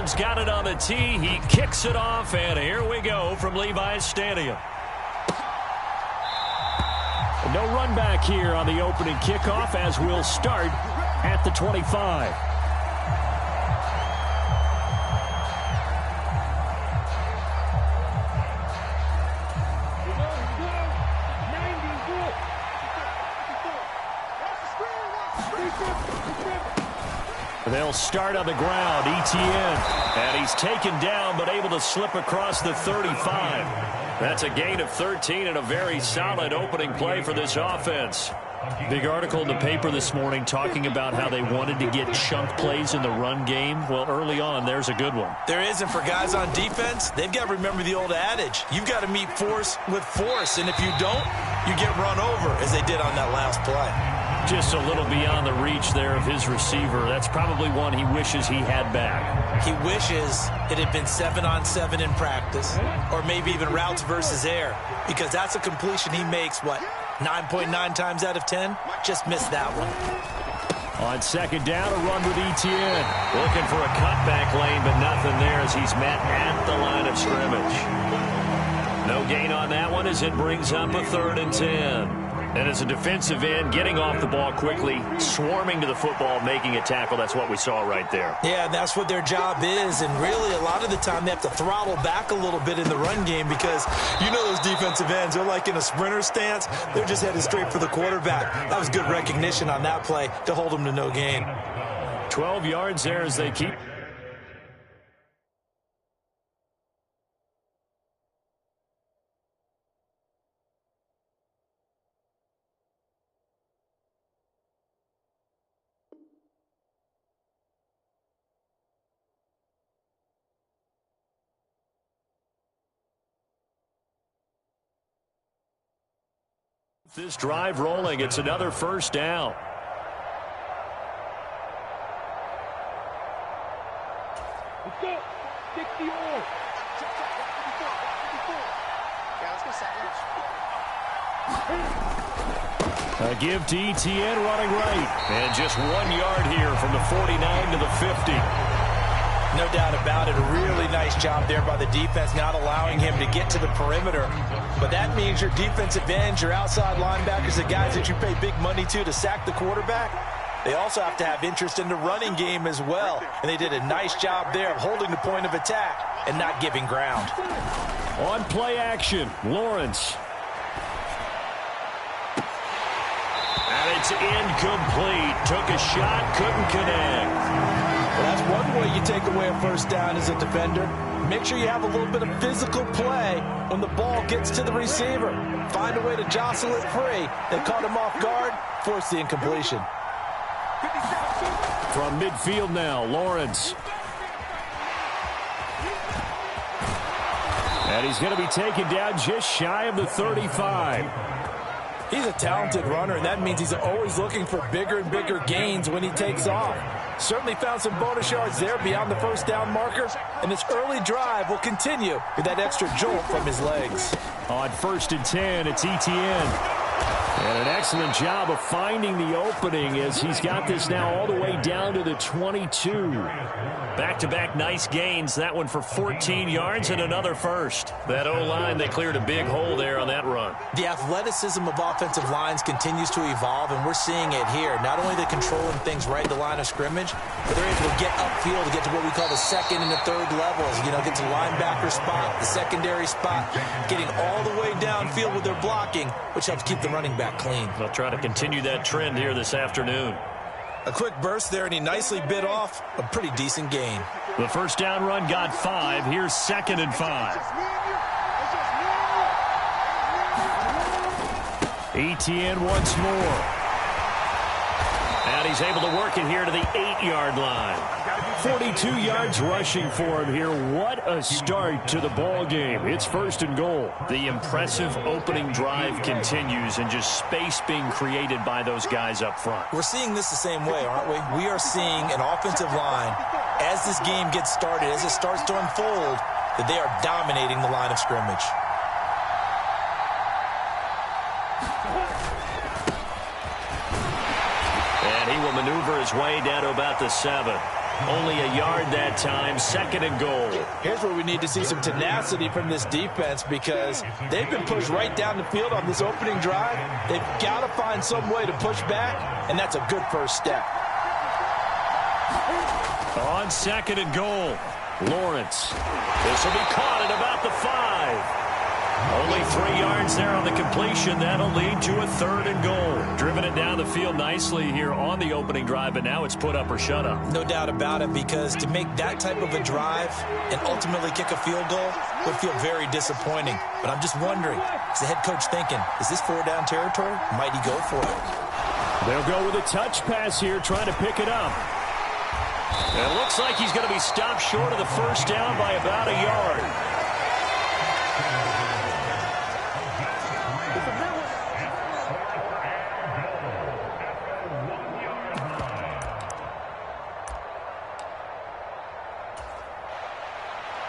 He's got it on the tee. He kicks it off, and here we go from Levi's Stadium. No run back here on the opening kickoff as we'll start at the 25. They'll start on the ground. Etienne. And he's taken down but able to slip across the 35. That's a gain of 13 and a very solid opening play for this offense. Big article in the paper this morning talking about how they wanted to get chunk plays in the run game. Well, early on, there's a good one. There isn't for guys on defense. They've got to remember the old adage. You've got to meet force with force, and if you don't, you get run over, as they did on that last play. Just a little beyond the reach there of his receiver. That's probably one he wishes he had back. He wishes it had been 7-on-7 in practice, or maybe even routes versus air, because that's a completion he makes, 9.9 times out of 10? Just missed that one. On second down, a run with Etienne. Looking for a cutback lane, but nothing there as he's met at the line of scrimmage. No gain on that one as it brings up a 3rd and 10. And as a defensive end, getting off the ball quickly, swarming to the football, making a tackle, that's what we saw right there. Yeah, that's what their job is, and really a lot of the time they have to throttle back a little bit in the run game because you know those defensive ends, they're like in a sprinter stance. They're just headed straight for the quarterback. That was good recognition on that play to hold them to no gain. 12 yards there as they keep. This drive rolling. It's another first down. Let's go. 60 more. A give to Etienne running right. And just 1 yard here from the 49 to the 50. No doubt about it. A really nice job there by the defense, not allowing him to get to the perimeter. But that means your defensive ends, your outside linebackers, the guys that you pay big money to sack the quarterback, they also have to have interest in the running game as well. And they did a nice job there of holding the point of attack and not giving ground. On play action, Lawrence. And it's incomplete. Took a shot, couldn't connect. Well, that's one way you take away a first down as a defender. Make sure you have a little bit of physical play when the ball gets to the receiver. Find a way to jostle it free. They caught him off guard, forced the incompletion. From midfield now, Lawrence. And he's going to be taken down just shy of the 35. He's a talented runner, and that means he's always looking for bigger and bigger gains when he takes off. Certainly found some bonus yards there beyond the first down marker, and this early drive will continue with that extra jolt from his legs. On 1st and 10, it's Etienne. And an excellent job of finding the opening as he's got this now all the way down to the 22. Back-to-back nice gains. That one for 14 yards and another first. That O-line, they cleared a big hole there on that run. The athleticism of offensive lines continues to evolve, and we're seeing it here. Not only are they controlling things right at the line of scrimmage, but they're able to get upfield to get to what we call the second and the third levels. You know, get to the linebacker spot, the secondary spot, getting all the way downfield with their blocking, which helps keep the running back clean. They'll try to continue that trend here this afternoon. A quick burst there, and he nicely bit off a pretty decent gain. The first down run got 5. Here's 2nd and 5. Etienne once more. And he's able to work it here to the 8-yard line. 42 yards rushing for him here. What a start to the ball game. It's 1st and goal. The impressive opening drive continues and just space being created by those guys up front. We're seeing this the same way, aren't we? We are seeing an offensive line, as this game gets started, as it starts to unfold, that they are dominating the line of scrimmage. And he will maneuver his way down to about the 7. Only a yard that time, 2nd and goal. Here's where we need to see some tenacity from this defense because they've been pushed right down the field on this opening drive. They've got to find some way to push back, and that's a good first step. On 2nd and goal, Lawrence. This will be caught at about the 5. Only 3 yards there on the completion. That'll lead to a 3rd and goal. Driven it down the field nicely here on the opening drive, but now it's put up or shut up. No doubt about it, because to make that type of a drive and ultimately kick a field goal would feel very disappointing. But I'm just wondering, is the head coach thinking, is this 4-down territory? Might he go for it? They'll go with a touch pass here, trying to pick it up. It looks like he's going to be stopped short of the 1st down by about a yard.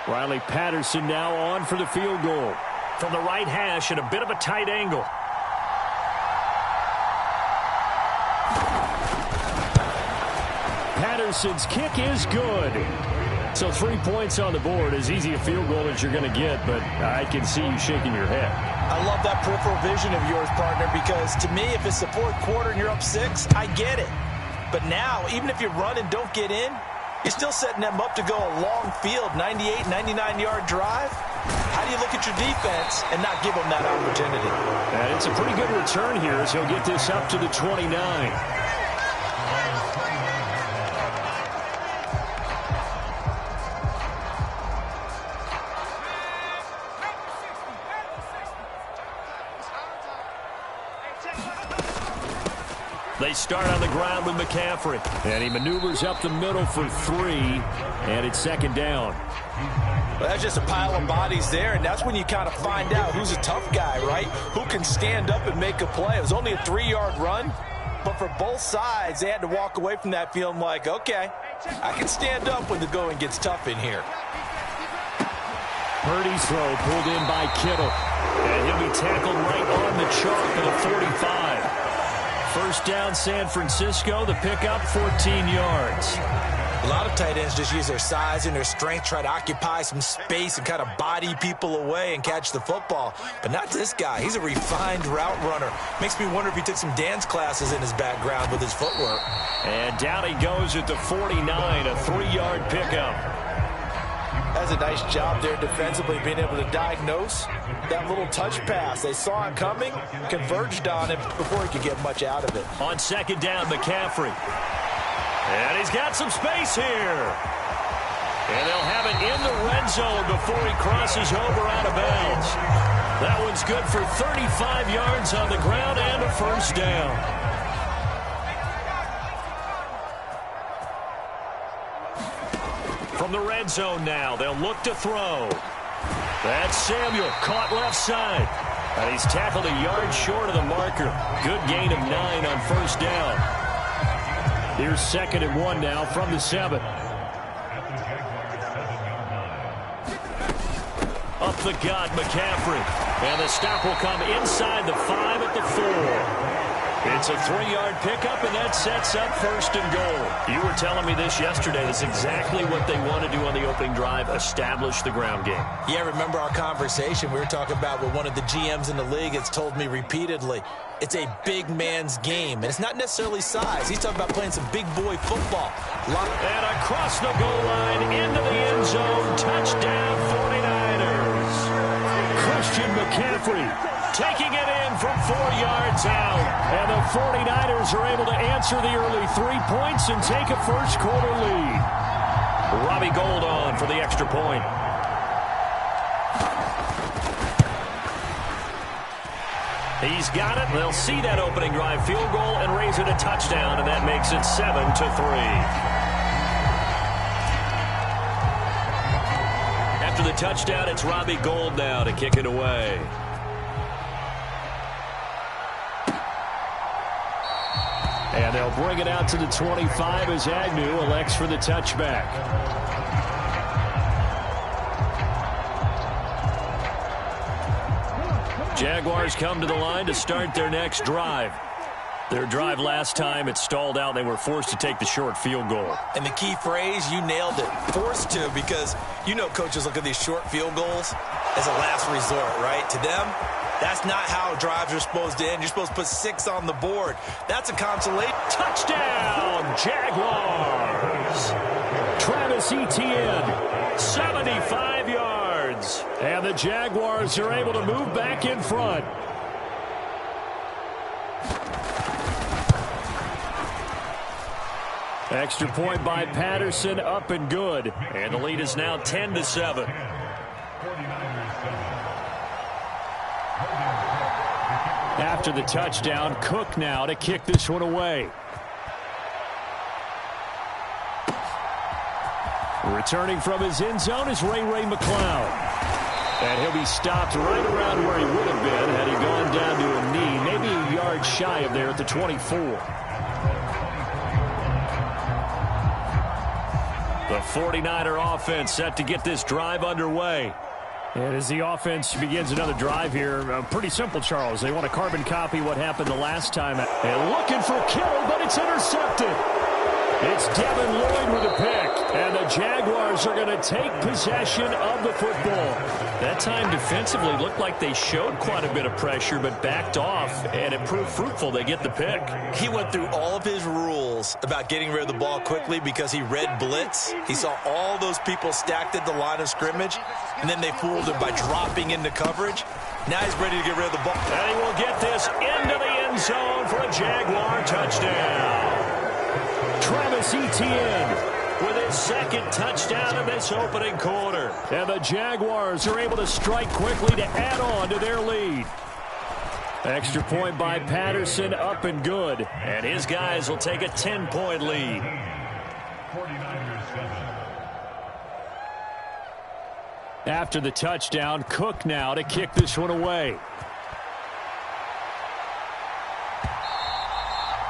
Riley Patterson now on for the field goal. From the right hash at a bit of a tight angle. Patterson's kick is good. So 3 points on the board, as easy a field goal as you're going to get, but I can see you shaking your head. I love that peripheral vision of yours, partner, because to me, if it's the 4th quarter and you're up 6, I get it. But now, even if you run and don't get in, you're still setting them up to go a long field, 98, 99-yard drive. How do you look at your defense and not give them that opportunity? And it's a pretty good return here as he'll get this up to the 29. They start on the ground with McCaffrey. And he maneuvers up the middle for 3. And it's 2nd down. Well, that's just a pile of bodies there, and that's when you kind of find out who's a tough guy, right? Who can stand up and make a play. It was only a 3-yard run, but for both sides, they had to walk away from that feeling like, okay, I can stand up when the going gets tough in here. Purdy's throw pulled in by Kittle. And he'll be tackled right on the chalk of the 45. 1st down, San Francisco. The pickup, 14 yards. A lot of tight ends just use their size and their strength, try to occupy some space and kind of body people away and catch the football. But not this guy. He's a refined route runner. Makes me wonder if he took some dance classes in his background with his footwork. And down he goes at the 49, a 3-yard pickup. That's a nice job there defensively, being able to diagnose that little touch pass. They saw it coming, converged on it before he could get much out of it. On 2nd down, McCaffrey. And he's got some space here. And they'll have it in the red zone before he crosses over out of bounds. That one's good for 35 yards on the ground and a 1st down. From the red zone now, they'll look to throw. That's Samuel, caught left side. And he's tackled a yard short of the marker. Good gain of 9 on 1st down. Here's 2nd and 1 now from the 7. Up the gut, McCaffrey. And the stop will come inside the 5 at the 4. It's a 3-yard pickup, and that sets up 1st and goal. You were telling me this yesterday. That's exactly what they want to do on the opening drive, establish the ground game. Yeah, remember our conversation we were talking about with one of the GMs in the league that's told me repeatedly, it's a big man's game, and it's not necessarily size. He's talking about playing some big boy football. And across the goal line, into the end zone, touchdown 49ers. Christian McCaffrey taking it in from 4 yards out. And the 49ers are able to answer the early 3 points and take a 1st quarter lead. Robbie Gould on for the extra point. He's got it. They'll see that opening drive field goal and raise it a touchdown, and that makes it 7-3. After the touchdown, it's Robbie Gould now to kick it away. And they'll bring it out to the 25 as Agnew elects for the touchback. Jaguars come to the line to start their next drive. Their drive last time, it stalled out. They were forced to take the short field goal. And the key phrase, you nailed it. Forced to, because you know coaches look at these short field goals as a last resort, right? To them, that's not how drives are supposed to end. You're supposed to put 6 on the board. That's a consolation. Touchdown, Jaguars! Travis Etienne, 75 yards. And the Jaguars are able to move back in front. Extra point by Patterson, up and good. And the lead is now 10-7. After the touchdown, Cook now to kick this one away. Returning from his end zone is Ray McCloud. And he'll be stopped right around where he would have been had he gone down to a knee, maybe a yard shy of there at the 24. The 49er offense set to get this drive underway. And as the offense begins another drive here, pretty simple, Charles. They want to carbon copy what happened the last time. And looking for Kittle, but it's intercepted. It's Devin Lloyd with a pick. And the Jaguars are going to take possession of the football. That time defensively looked like they showed quite a bit of pressure, but backed off, and it proved fruitful. They get the pick. He went through all of his rules about getting rid of the ball quickly because he read blitz. He saw all those people stacked at the line of scrimmage, and then they fooled him by dropping into coverage. Now he's ready to get rid of the ball. And he will get this into the end zone for a Jaguar touchdown. Travis Etienne with his second touchdown in this opening quarter. And the Jaguars are able to strike quickly to add on to their lead. Extra point by Patterson, up and good. And his guys will take a 10-point lead. After the touchdown, Cook now to kick this one away.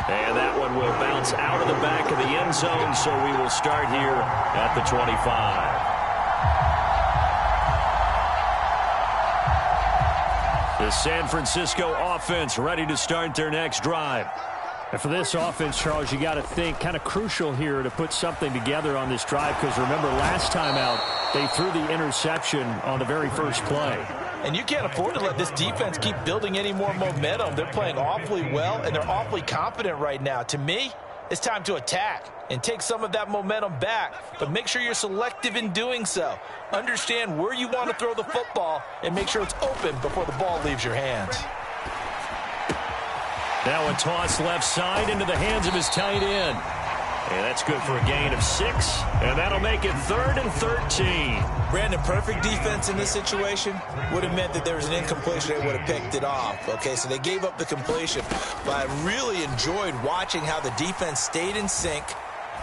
And that one will bounce out of the back of the end zone, so we will start here at the 25. The San Francisco offense ready to start their next drive. And for this offense, Charles, you got to think kind of crucial here to put something together on this drive, because remember last time out, they threw the interception on the very first play. And you can't afford to let this defense keep building any more momentum. They're playing awfully well, and they're awfully confident right now. To me, it's time to attack and take some of that momentum back, but make sure you're selective in doing so. Understand where you want to throw the football and make sure it's open before the ball leaves your hands. Now a toss left side into the hands of his tight end. And that's good for a gain of 6, and that'll make it 3rd and 13. Brandon, perfect defense in this situation would have meant that there was an incompletion. They would have picked it off. Okay, so they gave up the completion. But I really enjoyed watching how the defense stayed in sync,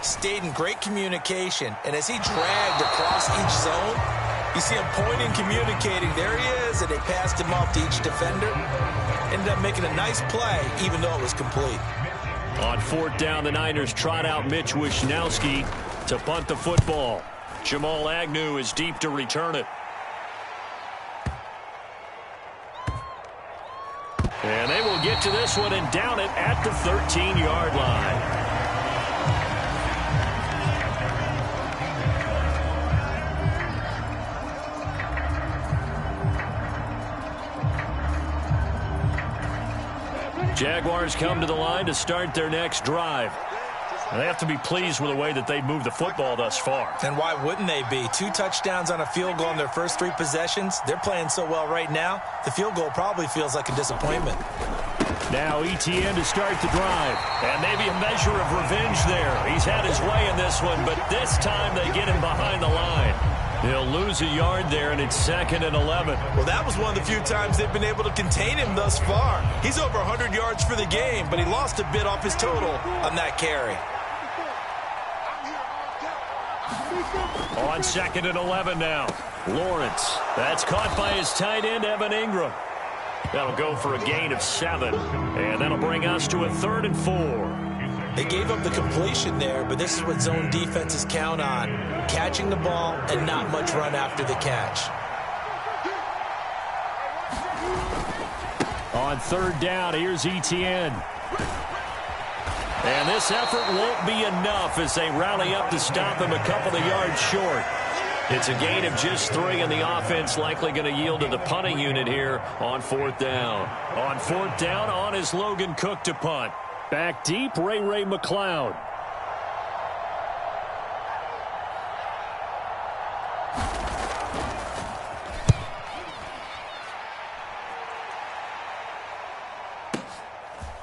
stayed in great communication, and as he dragged across each zone, you see him pointing, communicating. There he is, and they passed him off to each defender. Ended up making a nice play, even though it was complete. On 4th down, the Niners trot out Mitch Wishnowski to punt the football. Jamal Agnew is deep to return it. And they will get to this one and down it at the 13-yard line. Jaguars come to the line to start their next drive. And they have to be pleased with the way that they've moved the football thus far. And why wouldn't they be? 2 touchdowns on a field goal in their first 3 possessions. They're playing so well right now, the field goal probably feels like a disappointment. Now Etienne to start the drive. And maybe a measure of revenge there. He's had his way in this one, but this time they get him behind the line. He'll lose a yard there, and it's 2nd and 11. Well, that was one of the few times they've been able to contain him thus far. He's over 100 yards for the game, but he lost a bit off his total on that carry. On 2nd and 11 now. Lawrence. That's caught by his tight end, Evan Ingram. That'll go for a gain of 7. And that'll bring us to a 3rd and 4. They gave up the completion there, but this is what zone defenses count on. Catching the ball and not much run after the catch. On 3rd down, here's Etienne. And this effort won't be enough as they rally up to stop him a couple of yards short. It's a gain of just 3, and the offense likely going to yield to the punting unit here on 4th down. On 4th down, on is Logan Cook to punt. Back deep, Ray McLeod.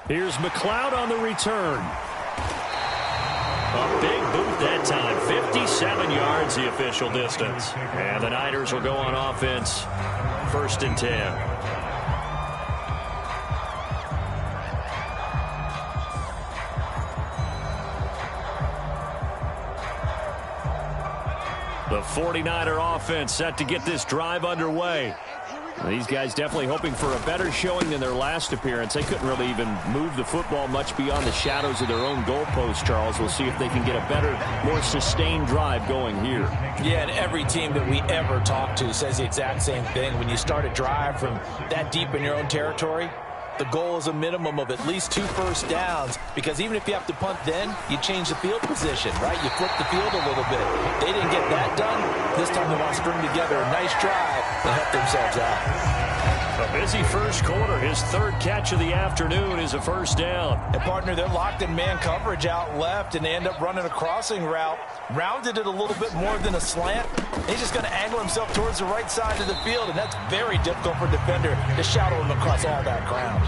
Here's McLeod on the return. A big boot that time. 57 yards the official distance. And the Niners will go on offense. 1st and 10. The 49er offense set to get this drive underway. These guys definitely hoping for a better showing than their last appearance. They couldn't really even move the football much beyond the shadows of their own goalposts, Charles. We'll see if they can get a better, more sustained drive going here. Yeah, and every team that we ever talk to says the exact same thing. When you start a drive from that deep in your own territory, the goal is a minimum of at least 2 first downs, because even if you have to punt then, you change the field position, right? You flip the field a little bit. They didn't get that done. This time they want to string together a nice drive and help themselves out. A busy first quarter. His 3rd catch of the afternoon is a first down. And, partner, they're locked in man coverage out left, and they end up running a crossing route. Rounded it a little bit more than a slant. He's just going to angle himself towards the right side of the field, and that's very difficult for a defender to shadow him across all that ground.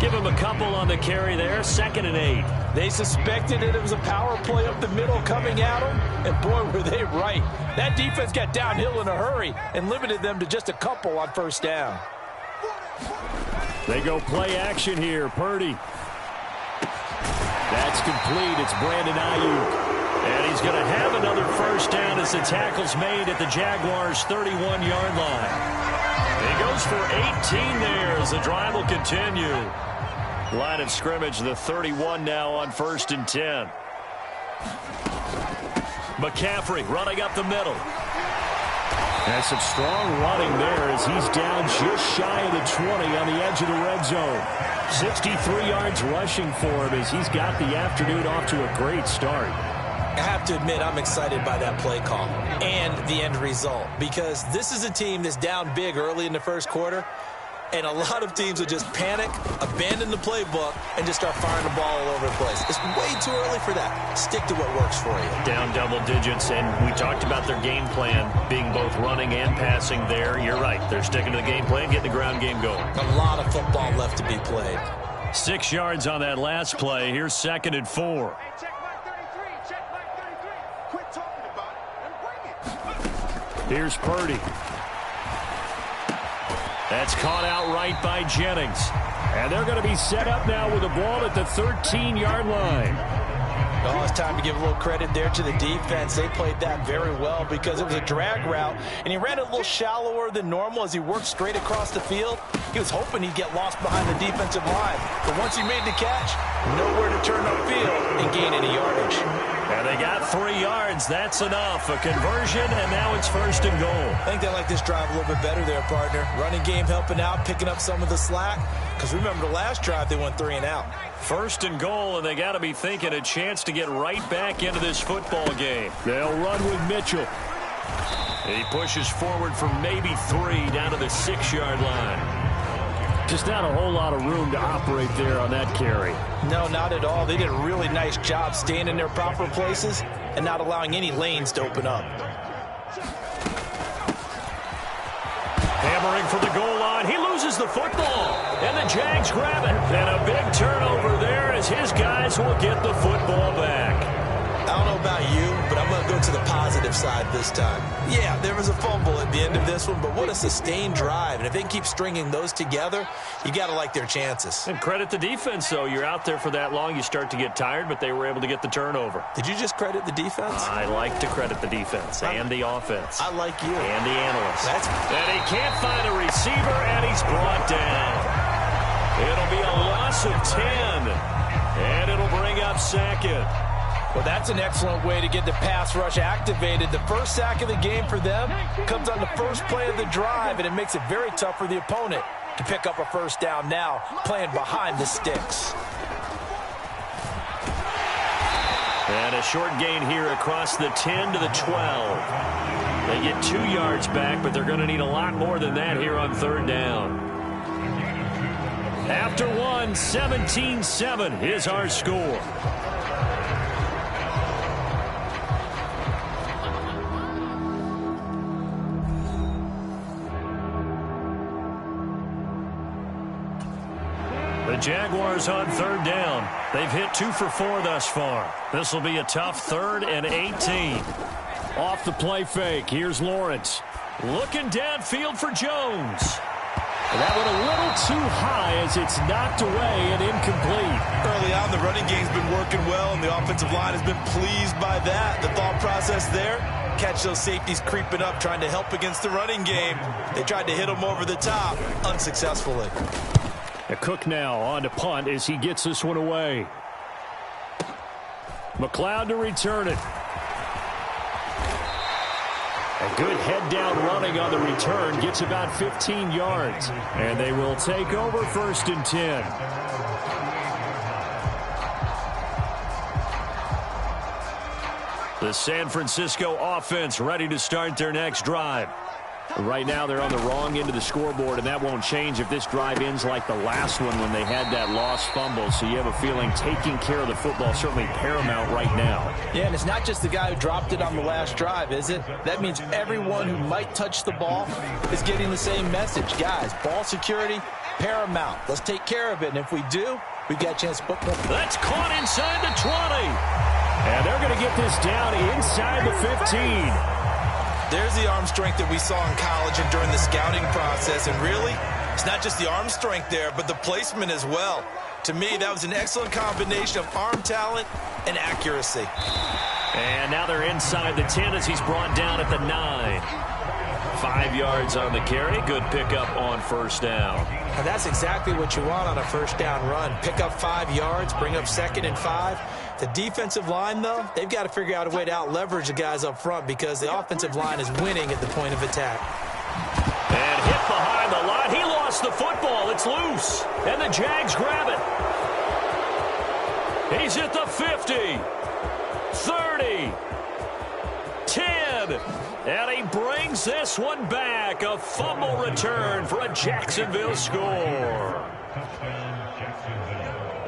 Give him a couple on the carry there. 2nd and 8. They suspected it was a power play up the middle coming at them, and boy, were they right. That defense got downhill in a hurry and limited them to just a couple on 1st down. They go play action here. Purdy. That's complete. It's Brandon Ayuk. And he's going to have another first down as the tackle's made at the Jaguars' 31-yard line. He goes for 18 there as the drive will continue. Line of scrimmage, the 31 now on 1st and 10. McCaffrey running up the middle. And some strong running there as he's down just shy of the 20 on the edge of the red zone. 63 yards rushing for him as he's got the afternoon off to a great start. I have to admit, I'm excited by that play call and the end result, because this is a team that's down big early in the first quarter, and a lot of teams will just panic, abandon the playbook, and just start firing the ball all over the place. It's way too early for that. Stick to what works for you. Down double digits, and we talked about their game plan being both running and passing there. You're right. They're sticking to the game plan, getting the ground game going. A lot of football left to be played. 6 yards on that last play. Here's 2nd and 4. Here's Purdy. That's caught out right by Jennings. And they're going to be set up now with the ball at the 13-yard line. Oh, it's time to give a little credit there to the defense. They played that very well because it was a drag route, and he ran it a little shallower than normal as he worked straight across the field. He was hoping he'd get lost behind the defensive line. But once he made the catch, nowhere to turn upfield and gain any yardage. And they got 3 yards. That's enough. A conversion, and now it's 1st and goal. I think they like this drive a little bit better there, partner. Running game helping out, picking up some of the slack. Because remember, the last drive, they went 3 and out. 1st and goal, and they got to be thinking a chance to get right back into this football game. They'll run with Mitchell. He pushes forward for maybe 3 down to the 6-yard line. Just not a whole lot of room to operate there on that carry. No, not at all. They did a really nice job staying in their proper places and not allowing any lanes to open up. Hammering for the goal line. He loses the football. And the Jags grab it. And a big turnover there as his guys will get the football back. I don't know about you, but I'm going to go to the positive side this time. Yeah, there was a fumble at the end of this one, but what a sustained drive. And if they can keep stringing those together, you got to like their chances. And credit the defense, though. You're out there for that long, you start to get tired, but they were able to get the turnover. Did you just credit the defense? I like to credit the defense and the offense. I like you. And the analysts. And he can't find a receiver, and he's brought down. It'll be a loss of 10, and it'll bring up 2nd. Well, that's an excellent way to get the pass rush activated. The first sack of the game for them comes on the first play of the drive, and it makes it very tough for the opponent to pick up a first down now, playing behind the sticks. And a short gain here across the 10 to the 12. They get 2 yards back, but they're going to need a lot more than that here on third down. After one, 17-7 is our score. The Jaguars on third down. They've hit 2 for 4 thus far. This will be a tough 3rd and 18. Off the play fake. Here's Lawrence. Looking downfield for Jones. And that one a little too high as it's knocked away and incomplete. Early on, the running game's been working well, and the offensive line has been pleased by that. The thought process there, catch those safeties creeping up, trying to help against the running game. They tried to hit them over the top, unsuccessfully. Cook now on to punt as he gets this one away. McLeod to return it. A good head-down running on the return. Gets about 15 yards. And they will take over 1st and 10. The San Francisco offense ready to start their next drive. Right now they're on the wrong end of the scoreboard, and that won't change if this drive ends like the last one when they had that lost fumble. So you have a feeling taking care of the football is certainly paramount right now. Yeah, and it's not just the guy who dropped it on the last drive, is it? That means everyone who might touch the ball is getting the same message. Guys, ball security, paramount. Let's take care of it, and if we do, we've got a chance to put more. That's caught inside the 20. And they're going to get this down inside the 15. There's the arm strength that we saw in college and during the scouting process. And really, it's not just the arm strength there, but the placement as well. To me, that was an excellent combination of arm talent and accuracy. And now they're inside the 10 as he's brought down at the 9. 5 yards on the carry. Good pickup on 1st down. Now that's exactly what you want on a 1st down run. Pick up 5 yards, bring up 2nd and 5. The defensive line, though, they've got to figure out a way to out-leverage the guys up front because the offensive line is winning at the point of attack. And hit behind the line. He lost the football. It's loose. And the Jags grab it. He's at the 50. 30. 10. And he brings this one back. A fumble return for a Jacksonville score.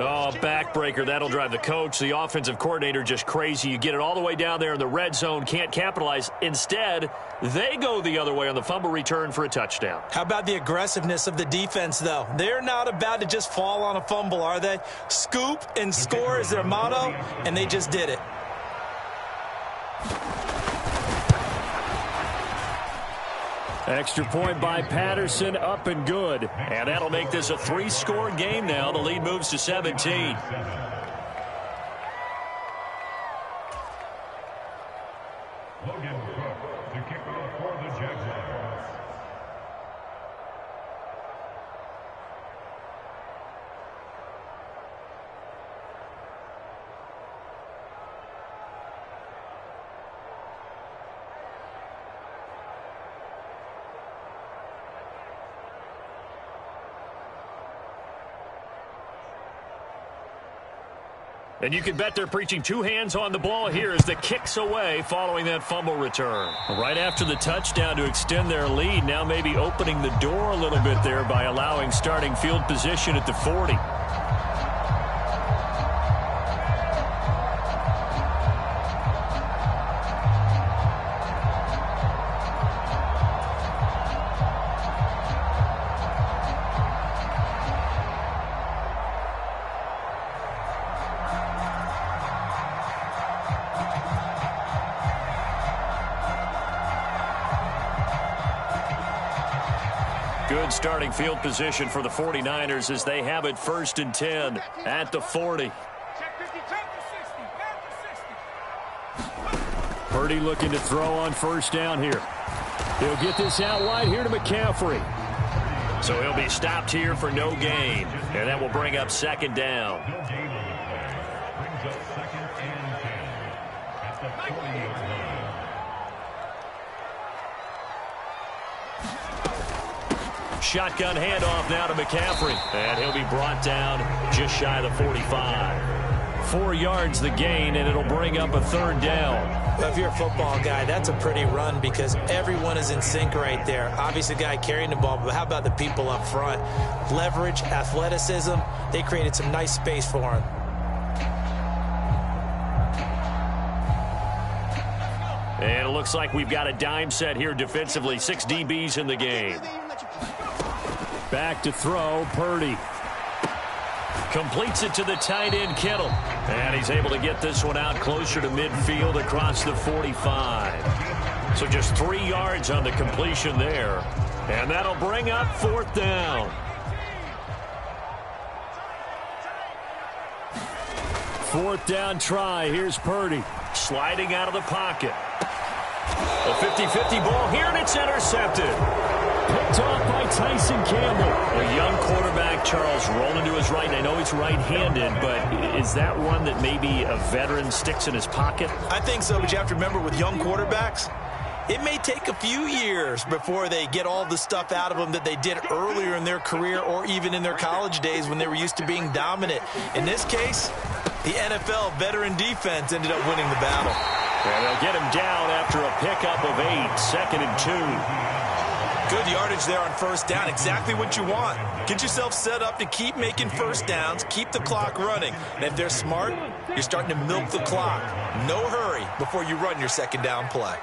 Oh, backbreaker. That'll drive the coach, the offensive coordinator, just crazy. You get it all the way down there in the red zone, can't capitalize. Instead, they go the other way on the fumble return for a touchdown. How about the aggressiveness of the defense, though? They're not about to just fall on a fumble, are they? Scoop and score is their motto, and they just did it. Extra point by Patterson, up and good. And that'll make this a 3-score game now. The lead moves to 17. And you can bet they're preaching 2 hands on the ball here as the kick's away following that fumble return. Right after the touchdown to extend their lead, now maybe opening the door a little bit there by allowing starting field position at the 40. Good starting field position for the 49ers as they have it 1st and 10 at the 40. Purdy looking to throw on 1st down here. He'll get this out wide here to McCaffrey. So he'll be stopped here for no gain. And that will bring up 2nd down. Shotgun handoff now to McCaffrey. And he'll be brought down just shy of the 45. 4 yards the gain, and it'll bring up a 3rd down. Well, if you're a football guy, that's a pretty run because everyone is in sync right there. Obviously, the guy carrying the ball, but how about the people up front? Leverage, athleticism, they created some nice space for him. And it looks like we've got a dime set here defensively. 6 DBs in the game. Back to throw, Purdy. Completes it to the tight end, Kittle. And he's able to get this one out closer to midfield across the 45. So just 3 yards on the completion there. And that'll bring up 4th down. 4th down try. Here's Purdy. Sliding out of the pocket. A 50-50 ball here, and it's intercepted. Picked off by Tyson Campbell. A young quarterback, Charles, rolling to his right. And I know he's right-handed, but is that one that maybe a veteran sticks in his pocket? I think so, but you have to remember with young quarterbacks, it may take a few years before they get all the stuff out of them that they did earlier in their career or even in their college days when they were used to being dominant. In this case, the NFL veteran defense ended up winning the battle. And they'll get him down after a pickup of 8, 2nd and 2. Good yardage there on 1st down. Exactly what you want. Get yourself set up to keep making 1st downs, keep the clock running. And if they're smart, you're starting to milk the clock. No hurry before you run your 2nd down play.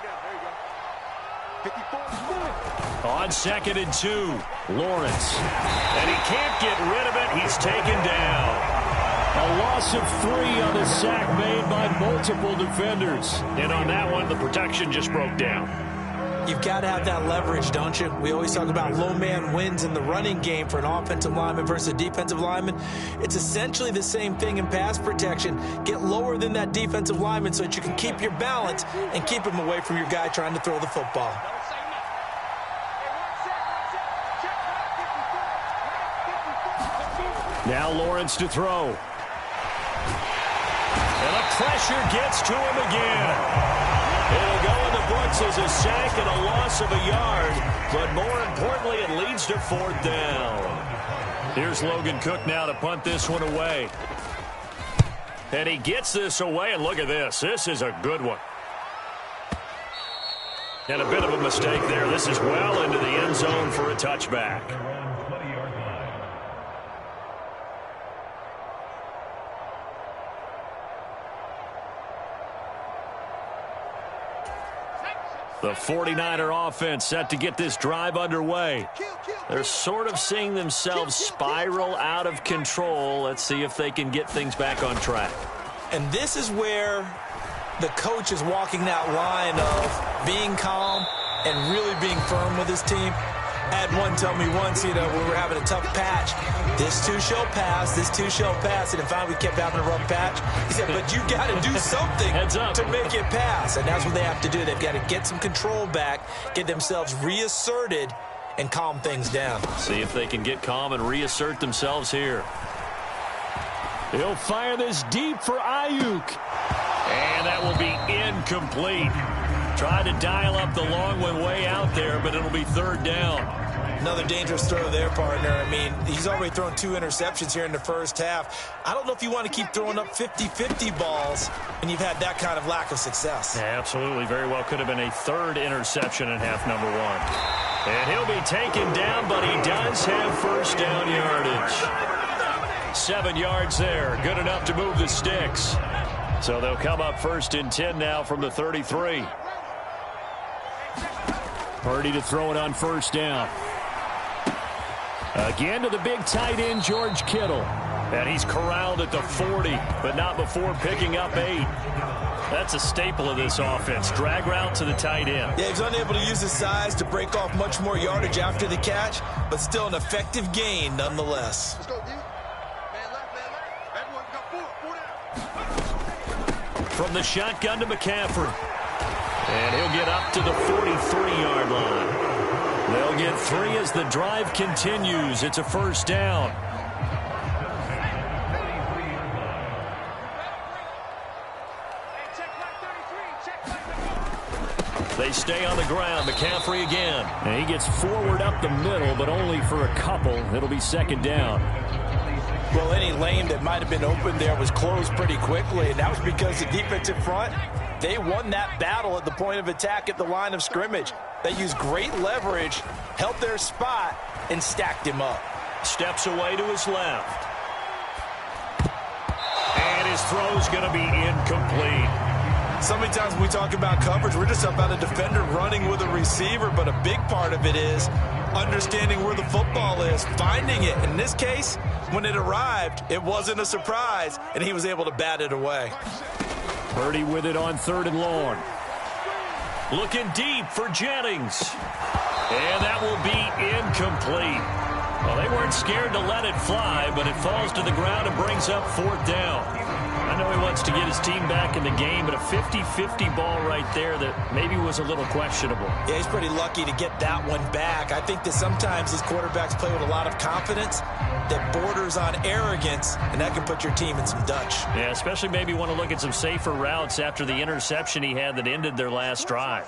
On 2nd and 2, Lawrence. And he can't get rid of it. He's taken down. A loss of 3 on the sack made by multiple defenders. And on that one, the protection just broke down. You've got to have that leverage, don't you? We always talk about low man wins in the running game for an offensive lineman versus a defensive lineman. It's essentially the same thing in pass protection. Get lower than that defensive lineman so that you can keep your balance and keep him away from your guy trying to throw the football. Now Lawrence to throw. And the pressure gets to him again. It'll go in the books as a sack and a loss of a yard. But more importantly, it leads to 4th down. Here's Logan Cook now to punt this one away. And he gets this away, and look at this. This is a good one. And a bit of a mistake there. This is well into the end zone for a touchback. The 49er offense set to get this drive underway. They're sort of seeing themselves spiral out of control. Let's see if they can get things back on track. And this is where the coach is walking that line of being calm and really being firm with his team. I had one tell me once, when we were having a tough patch, this too shall pass, this too shall pass. And finally we kept having a rough patch. He said, but you got to do something to make it pass. And that's what they have to do. They've got to get some control back, get themselves reasserted, and calm things down. See if they can get calm and reassert themselves here. He'll fire this deep for Ayuk. And that will be incomplete. Tried to dial up the long one way out there, but it'll be 3rd down. Another dangerous throw there, partner. I mean, he's already thrown 2 interceptions here in the 1st half. I don't know if you want to keep throwing up 50-50 balls when you've had that kind of lack of success. Yeah, absolutely. Very well could have been a 3rd interception in half number 1. And he'll be taken down, but he does have 1st down yardage. 7 yards there. Good enough to move the sticks. So they'll come up 1st and 10 now from the 33. Purdy to throw it on 1st down. Again to the big tight end, George Kittle. And he's corralled at the 40, but not before picking up 8. That's a staple of this offense. Drag route to the tight end. Yeah, he's unable to use his size to break off much more yardage after the catch, but still an effective gain nonetheless. Let's go, D. Man left. Everyone come forward. From the shotgun to McCaffrey. And he'll get up to the 43-yard line. They'll get 3 as the drive continues. It's a 1st down. They stay on the ground. McCaffrey again. And he gets forward up the middle, but only for a couple. It'll be 2nd down. Well, any lane that might have been open there was closed pretty quickly, and that was because the defensive front, they won that battle at the point of attack at the line of scrimmage. They used great leverage, held their spot, and stacked him up. Steps away to his left. And his throw's going to be incomplete. So many times when we talk about coverage, we're just about a defender running with a receiver, but a big part of it is understanding where the football is, finding it. In this case, when it arrived, it wasn't a surprise, and he was able to bat it away. Purdy with it on 3rd and long. Looking deep for Jennings. And that will be incomplete. Well, they weren't scared to let it fly, but it falls to the ground and brings up 4th down. I know he wants to get his team back in the game, but a 50-50 ball right there that maybe was a little questionable. Yeah, he's pretty lucky to get that one back. I think that sometimes these quarterbacks play with a lot of confidence that borders on arrogance, and that can put your team in some Dutch. Yeah, especially maybe want to look at some safer routes after the interception he had that ended their last drive.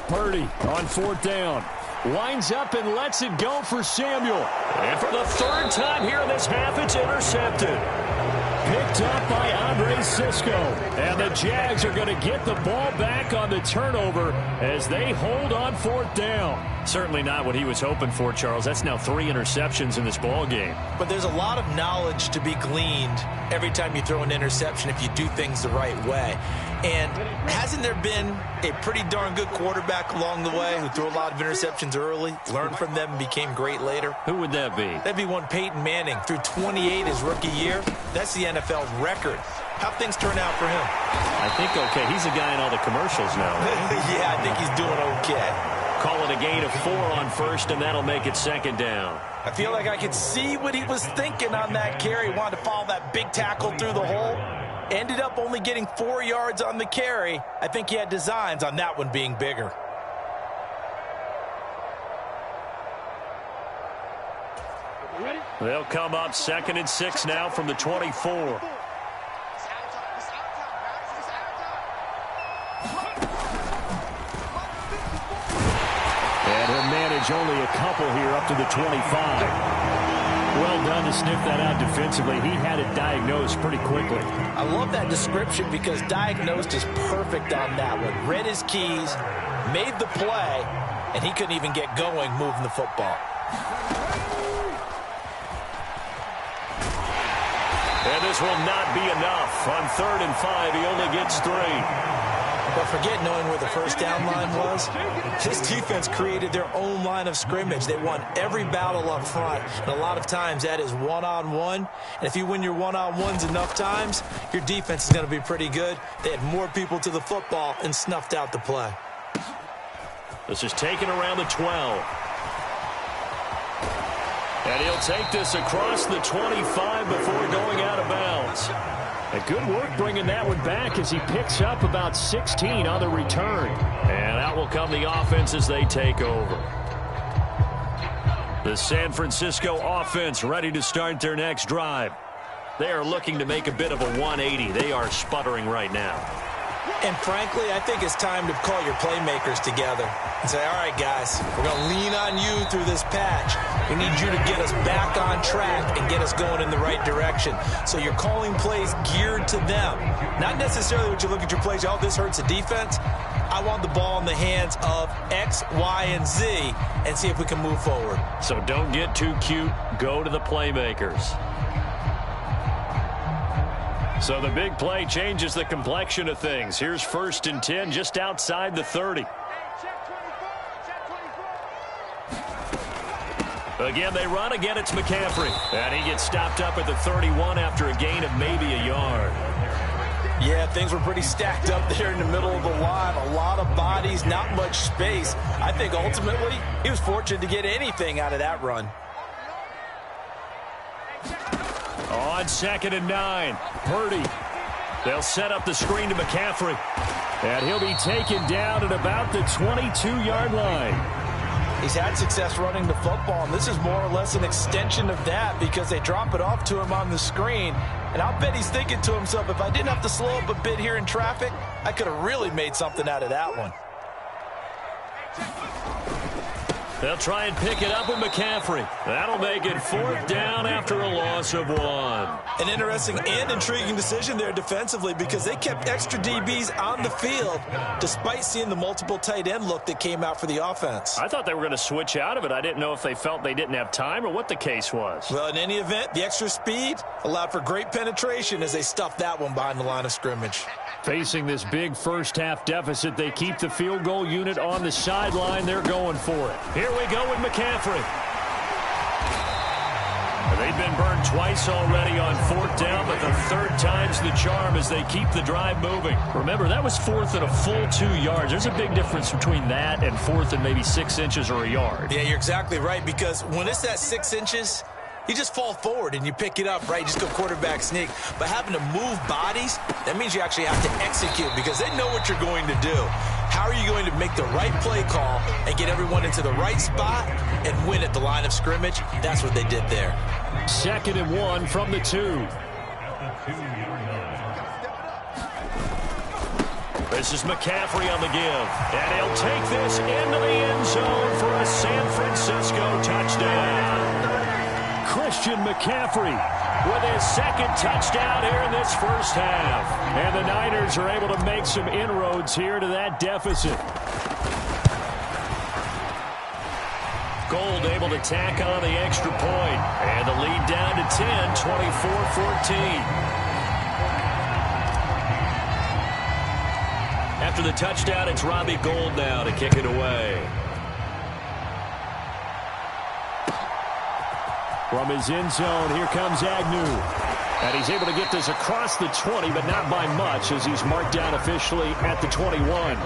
Purdy on 4th down. Winds up and lets it go for Samuel. And for the 3rd time here in this half, it's intercepted. Picked up by Andre Cisco. And the Jags are going to get the ball back on the turnover as they hold on 4th down. Certainly not what he was hoping for, Charles. That's now 3 interceptions in this ball game. But there's a lot of knowledge to be gleaned every time you throw an interception if you do things the right way. And hasn't there been a pretty darn good quarterback along the way who threw a lot of interceptions early, learned from them, and became great later? Who would that be? That'd be one Peyton Manning. Threw 28 his rookie year. That's the NFL record. How'd things turn out for him? I think okay. He's a guy in all the commercials now. Yeah, I think he's doing okay. Call it a gain of 4 on 1st, and that'll make it 2nd down. I feel like I could see what he was thinking on that carry. Wanted to follow that big tackle through the hole. Ended up only getting 4 yards on the carry. I think he had designs on that one being bigger. They'll come up 2nd and 6 now from the 24. And he'll manage only a couple here up to the 25. Well done to sniff that out defensively. He had it diagnosed pretty quickly. I love that description because diagnosed is perfect on that one. Read his keys, made the play, and he couldn't even get going moving the football. And this will not be enough. On 3rd and 5, he only gets 3. But forget knowing where the first down line was. This defense created their own line of scrimmage. They won every battle up front. And a lot of times that is one-on-one. And if you win your one-on-ones enough times, your defense is going to be pretty good. They had more people to the football and snuffed out the play. This is taken around the 12. And he'll take this across the 25 before going out of bounds. And good work bringing that one back as he picks up about 16 on the return. And out will come the offense as they take over. The San Francisco offense ready to start their next drive. They are looking to make a bit of a 180. They are sputtering right now. And frankly, I think it's time to call your playmakers together and say, all right, guys, we're going to lean on you through this patch. We need you to get us back on track and get us going in the right direction. So you're calling plays geared to them. Not necessarily what you look at your plays, oh, this hurts the defense. I want the ball in the hands of X, Y, and Z and see if we can move forward. So don't get too cute. Go to the playmakers. So the big play changes the complexion of things. Here's 1st and 10 just outside the 30. Again, they run. Again, it's McCaffrey. And he gets stopped up at the 31 after a gain of maybe a yard. Yeah, things were pretty stacked up there in the middle of the line. A lot of bodies, not much space. I think ultimately he was fortunate to get anything out of that run. On 2nd and 9, Purdy. They'll set up the screen to McCaffrey. And he'll be taken down at about the 22-yard line. He's had success running the football, and this is more or less an extension of that because they drop it off to him on the screen. And I'll bet he's thinking to himself, if I didn't have to slow up a bit here in traffic, I could have really made something out of that one. They'll try and pick it up with McCaffrey. That'll make it 4th down after a loss of 1. An interesting and intriguing decision there defensively because they kept extra DBs on the field despite seeing the multiple tight end look that came out for the offense. I thought they were going to switch out of it. I didn't know if they felt they didn't have time or what the case was. Well, in any event, the extra speed allowed for great penetration as they stuffed that one behind the line of scrimmage. Facing this big first-half deficit, they keep the field goal unit on the sideline. They're going for it. Here we go with McCaffrey. They've been burned twice already on 4th down, but the 3rd time's the charm as they keep the drive moving. Remember, that was 4th and a full 2 yards. There's a big difference between that and 4th and maybe 6 inches or a yard. Yeah, you're exactly right, because when it's that 6 inches, you just fall forward and you pick it up, right? You just go quarterback sneak. But having to move bodies, that means you actually have to execute because they know what you're going to do. How are you going to make the right play call and get everyone into the right spot and win at the line of scrimmage? That's what they did there. 2nd and 1 from the 2. This is McCaffrey on the give. And he'll take this into the end zone for a San Francisco touchdown. Christian McCaffrey with his 2nd touchdown here in this first half. And the Niners are able to make some inroads here to that deficit. Gold able to tack on the extra point. And the lead down to 10, 24-14. After the touchdown, it's Robbie Gould now to kick it away. From his end zone, here comes Agnew. And he's able to get this across the 20, but not by much as he's marked down officially at the 21.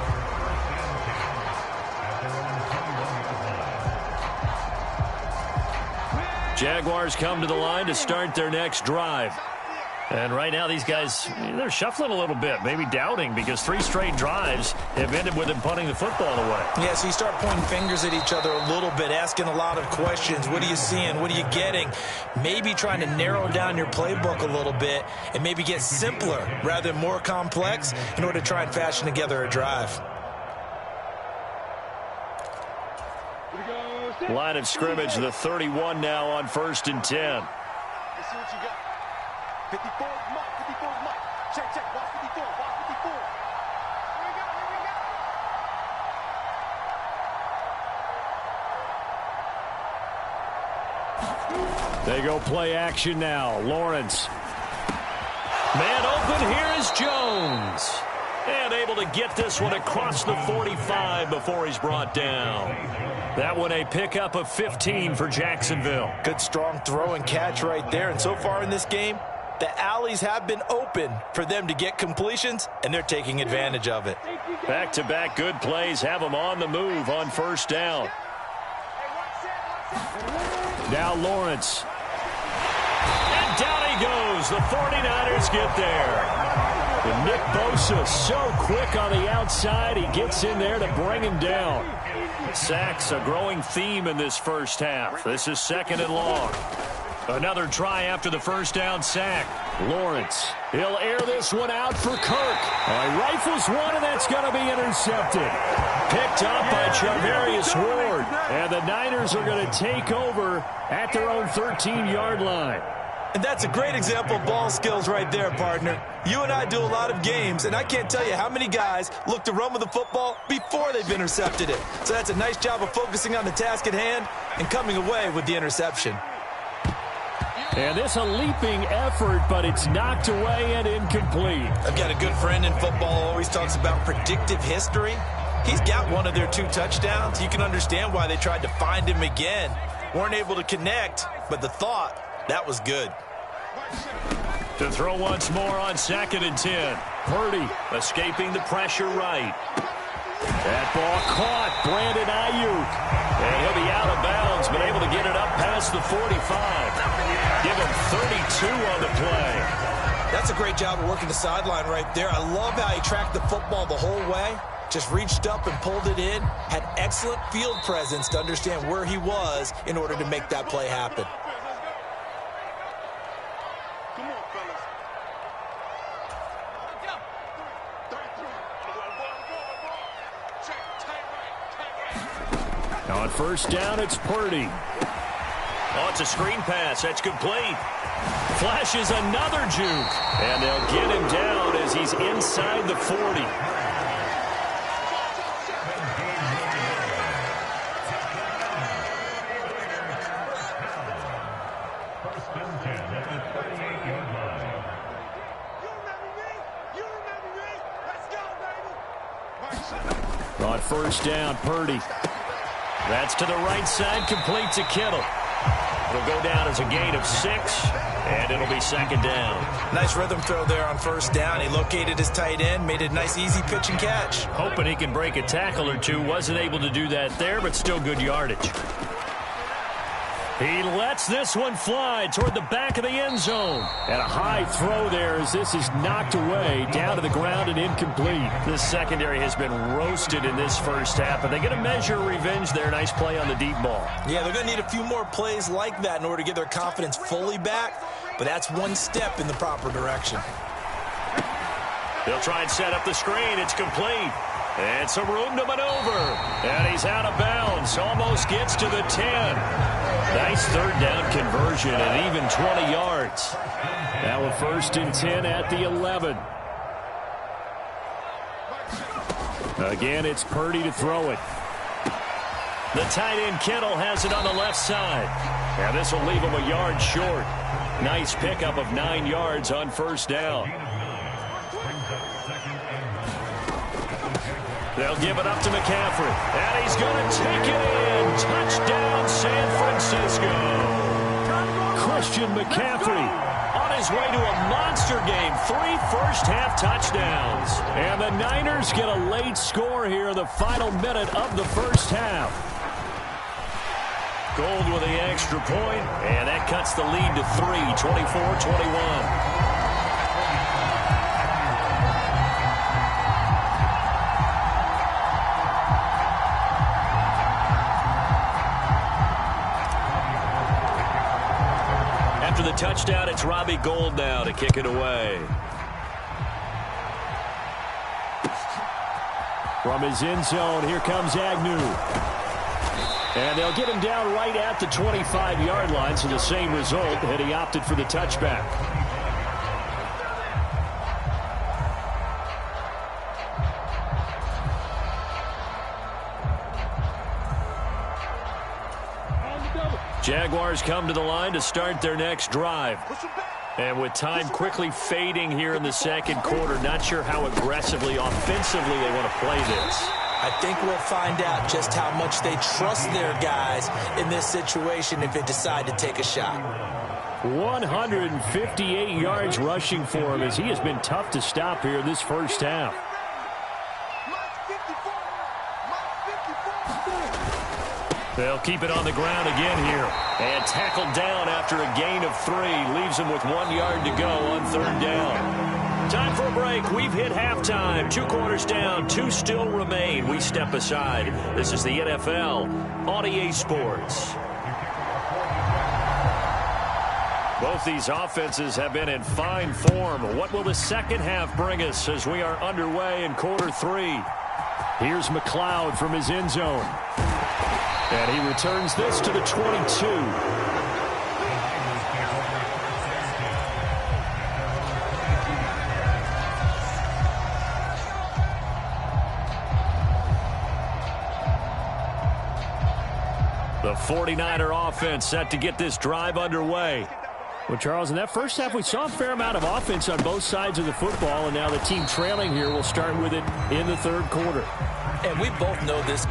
Jaguars come to the line to start their next drive. And right now these guys, they're shuffling a little bit, maybe doubting because 3 straight drives have ended with them punting the football away. Yeah, so you start pointing fingers at each other a little bit, asking a lot of questions. What are you seeing? What are you getting? Maybe trying to narrow down your playbook a little bit and maybe get simpler rather than more complex in order to try and fashion together a drive. Line of scrimmage, the 31 now on 1st and 10. Let's see what you got. 54 mark, 54 mark. Check, check. Watch 54, watch 54. Here we go, here we go. They go play action now. Lawrence. Man open, here is Jones. And able to get this one across the 45 before he's brought down. That one a pickup of 15 for Jacksonville. Good strong throw and catch right there. And so far in this game, the alleys have been open for them to get completions, and they're taking advantage of it. Back-to-back good plays have them on the move on 1st down. Now Lawrence. And down he goes. The 49ers get there. And Nick Bosa so quick on the outside. He gets in there to bring him down. Sacks a growing theme in this first half. This is 2nd and long. Another try after the first down sack. Lawrence. He'll air this one out for Kirk. He rifles one, and that's going to be intercepted. Picked up by Charvarius Ward. And the Niners are going to take over at their own 13-yard line. And that's a great example of ball skills right there, partner. You and I do a lot of games, and I can't tell you how many guys look to run with the football before they've intercepted it. So that's a nice job of focusing on the task at hand and coming away with the interception. And this a leaping effort, but it's knocked away and incomplete. I've got a good friend in football who always talks about predictive history. He's got one of their 2 touchdowns. You can understand why they tried to find him again. Weren't able to connect, but the thought, that was good. To throw once more on 2nd and 10. Purdy escaping the pressure right. That ball caught. Brandon Ayuk. And he'll be out of bounds, but able to get it up past the 45. Give him 32 on the play. That's a great job of working the sideline right there. I love how he tracked the football the whole way. Just reached up and pulled it in. Had excellent field presence to understand where he was in order to make that play happen. Come on, fellas. On first down, it's Purdy. Oh, it's a screen pass. That's complete. Flashes another juke. And they'll get him down as he's inside the 40. On first down, Purdy. That's to the right side, complete to Kittle. It'll go down as a gain of 6, and it'll be second down. Nice rhythm throw there on first down. He located his tight end, made it a nice easy pitch and catch. Hoping he can break a tackle or two. Wasn't able to do that there, but still good yardage. He lets this one fly toward the back of the end zone. And a high throw there as this is knocked away, down to the ground and incomplete. This secondary has been roasted in this first half, but they get a measure of revenge there. Nice play on the deep ball. Yeah, they're going to need a few more plays like that in order to get their confidence fully back, but that's one step in the proper direction. They'll try and set up the screen. It's complete. And some room to maneuver. And he's out of bounds. Almost gets to the 10. Nice third down conversion and even 20 yards. Now a first and 10 at the 11. Again, it's Purdy to throw it. The tight end Kittle has it on the left side. Now this will leave him a yard short. Nice pickup of 9 yards on first down. They'll give it up to McCaffrey. And he's going to take it in. Touchdown, San Francisco. Christian McCaffrey on his way to a monster game. 3 first-half touchdowns. And the Niners get a late score here in the final minute of the first half. Gold with the extra point, and that cuts the lead to 3, 24-21. After the touchdown, it's Robbie Gould now to kick it away. From his end zone, here comes Agnew. And they'll get him down right at the 25-yard line, so the same result had he opted for the touchback. Jaguars come to the line to start their next drive. And with time quickly fading here in the second quarter, not sure how aggressively, offensively they want to play this. I think we'll find out just how much they trust their guys in this situation if they decide to take a shot. 158 yards rushing for him as he has been tough to stop here in this first half. They'll keep it on the ground again here. And tackled down after a gain of 3. Leaves him with 1 yard to go on third down. Time for a break. We've hit halftime. 2 quarters down. 2 still remain. We step aside. This is the NFL on EA Sports. Both these offenses have been in fine form. What will the second half bring us as we are underway in quarter 3? Here's McLeod from his end zone. And he returns this to the 22. The 49er offense set to get this drive underway. Well, Charles, in that first half, we saw a fair amount of offense on both sides of the football, and now the team trailing here will start with it in the third quarter. And we both know this.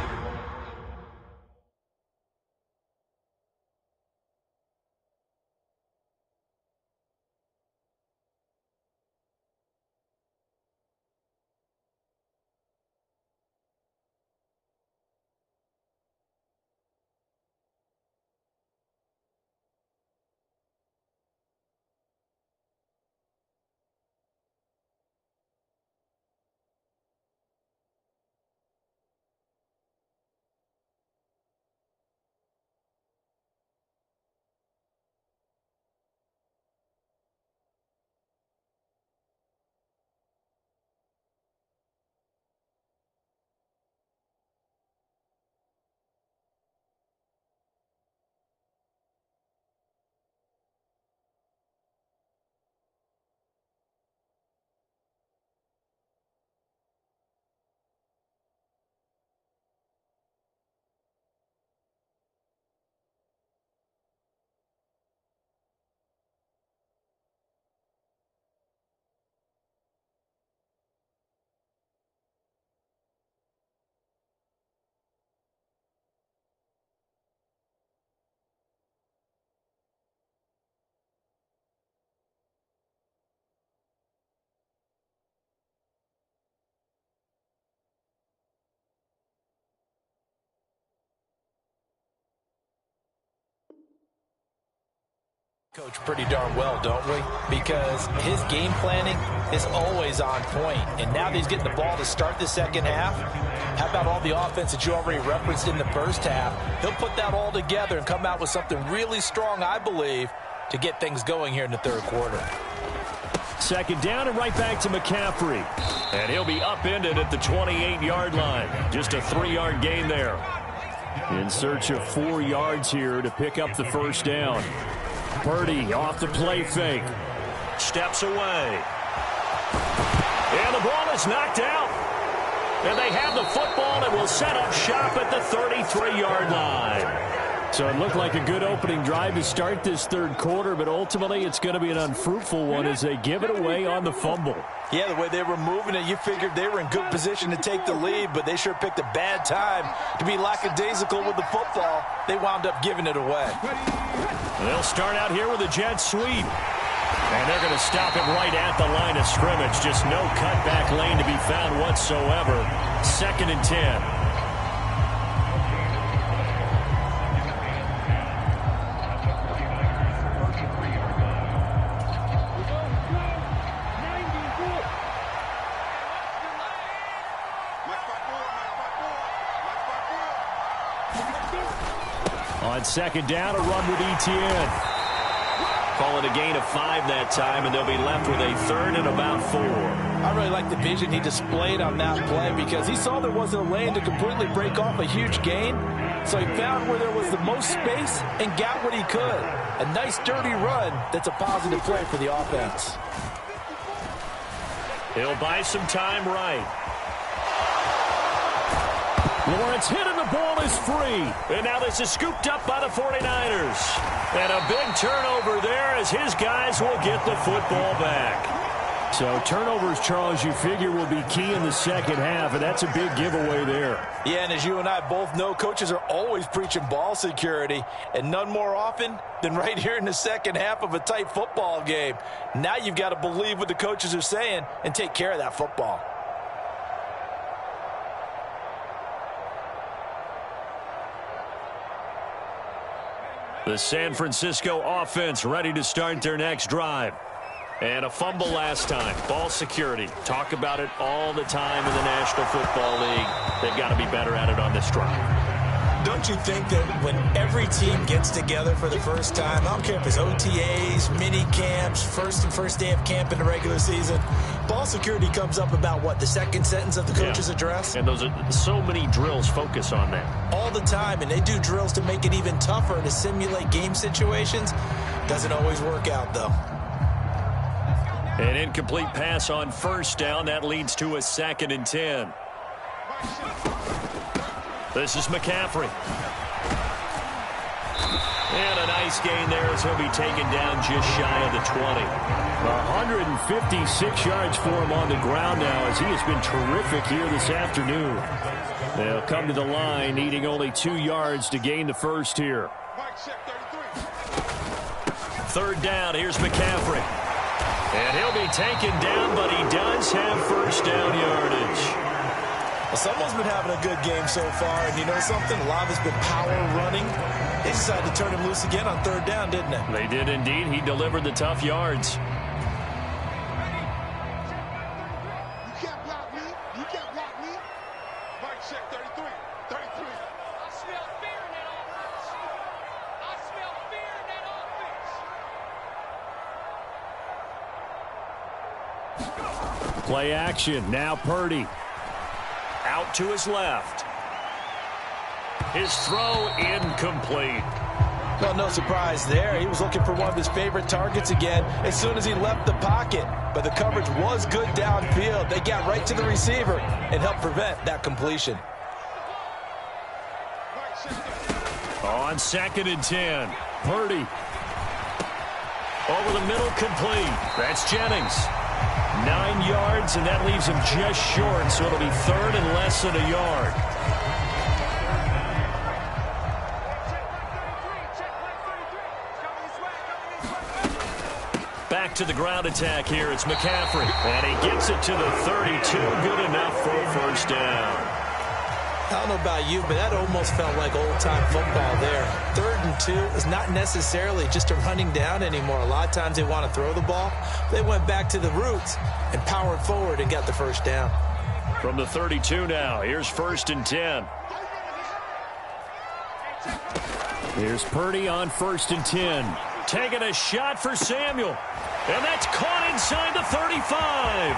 Coach pretty darn well, don't we? Because his game planning is always on point. And now that he's getting the ball to start the second half, how about all the offense that you already referenced in the first half? He'll put that all together and come out with something really strong, I believe, to get things going here in the third quarter. Second down and right back to McCaffrey. And he'll be upended at the 28-yard line. Just a 3-yard gain there. In search of 4 yards here to pick up the first down. Purdy off the play fake. Steps away. And the ball is knocked out. And they have the football and will set up shop at the 33-yard line. So it looked like a good opening drive to start this third quarter, but ultimately it's going to be an unfruitful one as they give it away on the fumble. Yeah, the way they were moving it, you figured they were in good position to take the lead, but they sure picked a bad time to be lackadaisical with the football. They wound up giving it away. They'll start out here with a jet sweep. And they're going to stop him right at the line of scrimmage. Just no cutback lane to be found whatsoever. 2nd and 10. On second down, a run with Etienne. Call it a gain of 5 that time, and they'll be left with a 3rd and about 4. I really like the vision he displayed on that play because he saw there wasn't a lane to completely break off a huge gain. So he found where there was the most space and got what he could. A nice, dirty run that's a positive play for the offense. He'll buy some time right. Lawrence hit and the ball is free. And now this is scooped up by the 49ers. And a big turnover there as his guys will get the football back. So turnovers, Charles, you figure will be key in the second half, and that's a big giveaway there. Yeah, and as you and I both know, coaches are always preaching ball security, and none more often than right here in the second half of a tight football game. Now you've got to believe what the coaches are saying and take care of that football. The San Francisco offense ready to start their next drive. And a fumble last time. Ball security. Talk about it all the time in the National Football League. They've got to be better at it on this drive. Don't you think that when every team gets together for the first time, I don't care if it's OTAs, mini camps, first day of camp in the regular season, ball security comes up about what, the second sentence of the coach's address? And those are so many drills focus on that. All the time, and they do drills to make it even tougher to simulate game situations. Doesn't always work out, though. An incomplete pass on first down. That leads to a 2nd and 10. This is McCaffrey. And a nice gain there as he'll be taken down just shy of the 20. 156 yards for him on the ground now as he has been terrific here this afternoon. They'll come to the line needing only 2 yards to gain the first here. 3rd down. Here's McCaffrey. And he'll be taken down, but he does have first down yardage. Well, someone's been having a good game so far, and you know something? A lot of it's been power running. They decided to turn him loose again on 3rd down, didn't they? They did indeed. He delivered the tough yards. You can't block me. You can't block me. Mike check 33. 33. I smell fear in that offense. I smell fear in that offense. Play action. Now Purdy. Out to his left. His throw incomplete. Well, no surprise there. He was looking for one of his favorite targets again as soon as he left the pocket. But the coverage was good downfield. They got right to the receiver and helped prevent that completion. On 2nd and 10. Purdy. Over the middle, complete. That's Jennings. 9 yards, and that leaves him just short, so it'll be 3rd and less than a yard. Back to the ground attack here. It's McCaffrey, and he gets it to the 32. Good enough for a first down. I don't know about you, but that almost felt like old-time football there. 3rd and 2 is not necessarily just a running down anymore. A lot of times they want to throw the ball. They went back to the roots and powered forward and got the first down. From the 32 now, here's 1st and 10. Here's Purdy on 1st and 10. Taking a shot for Samuel. And that's caught inside the 35.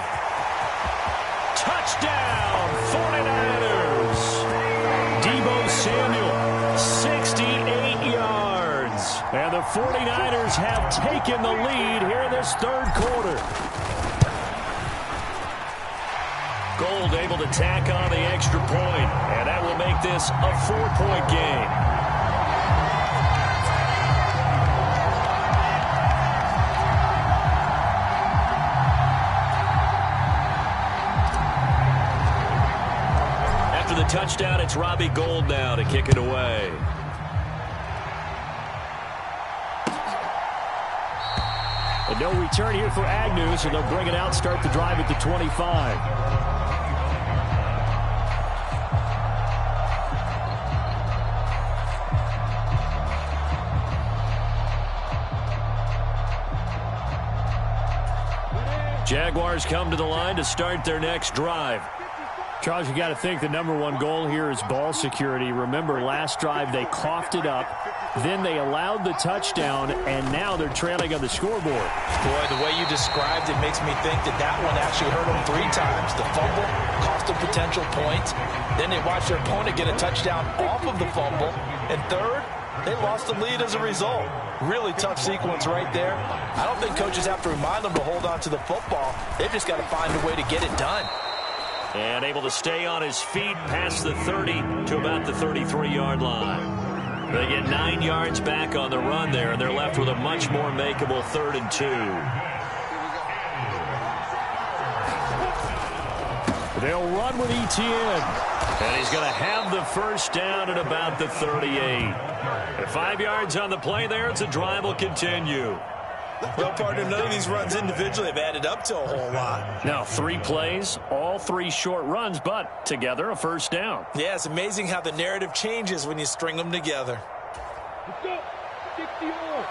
Touchdown, 49ers. Deebo Samuel, 68 yards. And the 49ers have taken the lead here in this 3rd quarter. Gold able to tack on the extra point, and that will make this a 4-point game. After the touchdown, it's Robbie Gould now to kick it away. And no return here for Agnew, so they'll bring it out, start the drive at the 25. Jaguars come to the line to start their next drive. Charles, you got to think the #1 goal here is ball security. Remember, last drive they coughed it up, then they allowed the touchdown, and now they're trailing on the scoreboard. Boy, the way you described it makes me think that that one actually hurt them 3 times. The fumble cost them potential points. Then they watched their opponent get a touchdown off of the fumble. And third, they lost the lead as a result. Really tough sequence right there. I don't think coaches have to remind them to hold on to the football. They've just got to find a way to get it done. And able to stay on his feet past the 30 to about the 33-yard line. They get 9 yards back on the run there, and they're left with a much more makeable 3rd and 2. They'll run with Etienne. And he's going to have the first down at about the 38. At 5 yards on the play there, it's a drive will continue. Well, partner, none of these runs individually have added up to a whole lot. Now, 3 plays, all 3 short runs, but together a first down. Yeah, it's amazing how the narrative changes when you string them together. Let's go. 60-yard.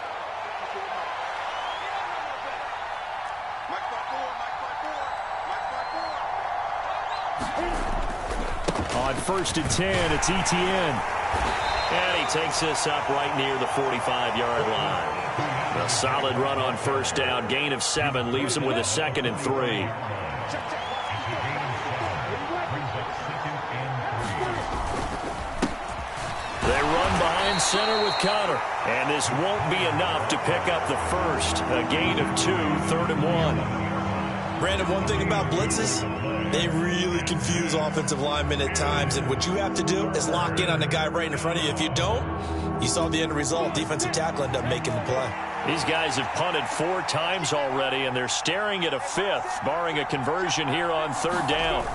On 1st and 10, it's Etienne. And he takes this up right near the 45-yard line. A solid run on first down. Gain of 7 leaves him with a 2nd and 3. They run behind center with Connor. And this won't be enough to pick up the first. A gain of 2, 3rd and 1. Brandon, one thing about blitzes, they really confuse offensive linemen at times, and what you have to do is lock in on the guy right in front of you. If you don't, you saw the end result. Defensive tackle ended up making the play. These guys have punted 4 times already, and they're staring at a 5th, barring a conversion here on 3rd down.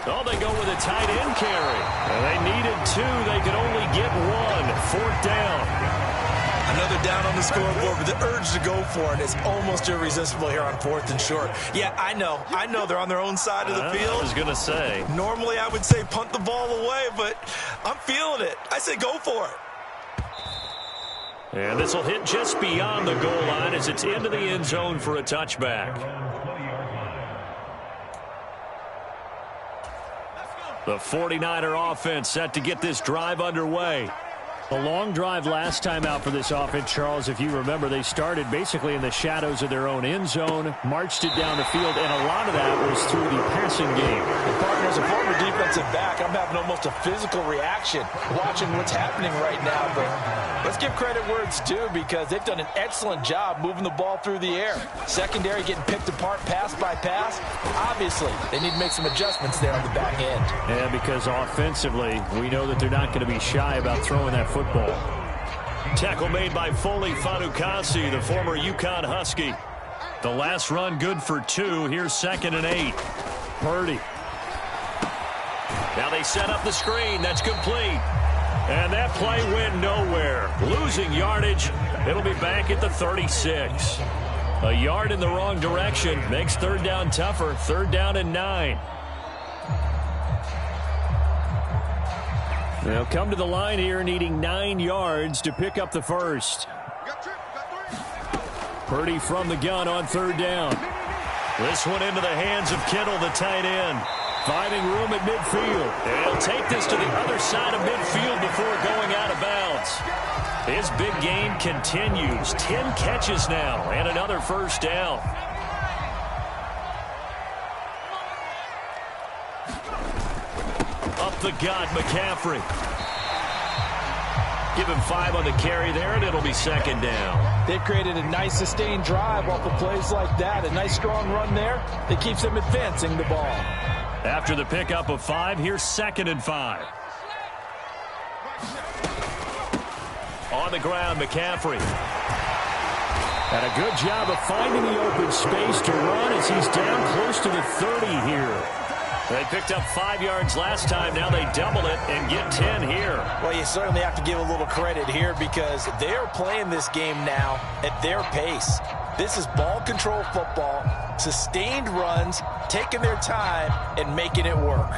Oh, they go with a tight end carry. And they needed 2. They could only get 1. 4th down. Another down on the scoreboard, but the urge to go for it is almost irresistible here on 4th and short. Yeah, I know they're on their own side of the field. I was going to say. Normally I would say punt the ball away, but I'm feeling it. I say go for it. And this will hit just beyond the goal line as it's into the end zone for a touchback. The 49er offense set to get this drive underway. A long drive last time out for this offense, Charles. If you remember, they started basically in the shadows of their own end zone, marched it down the field, and a lot of that was through the passing game. And partner, as a former defensive back, I'm having almost a physical reaction watching what's happening right now. But let's give credit where it's due, because they've done an excellent job moving the ball through the air. Secondary getting picked apart pass by pass. Obviously, they need to make some adjustments there on the back end. Yeah, because offensively, we know that they're not going to be shy about throwing that football. Tackle made by Foley Fadukasi, the former UConn Husky. The last run good for 2. Here's 2nd and 8. Purdy. Now they set up the screen. That's complete. And that play went nowhere. Losing yardage. It'll be back at the 36. A yard in the wrong direction makes 3rd down tougher. 3rd down and 9. They'll come to the line here needing 9 yards to pick up the first. Purdy from the gun on third down. This one into the hands of Kittle, the tight end. Finding room at midfield. And he'll take this to the other side of midfield before going out of bounds. His big game continues. 10 catches now and another first down. Up the gut, McCaffrey. Give him 5 on the carry there, and it'll be second down. They've created a nice sustained drive off of plays like that. A nice strong run there that keeps them advancing the ball. After the pickup of 5, here's 2nd and 5. On the ground, McCaffrey. And a good job of finding the open space to run as he's down close to the 30 here. They picked up 5 yards last time. Now they double it and get 10 here. Well, you certainly have to give a little credit here because they're playing this game now at their pace. This is ball control football, sustained runs, taking their time, and making it work.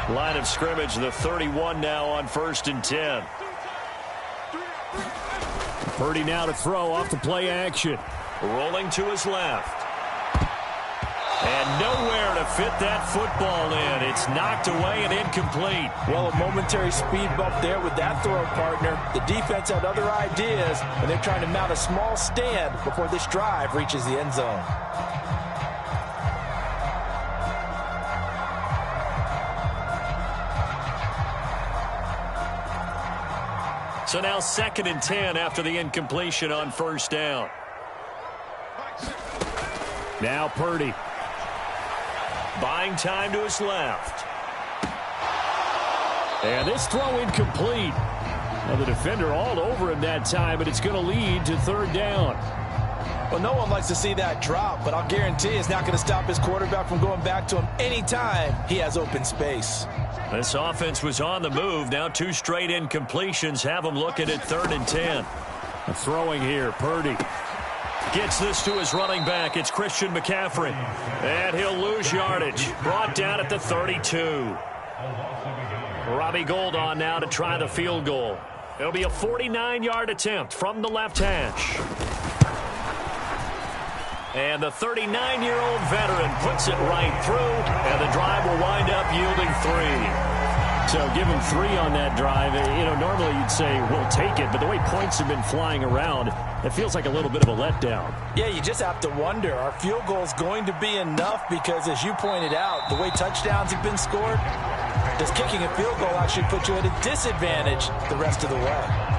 Line of scrimmage, the 31 now on 1st and 10. Purdy now to throw off the play action. Rolling to his left. And nowhere to fit that football in. It's knocked away and incomplete. Well, a momentary speed bump there with that throw, partner. The defense had other ideas, and they're trying to mount a small stand before this drive reaches the end zone. So now 2nd and 10 after the incompletion on first down. Now Purdy. Buying time to his left. And this throw incomplete. Now the defender all over him that time, but it's going to lead to 3rd down. Well, no one likes to see that drop, but I'll guarantee it's not going to stop his quarterback from going back to him anytime he has open space. This offense was on the move. Now 2 straight incompletions have them looking at 3rd and 10. Throwing here, Purdy. Gets this to his running back. It's Christian McCaffrey. And he'll lose yardage. Brought down at the 32. Robbie Gould on now to try the field goal. It'll be a 49-yard attempt from the left hash. And the 39-year-old veteran puts it right through, and the drive will wind up yielding 3. So give him 3 on that drive. You know, normally you'd say, we'll take it, but the way points have been flying around, it feels like a little bit of a letdown. Yeah, you just have to wonder, are field goals going to be enough? Because as you pointed out, the way touchdowns have been scored, does kicking a field goal actually put you at a disadvantage the rest of the way?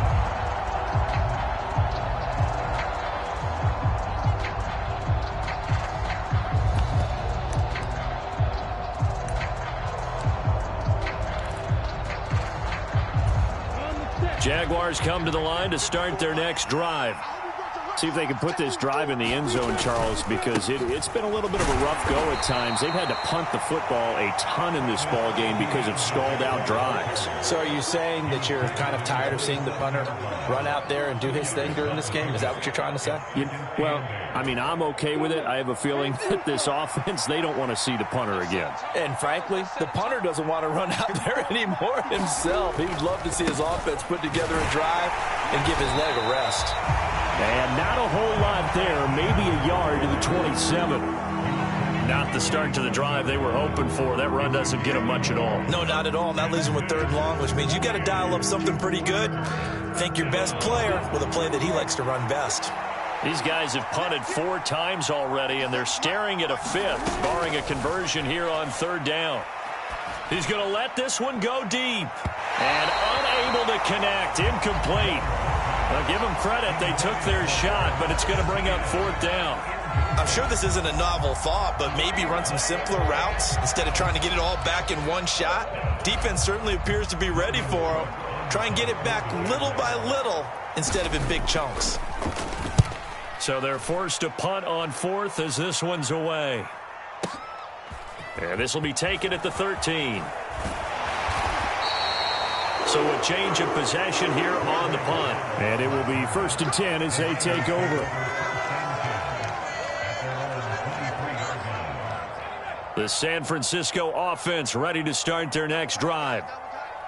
Jaguars come to the line to start their next drive. See if they can put this drive in the end zone, Charles, because it's been a little bit of a rough go at times. They've had to punt the football a ton in this ball game because of stalled-out drives. So are you saying that you're kind of tired of seeing the punter run out there and do his thing during this game? Is that what you're trying to say? Well, I mean, I'm okay with it. I have a feeling that this offense, they don't want to see the punter again. And frankly, the punter doesn't want to run out there anymore himself. He'd love to see his offense put together a drive and give his leg a rest. And not a whole lot there, maybe a yard to the 27. Not the start to the drive they were hoping for. That run doesn't get them much at all. No, not at all. And that leaves them with 3rd and long, which means you got to dial up something pretty good. Think your best player with a play that he likes to run best. These guys have punted 4 times already, and they're staring at a 5th, barring a conversion here on 3rd down. He's going to let this one go deep. And unable to connect, incomplete. Well, give them credit. They took their shot, but it's going to bring up 4th down. I'm sure this isn't a novel thought, but maybe run some simpler routes instead of trying to get it all back in one shot. Defense certainly appears to be ready for them. Try and get it back little by little instead of in big chunks. So they're forced to punt on 4th as this one's away. And this will be taken at the 13. So a change of possession here on the punt. And it will be 1st and 10 as they take over. The San Francisco offense ready to start their next drive.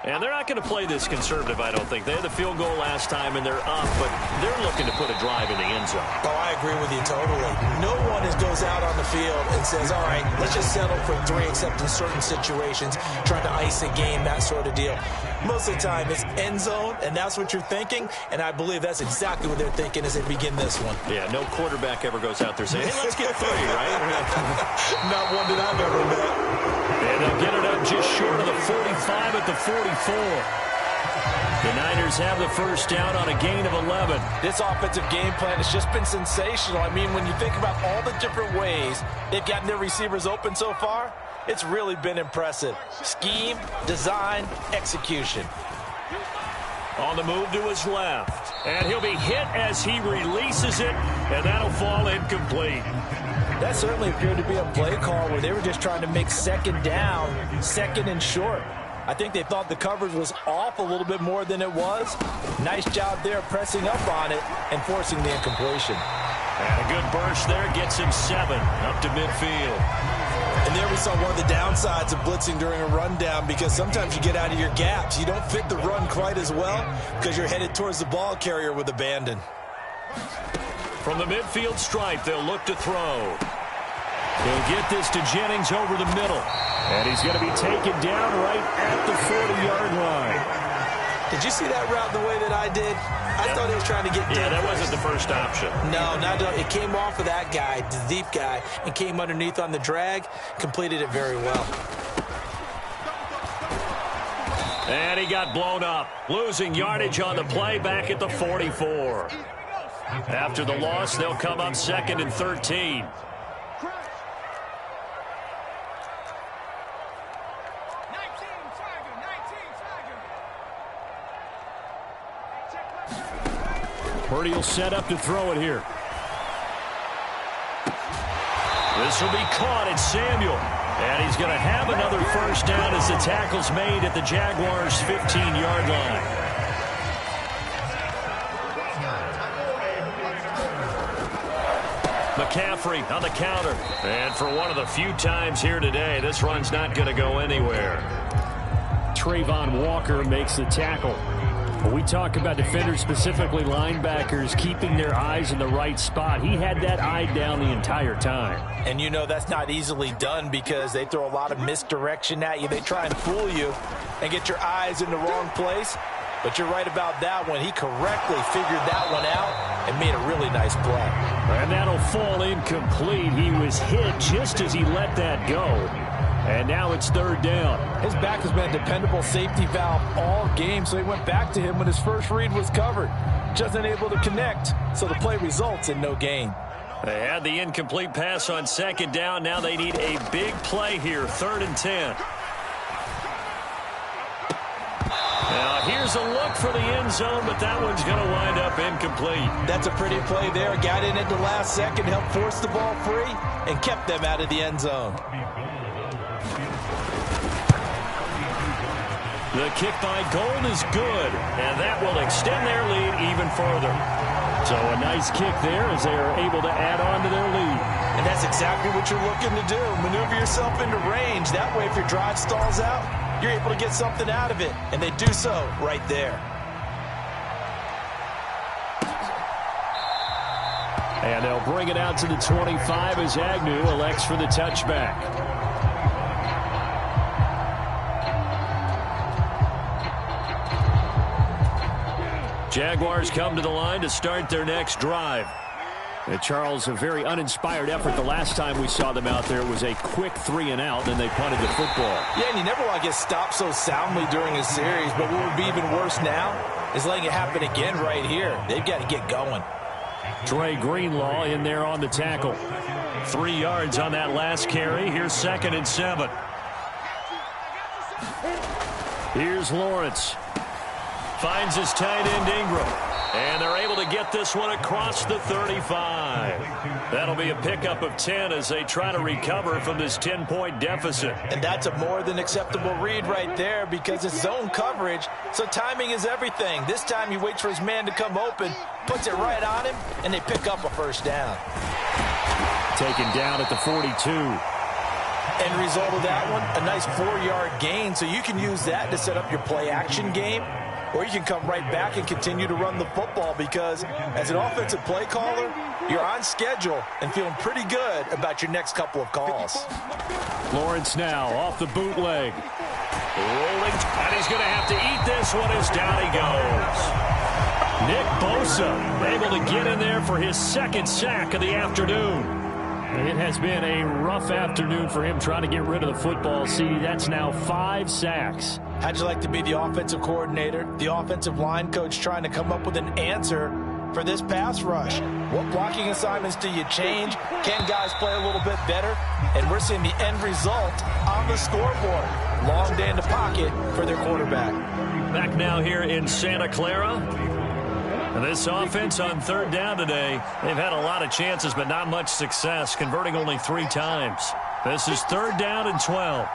And they're not going to play this conservative, I don't think. They had the field goal last time, and they're up, but they're looking to put a drive in the end zone. Oh, I agree with you totally. No one goes out on the field and says, all right, let's just settle for 3, except in certain situations, trying to ice a game, that sort of deal. Most of the time, it's end zone, and that's what you're thinking, and I believe that's exactly what they're thinking as they begin this one. Yeah, no quarterback ever goes out there saying, hey, let's get 3, right? Not one that I've ever met. And they'll get it up just short of the 45 at the 44. The Niners have the first down on a gain of 11. This offensive game plan has just been sensational. I mean, when you think about all the different ways they've gotten their receivers open so far, it's really been impressive. Scheme, design, execution. On the move to his left. And he'll be hit as he releases it, and that'll fall incomplete. That certainly appeared to be a play call where they were just trying to make second down, second and short. I think they thought the coverage was off a little bit more than it was. Nice job there pressing up on it and forcing the incompletion. And a good burst there gets him 7 up to midfield. And there we saw one of the downsides of blitzing during a rundown, because sometimes you get out of your gaps. You don't fit the run quite as well because you're headed towards the ball carrier with abandon. From the midfield stripe, they'll look to throw. He'll get this to Jennings over the middle. And he's going to be taken down right at the 40-yard line. Did you see that route the way that I did? I thought he was trying to get deep. Yeah, that wasn't the first option. No, it came off of that guy, the deep guy, and came underneath on the drag, completed it very well. And he got blown up, losing yardage on the play back at the 44. After the loss, they'll come up 2nd and 13. Purdy will set up to throw it here. This will be caught. It's Samuel. And he's going to have another first down as the tackle's made at the Jaguars' 15-yard line. McCaffrey on the counter. And for one of the few times here today, this run's not going to go anywhere. Trayvon Walker makes the tackle. When we talk about defenders, specifically linebackers, keeping their eyes in the right spot, he had that eye down the entire time. And you know that's not easily done because they throw a lot of misdirection at you. They try and fool you and get your eyes in the wrong place. But you're right about that one. He correctly figured that one out and made a really nice play. And that'll fall incomplete. He was hit just as he let that go. And now it's 3rd down. His back has been a dependable safety valve all game, so he went back to him when his first read was covered. Just unable to connect, so the play results in no gain. They had the incomplete pass on 2nd down. Now they need a big play here, 3rd and 10. Now here's a look for the end zone, but that one's going to wind up incomplete. That's a pretty play there. Got in at the last second, helped force the ball free, and kept them out of the end zone. The kick by Gold is good, and that will extend their lead even further. So a nice kick there as they are able to add on to their lead. And that's exactly what you're looking to do. Maneuver yourself into range. That way, if your drive stalls out, you're able to get something out of it. And they do so right there. And they'll bring it out to the 25 as Agnew elects for the touchback. Jaguars come to the line to start their next drive. And Charles, a very uninspired effort. The last time we saw them out there was a quick 3-and-out, and they punted the football. Yeah, and you never want to get stopped so soundly during a series, but what would be even worse now is letting it happen again right here. They've got to get going. Dre Greenlaw in there on the tackle. 3 yards on that last carry. Here's 2nd and 7. Here's Lawrence. Finds his tight end Ingram. And they're able to get this one across the 35. That'll be a pickup of 10 as they try to recover from this 10-point deficit. And that's a more than acceptable read right there because it's zone coverage, so timing is everything. This time he waits for his man to come open, puts it right on him, and they pick up a first down. Taken down at the 42. End result of that one, a nice 4-yard gain. So you can use that to set up your play-action game, or you can come right back and continue to run the football because as an offensive play caller, you're on schedule and feeling pretty good about your next couple of calls. Lawrence now off the bootleg. Rolling, and he's going to have to eat this one as down he goes. Nick Bosa able to get in there for his second sack of the afternoon. It has been a rough afternoon for him trying to get rid of the football. See, that's now 5 sacks. How'd you like to be the offensive coordinator, the offensive line coach trying to come up with an answer for this pass rush? What blocking assignments do you change? Can guys play a little bit better? And we're seeing the end result on the scoreboard. Long day in the pocket for their quarterback. Back now here in Santa Clara. And this offense on third down today, they've had a lot of chances but not much success, converting only 3 times. This is third down and 12.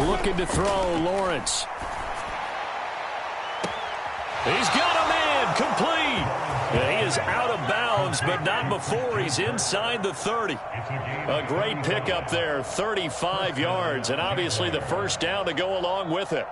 Looking to throw, Lawrence. He's got a man, complete. Yeah, he is out of bounds, but not before he's inside the 30. A great pickup there, 35 yards, and obviously the first down to go along with it.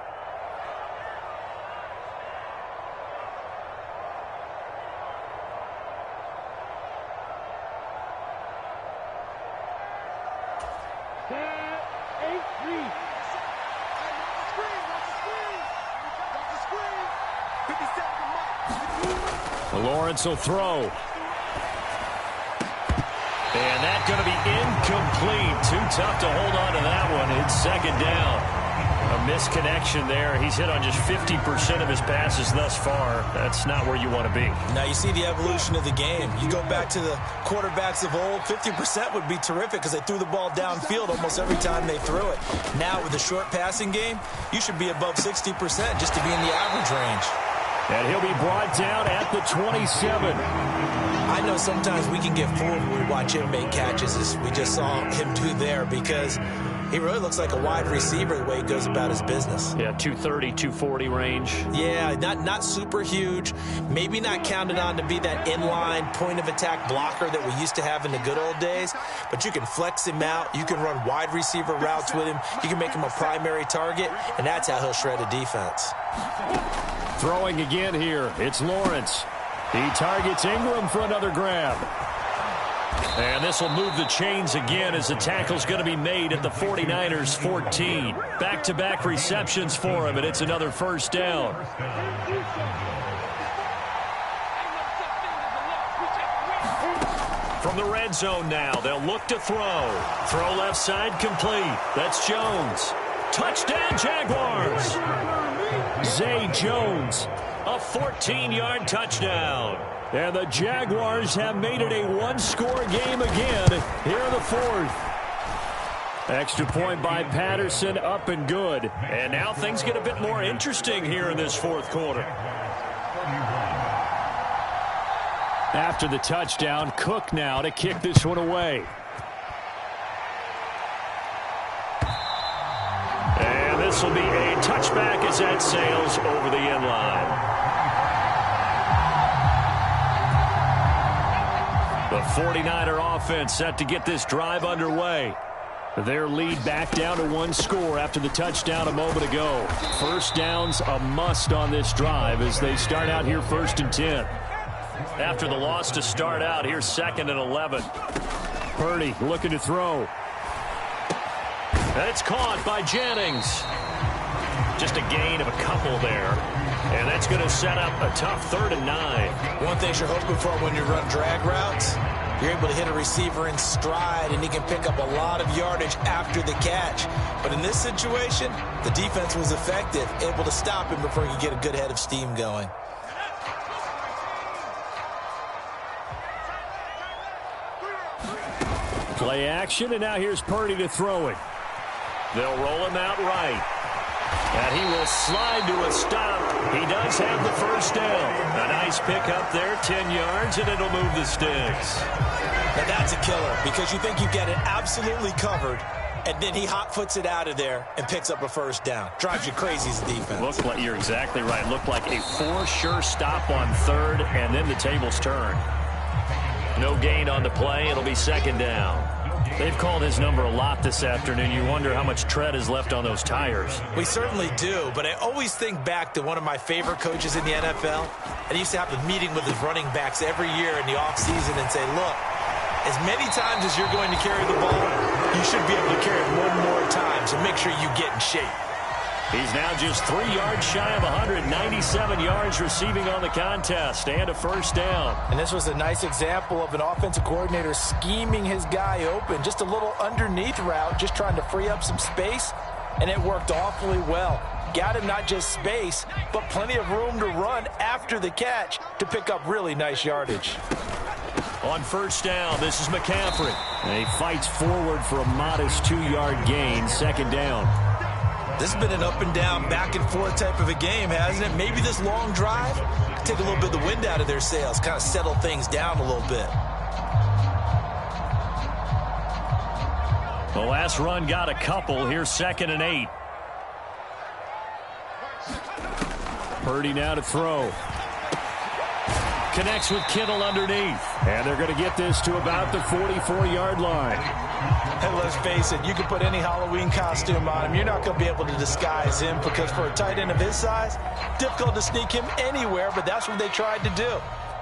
Lawrence will throw. And that's going to be incomplete. Too tough to hold on to that one. It's second down. A misconnection there. He's hit on just 50% of his passes thus far. That's not where you want to be. Now you see the evolution of the game. You go back to the quarterbacks of old, 50% would be terrific because they threw the ball downfield almost every time they threw it. Now with the short passing game, you should be above 60% just to be in the average range. And he'll be brought down at the 27. I know sometimes we can get fooled when we watch him make catches, as we just saw him do there, because he really looks like a wide receiver the way he goes about his business. Yeah, 230, 240 range. Yeah, not super huge. Maybe not counted on to be that inline point-of-attack blocker that we used to have in the good old days, but you can flex him out. You can run wide receiver routes with him. You can make him a primary target, and that's how he'll shred a defense. Throwing again here. It's Lawrence. He targets Ingram for another grab. And this will move the chains again as the tackle's going to be made at the 49ers 14. Back-to-back receptions for him, and it's another first down. From the red zone now, they'll look to throw. Throw left side complete. That's Jones. Touchdown, Jaguars. Zay Jones, a 14-yard touchdown. And the Jaguars have made it a one-score game again here in the fourth. Extra point by Patterson, up and good. And now things get a bit more interesting here in this fourth quarter. After the touchdown, Cook now to kick this one away. And this will be a touchback as that sails over the end line. The 49er offense set to get this drive underway. Their lead back down to 1 score after the touchdown a moment ago. First down's a must on this drive as they start out here 1st and 10. After the loss to start out, here's 2nd and 11. Purdy looking to throw. And it's caught by Jennings. Just a gain of a couple there. And that's going to set up a tough 3rd and 9. One thing you're hoping for when you run drag routes, you're able to hit a receiver in stride, and he can pick up a lot of yardage after the catch. But in this situation, the defense was effective, able to stop him before he could get a good head of steam going. Play action, and now here's Purdy to throw it. They'll roll him out right. And he will slide to a stop. He does have the first down. A nice pickup there, 10 yards, and it'll move the sticks. Now that's a killer because you think you've got it absolutely covered, and then he hot-foots it out of there and picks up a first down. Drives you crazy as a defense. Looked like, you're exactly right. Looked like a for sure stop on 3rd, and then the tables turn. No gain on the play. It'll be second down. They've called his number a lot this afternoon. You wonder how much tread is left on those tires. We certainly do, but I always think back to one of my favorite coaches in the NFL. And he used to have a meeting with his running backs every year in the offseason and say, look, as many times as you're going to carry the ball, you should be able to carry it one more time, so make sure you get in shape. He's now just 3 yards shy of 197 yards receiving on the contest and a first down. And this was a nice example of an offensive coordinator scheming his guy open. Just a little underneath route, just trying to free up some space, and it worked awfully well. Got him not just space, but plenty of room to run after the catch to pick up really nice yardage. On first down, this is McCaffrey. And he fights forward for a modest 2-yard gain, second down. This has been an up-and-down, back-and-forth type of a game, hasn't it? Maybe this long drive could take a little bit of the wind out of their sails, kind of settle things down a little bit. The last run got a couple. Here's 2nd and 8. Purdy now to throw. Connects with Kittle underneath. And they're going to get this to about the 44-yard line. And let's face it, you can put any Halloween costume on him. You're not going to be able to disguise him because for a tight end of his size, difficult to sneak him anywhere, but that's what they tried to do.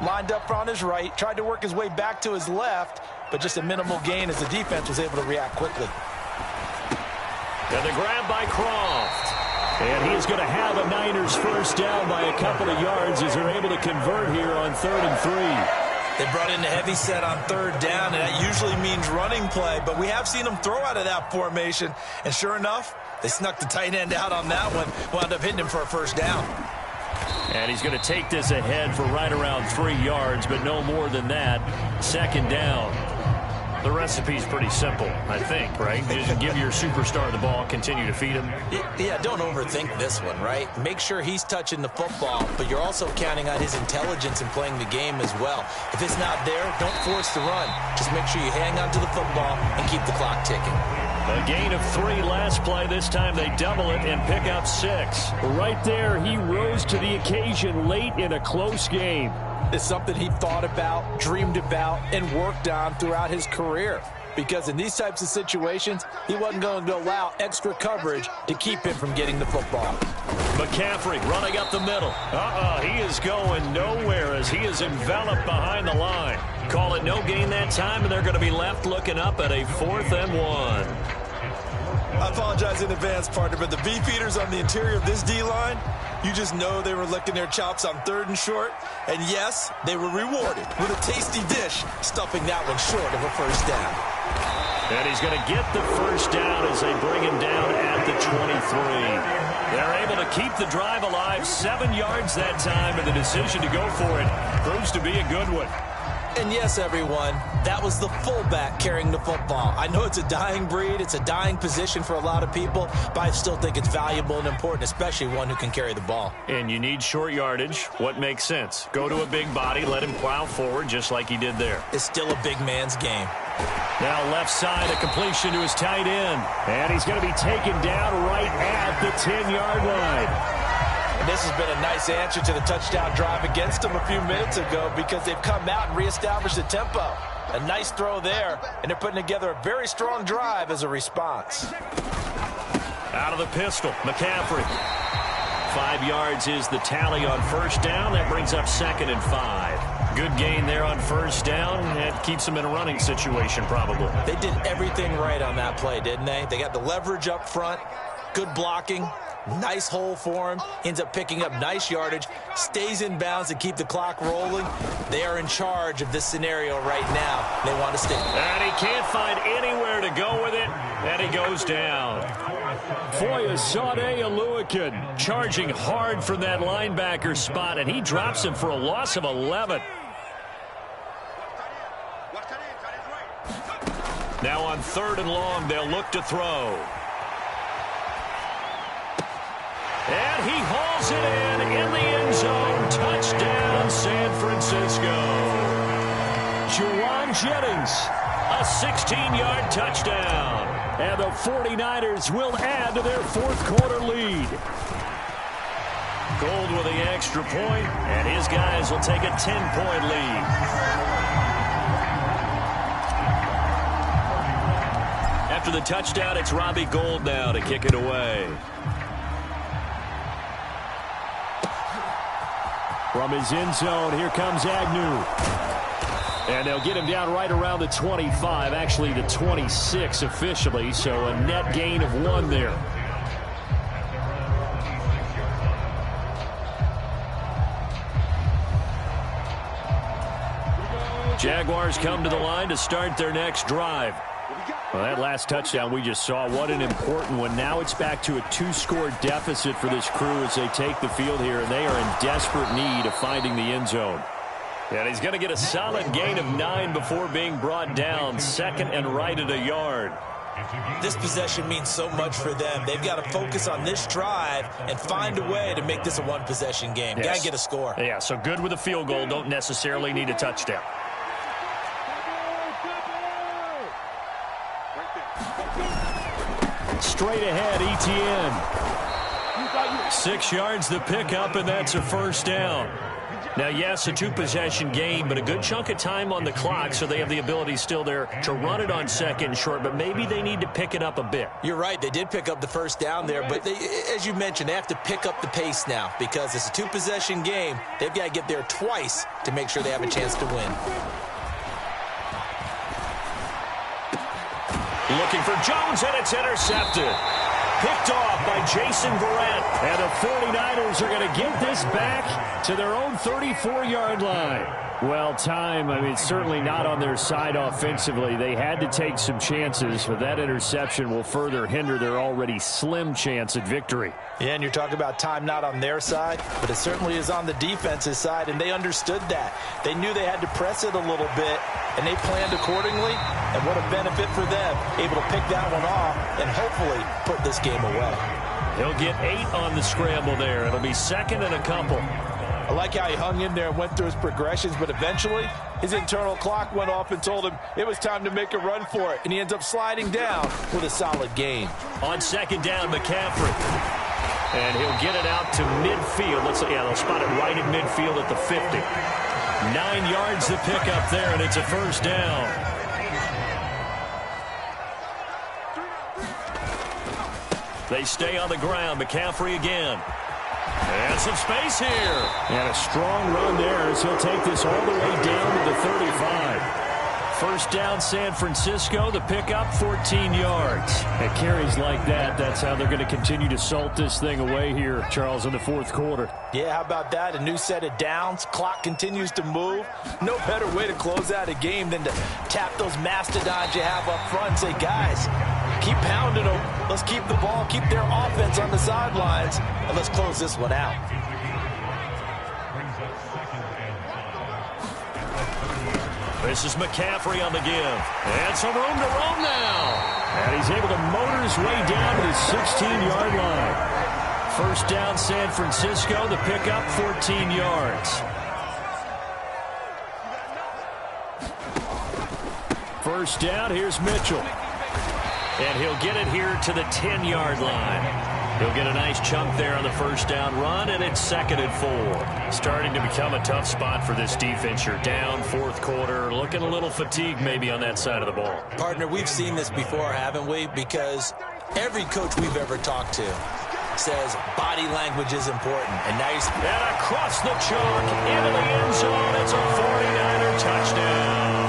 Lined up on his right, tried to work his way back to his left, but just a minimal gain as the defense was able to react quickly. And the grab by Croft. And he is going to have a Niners first down by a couple of yards as they're able to convert here on 3rd and 3. They brought in the heavy set on 3rd down, and that usually means running play, but we have seen them throw out of that formation, and sure enough, they snuck the tight end out on that one, wound up hitting him for a first down. And he's going to take this ahead for right around 3 yards, but no more than that. Second down. The recipe's pretty simple, I think, right? Just give your superstar the ball, continue to feed him. Yeah, don't overthink this one, right? Make sure he's touching the football, but you're also counting on his intelligence in playing the game as well. If it's not there, don't force the run. Just make sure you hang on to the football and keep the clock ticking. A gain of 3 last play. This time they double it and pick up 6. Right there, he rose to the occasion late in a close game. It's something he thought about, dreamed about, and worked on throughout his career. Because in these types of situations, he wasn't going to allow extra coverage to keep him from getting the football. McCaffrey running up the middle. He is going nowhere as he is enveloped behind the line. Call it no gain that time, and they're going to be left looking up at a 4th and 1. I apologize in advance, partner, but the beefeaters on the interior of this D-line, you just know they were licking their chops on 3rd and short. And yes, they were rewarded with a tasty dish, stuffing that one short of a first down. And he's going to get the first down as they bring him down at the 23. They're able to keep the drive alive, 7 yards that time, and the decision to go for it proves to be a good one. And yes, everyone, that was the fullback carrying the football. I know it's a dying breed, it's a dying position for a lot of people, but I still think it's valuable and important, especially one who can carry the ball. And you need short yardage. What makes sense? Go to a big body, let him plow forward just like he did there. It's still a big man's game. Now left side, a completion to his tight end. And he's going to be taken down right at the 10-yard line. And this has been a nice answer to the touchdown drive against them a few minutes ago because they've come out and reestablished the tempo. A nice throw there, and they're putting together a very strong drive as a response. Out of the pistol, McCaffrey. 5 yards is the tally on first down. That brings up 2nd and 5. Good gain there on first down. That keeps them in a running situation probably. They did everything right on that play, didn't they? They got the leverage up front, good blocking. Nice hole for him. Ends up picking up nice yardage. Stays in bounds to keep the clock rolling. They are in charge of this scenario right now. They want to stay. And he can't find anywhere to go with it. And he goes down. Foyesade Aluakin charging hard from that linebacker spot. And he drops him for a loss of 11. Now on 3rd and long, they'll look to throw. And he hauls it in the end zone. Touchdown, San Francisco. Juwan Jennings, a 16-yard touchdown. And the 49ers will add to their 4th quarter lead. Gold with the extra point, and his guys will take a 10-point lead. After the touchdown, it's Robbie Gould now to kick it away. From his end zone, here comes Agnew. And they'll get him down right around the 25, actually the 26 officially, so a net gain of 1 there. Jaguars come to the line to start their next drive. Well, that last touchdown we just saw, what an important one. Now it's back to a 2-score deficit for this crew as they take the field here, and they are in desperate need of finding the end zone. And he's going to get a solid gain of 9 before being brought down, second and right at a yard. This possession means so much for them. They've got to focus on this drive and find a way to make this a one-possession game. Yes. Got to get a score. Yeah, so good with a field goal. Don't necessarily need a touchdown. Straight ahead, Etienne. 6 yards the pickup, and that's a first down. Now, yes, a 2-possession game, but a good chunk of time on the clock, so they have the ability still there to run it on second and short, but maybe they need to pick it up a bit. You're right. They did pick up the first down there, but as you mentioned, they have to pick up the pace now because it's a 2-possession game. They've got to get there twice to make sure they have a chance to win. Looking for Jones, and it's intercepted. Picked off by Jason Verrett. And the 49ers are going to get this back to their own 34-yard line. Well, time, I mean, certainly not on their side offensively. They had to take some chances, but that interception will further hinder their already slim chance at victory. Yeah, and you're talking about time not on their side, but it certainly is on the defense's side, and they understood that. They knew they had to press it a little bit, and they planned accordingly, and what a benefit for them, able to pick that one off and hopefully put this game away. He'll get 8 on the scramble there. It'll be second and a couple. I like how he hung in there and went through his progressions, but eventually his internal clock went off and told him it was time to make a run for it, and he ends up sliding down with a solid gain. On second down, McCaffrey. And he'll get it out to midfield. They'll spot it right at midfield at the 50. 9 yards to pick up there, and it's a first down. They stay on the ground. McCaffrey again. And some space here. And a strong run there as he'll take this all the way down to the 35. First down, San Francisco. The pickup, 14 yards. At carries like that, that's how they're going to continue to salt this thing away here, Charles, in the fourth quarter. Yeah, how about that? A new set of downs. Clock continues to move. No better way to close out a game than to tap those mastodons you have up front and say, guys, keep pounding them. Let's keep the ball, keep their offense on the sidelines, and let's close this one out. This is McCaffrey on the give. And some room to roam now. And he's able to motor his way down to the 16-yard line. First down, San Francisco. The pickup, 14 yards. First down, here's Mitchell. And he'll get it here to the 10-yard line. He'll get a nice chunk there on the first down run, and it's second and 4. Starting to become a tough spot for this defense. You're down fourth quarter, looking a little fatigued maybe on that side of the ball. Partner, we've seen this before, haven't we? Because every coach we've ever talked to says body language is important. And now he's... And across the chalk, into the end zone, it's a 49er touchdown.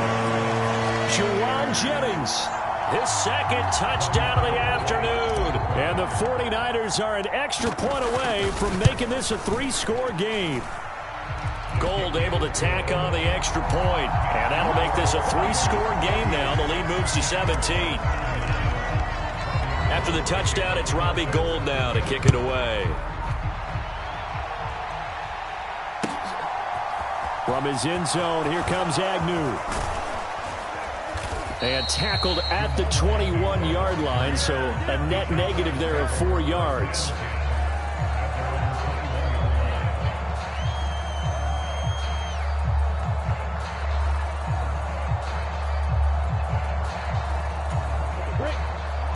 Juwan Jennings. His second touchdown of the afternoon. And the 49ers are an extra point away from making this a 3-score game. Gould able to tack on the extra point. And that'll make this a 3-score game now. The lead moves to 17. After the touchdown, it's Robbie Gould now to kick it away. From his end zone, here comes Agnew. And tackled at the 21-yard line, so a net negative there of 4 yards.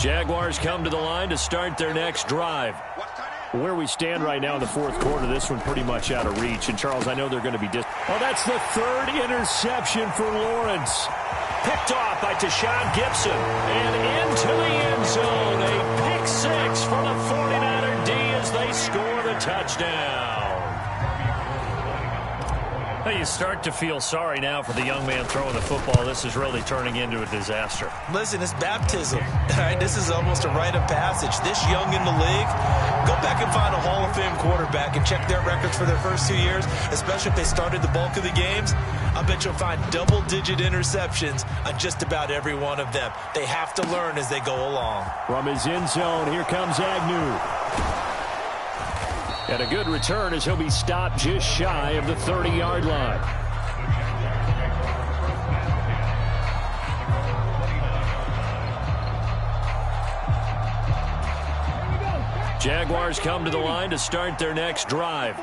Jaguars come to the line to start their next drive. Where we stand right now in the fourth quarter, this one pretty much out of reach. And, Charles, I know they're going to be... Oh, that's the third interception for Lawrence. Picked off by Tashawn Gibson. And into the end zone. A pick six for the 49er D as they score the touchdown. You start to feel sorry now for the young man throwing the football. This is really turning into a disaster. Listen, it's baptism. Right? This is almost a rite of passage. This young in the league, go back and find a Hall of Fame quarterback and check their records for their first 2 years, especially if they started the bulk of the games. I bet you'll find double-digit interceptions on just about every one of them. They have to learn as they go along. From his end zone, here comes Agnew. And a good return as he'll be stopped just shy of the 30-yard line. Jaguars come to the line to start their next drive.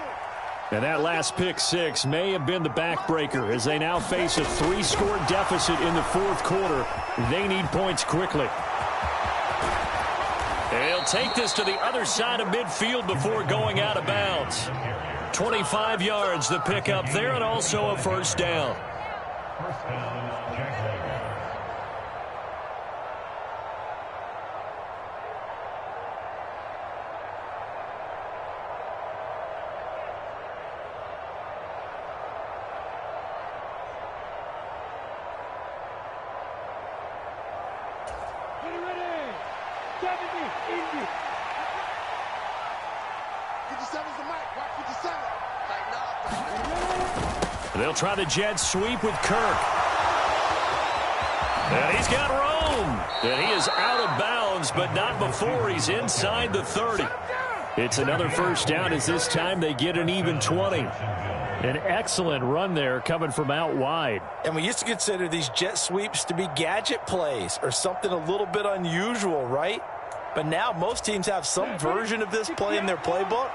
And that last pick six may have been the backbreaker as they now face a 3-score deficit in the fourth quarter. They need points quickly. They'll take this to the other side of midfield before going out of bounds. 25 yards the pickup there, and also a first down. They'll try the jet sweep with Kirk. And he's got room. And he is out of bounds, but not before he's inside the 30. It's another first down as this time they get an even 20. An excellent run there coming from out wide. And we used to consider these jet sweeps to be gadget plays or something a little bit unusual, right? But now most teams have some version of this play in their playbook.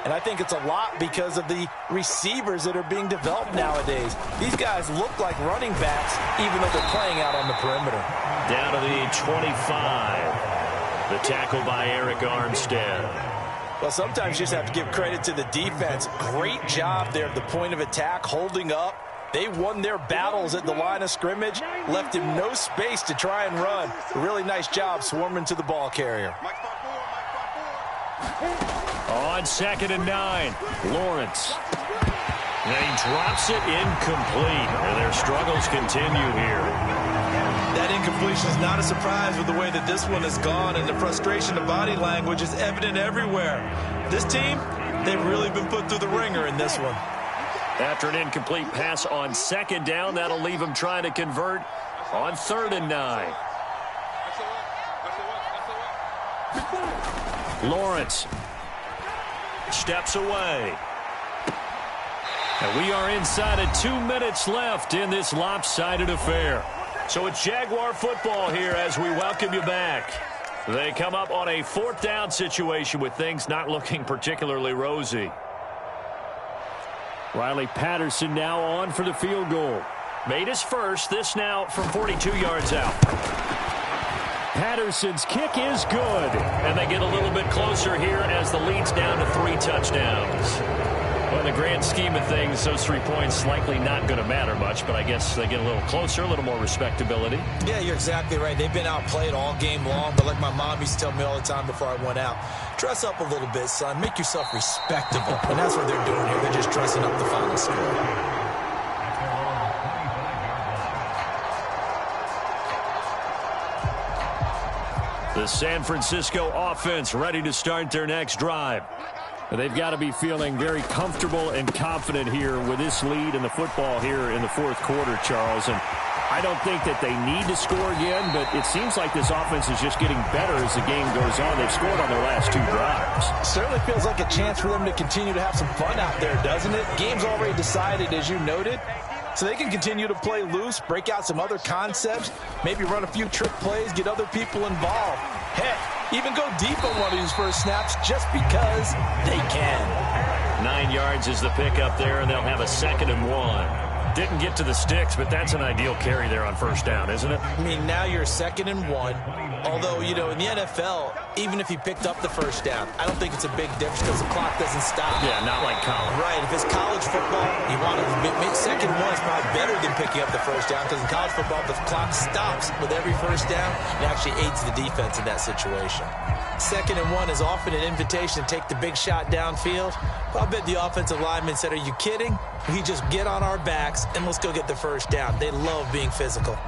And I think it's a lot because of the receivers that are being developed nowadays. These guys look like running backs even though they're playing out on the perimeter. Down to the 25. The tackle by Eric Armstead. Well, sometimes you just have to give credit to the defense. Great job there at the point of attack, holding up. They won their battles at the line of scrimmage, left him no space to try and run. A really nice job swarming to the ball carrier. On 2nd and 9, Lawrence. And he drops it incomplete. And their struggles continue here. That incompletion is not a surprise with the way that this one has gone, and the frustration of body language is evident everywhere. This team, they've really been put through the ringer in this one. After an incomplete pass on 2nd down, that'll leave him trying to convert on 3rd and 9. Lawrence steps away. And we are inside of 2 minutes left in this lopsided affair. So it's Jaguar football here as we welcome you back. They come up on a 4th down situation with things not looking particularly rosy. Riley Patterson now on for the field goal. Made his first, this now from 42 yards out. Patterson's kick is good. And they get a little bit closer here as the lead's down to 3 touchdowns. Well, in the grand scheme of things, those 3 points likely not going to matter much, but I guess they get a little closer, a little more respectability. Yeah, you're exactly right. They've been outplayed all game long, but like my mom used to tell me all the time before I went out, dress up a little bit, son. Make yourself respectable. And that's what they're doing here. They're just dressing up the final score. The San Francisco offense ready to start their next drive. They've got to be feeling very comfortable and confident here with this lead in the football here in the fourth quarter, Charles. And I don't think that they need to score again, but it seems like this offense is just getting better as the game goes on. They've scored on their last 2 drives. Certainly feels like a chance for them to continue to have some fun out there, doesn't it? Game's already decided, as you noted. So they can continue to play loose, break out some other concepts, maybe run a few trick plays, get other people involved. Heck, even go deep on one of these first snaps just because they can. 9 yards is the pickup there, and they'll have a 2nd and 1. Didn't get to the sticks, but that's an ideal carry there on first down, isn't it? I mean, now you're 2nd and 1. Although, you know, in the NFL, even if he picked up the first down, I don't think it's a big difference because the clock doesn't stop. Yeah, not like college. Right. If it's college football, you want to 2nd and 1 is probably better than picking up the first down because in college football, the clock stops with every first down. It actually aids the defense in that situation. 2nd and 1 is often an invitation to take the big shot downfield. I bet the offensive lineman said, are you kidding? We just get on our backs and let's go get the first down. They love being physical.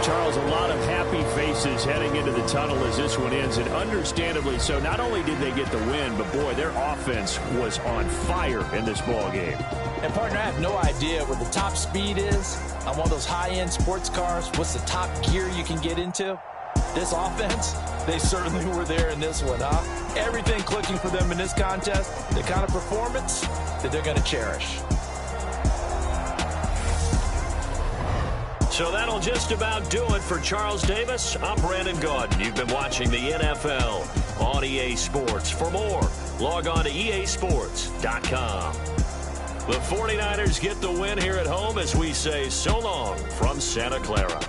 Charles, a lot of happy faces heading into the tunnel as this one ends, and understandably so. Not only did they get the win, but, boy, their offense was on fire in this ball game. And, partner, I have no idea what the top speed is on one of those high-end sports cars. What's the top gear you can get into? This offense, they certainly were there in this one, huh? Everything clicking for them in this contest, the kind of performance that they're going to cherish. So that'll just about do it for Charles Davis. I'm Brandon Gaudin. You've been watching the NFL on EA Sports. For more, log on to easports.com. The 49ers get the win here at home as we say so long from Santa Clara.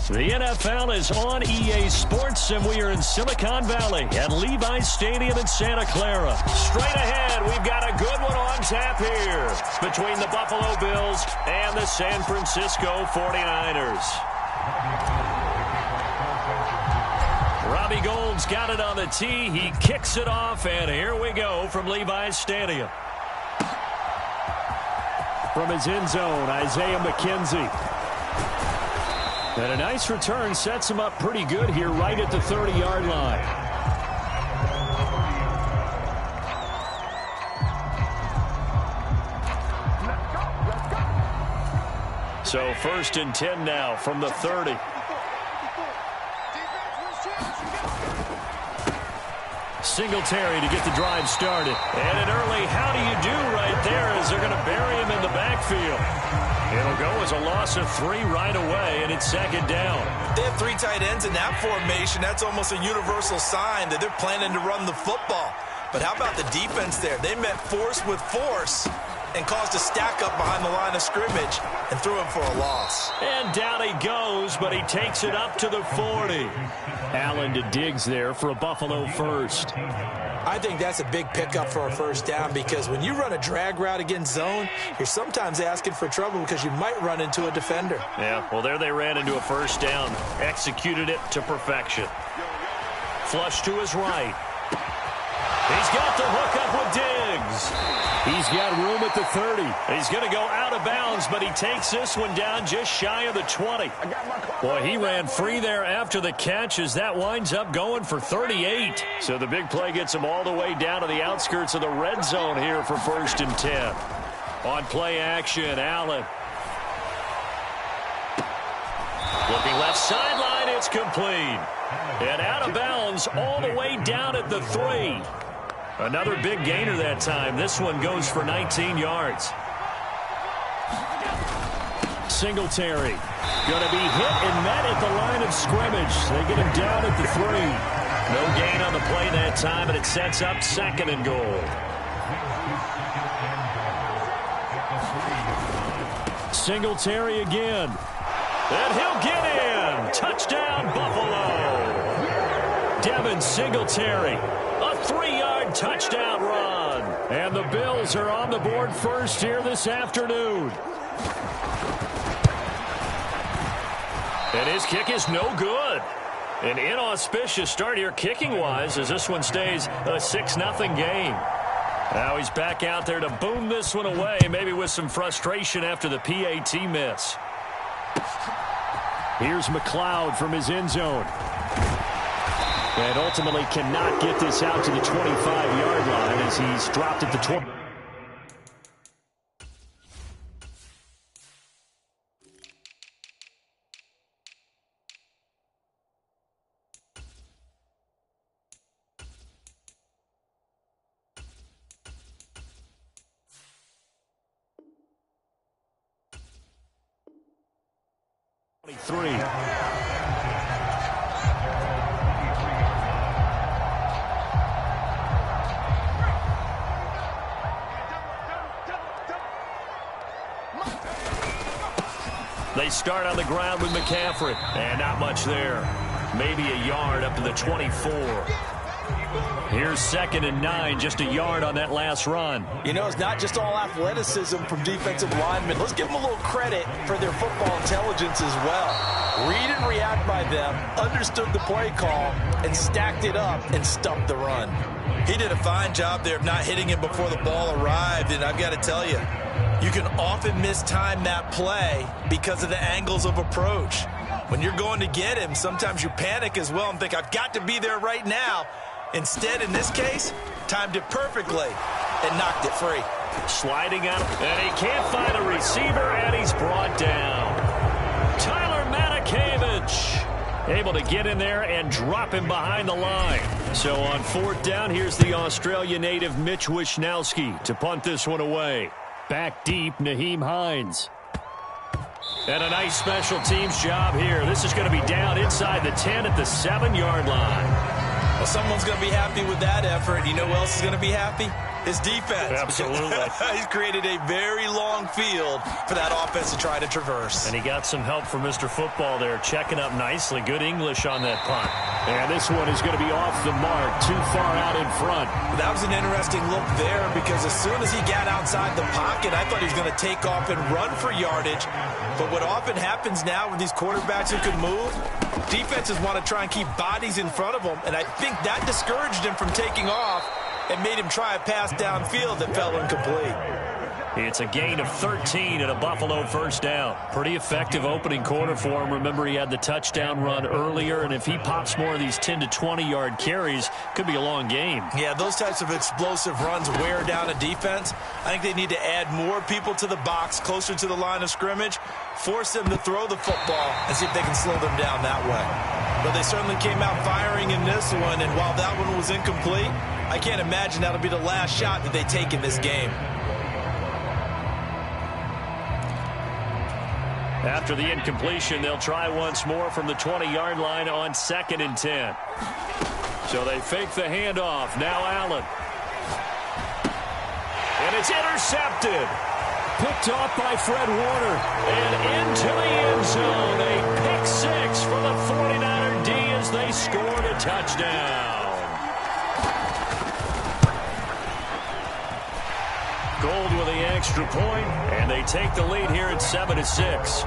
The NFL is on EA Sports, and we are in Silicon Valley at Levi's Stadium in Santa Clara. Straight ahead, we've got a good one on tap here between the Buffalo Bills and the San Francisco 49ers. Robbie Gould's got it on the tee. He kicks it off, and here we go from Levi's Stadium. From his end zone, Isaiah McKenzie. And a nice return sets him up pretty good here right at the 30-yard line. So 1st and 10 now from the 30. Singletary to get the drive started. And an early how do you do right there as they're going to bury him in the backfield. It'll go as a loss of 3 right away, and it's 2nd down. They have 3 tight ends in that formation. That's almost a universal sign that they're planning to run the football. But how about the defense there? They met force with force and caused a stack up behind the line of scrimmage and threw him for a loss. And down he goes, but he takes it up to the 40. Allen to Diggs there for a Buffalo first. I think that's a big pickup for a first down because when you run a drag route against zone, you're sometimes asking for trouble because you might run into a defender. Yeah, well, there they ran into a first down. Executed it to perfection. Flush to his right. He's got the hook up with Diggs. He's got room at the 30. He's going to go out of bounds, but he takes this one down just shy of the 20. Boy, he ran free there after the catch as that winds up going for 38. So the big play gets him all the way down to the outskirts of the red zone here for 1st and 10. On play action, Allen. Looking left sideline, it's complete. And out of bounds all the way down at the 3. Another big gainer that time. This one goes for 19 yards. Singletary going to be hit and met at the line of scrimmage. They get him down at the 3. No gain on the play that time, and it sets up 2nd and goal. Singletary again. And he'll get in. Touchdown, Buffalo. Devin Singletary. A 3-yard touchdown run. And the Bills are on the board first here this afternoon. And his kick is no good. An inauspicious start here kicking-wise as this one stays a 6-0 game. Now he's back out there to boom this one away, maybe with some frustration after the PAT miss. Here's McLeod from his end zone. And ultimately cannot get this out to the 25-yard line as he's dropped at the 20. They start on the ground with McCaffrey. And not much there. Maybe a yard up to the 24. Here's 2nd and 9, just a yard on that last run. You know, it's not just all athleticism from defensive linemen. Let's give them a little credit for their football intelligence as well. Read and react by them, understood the play call, and stacked it up and stumped the run. He did a fine job there of not hitting him before the ball arrived, and I've got to tell you, you can often mistime that play because of the angles of approach. When you're going to get him, sometimes you panic as well and think, I've got to be there right now. Instead, in this case, timed it perfectly and knocked it free. Sliding out, and he can't find a receiver, and he's brought down. Tyler Matakevich able to get in there and drop him behind the line. So on 4th down, here's the Australia native Mitch Wishnowsky to punt this one away. Back deep, Naheem Hines. And a nice special teams job here. This is going to be down inside the 10 at the 7-yard line. Well, someone's going to be happy with that effort. You know who else is going to be happy? His defense. Absolutely. He's created a very long field for that offense to try to traverse. And he got some help from Mr. Football there, checking up nicely. Good English on that punt. And this one is going to be off the mark, too far out in front. That was an interesting look there because as soon as he got outside the pocket, I thought he was going to take off and run for yardage. But what often happens now with these quarterbacks who can move, defenses want to try and keep bodies in front of them, and I think that discouraged him from taking off and made him try a pass downfield that fell incomplete. It's a gain of 13 and a Buffalo first down. Pretty effective opening quarter for him. Remember, he had the touchdown run earlier, and if he pops more of these 10 to 20-yard carries, could be a long game. Yeah, those types of explosive runs wear down a defense. I think they need to add more people to the box, closer to the line of scrimmage, force them to throw the football, and see if they can slow them down that way. But they certainly came out firing in this one, and while that one was incomplete, I can't imagine that'll be the last shot that they take in this game. After the incompletion, they'll try once more from the 20-yard line on 2nd and 10. So they fake the handoff. Now Allen. And it's intercepted. Picked off by Fred Warner. And into the end zone. A pick six for the 49er D as they scored a touchdown. Gold with the extra point, and they take the lead here at 7-6.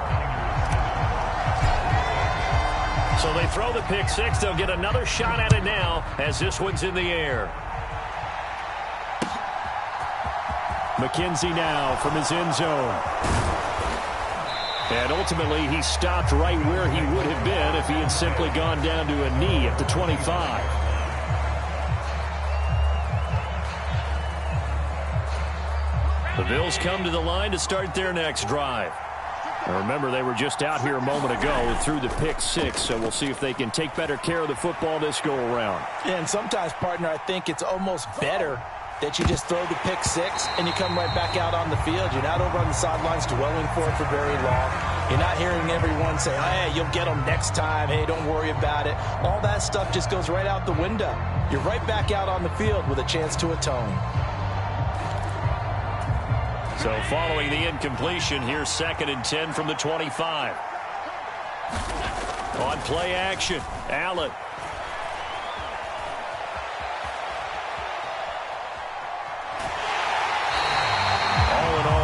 So they throw the pick six. They'll get another shot at it now as this one's in the air. McKenzie now from his end zone. And ultimately, he stopped right where he would have been if he had simply gone down to a knee at the 25. The Bills come to the line to start their next drive. Now remember, they were just out here a moment ago through the pick six, so we'll see if they can take better care of the football this go-around. And sometimes, partner, I think it's almost better that you just throw the pick six and you come right back out on the field. You're not over on the sidelines dwelling for it for very long. You're not hearing everyone say, hey, you'll get them next time. Hey, don't worry about it. All that stuff just goes right out the window. You're right back out on the field with a chance to atone. So following the incompletion, here's 2nd and 10 from the 25. On play action, Allen.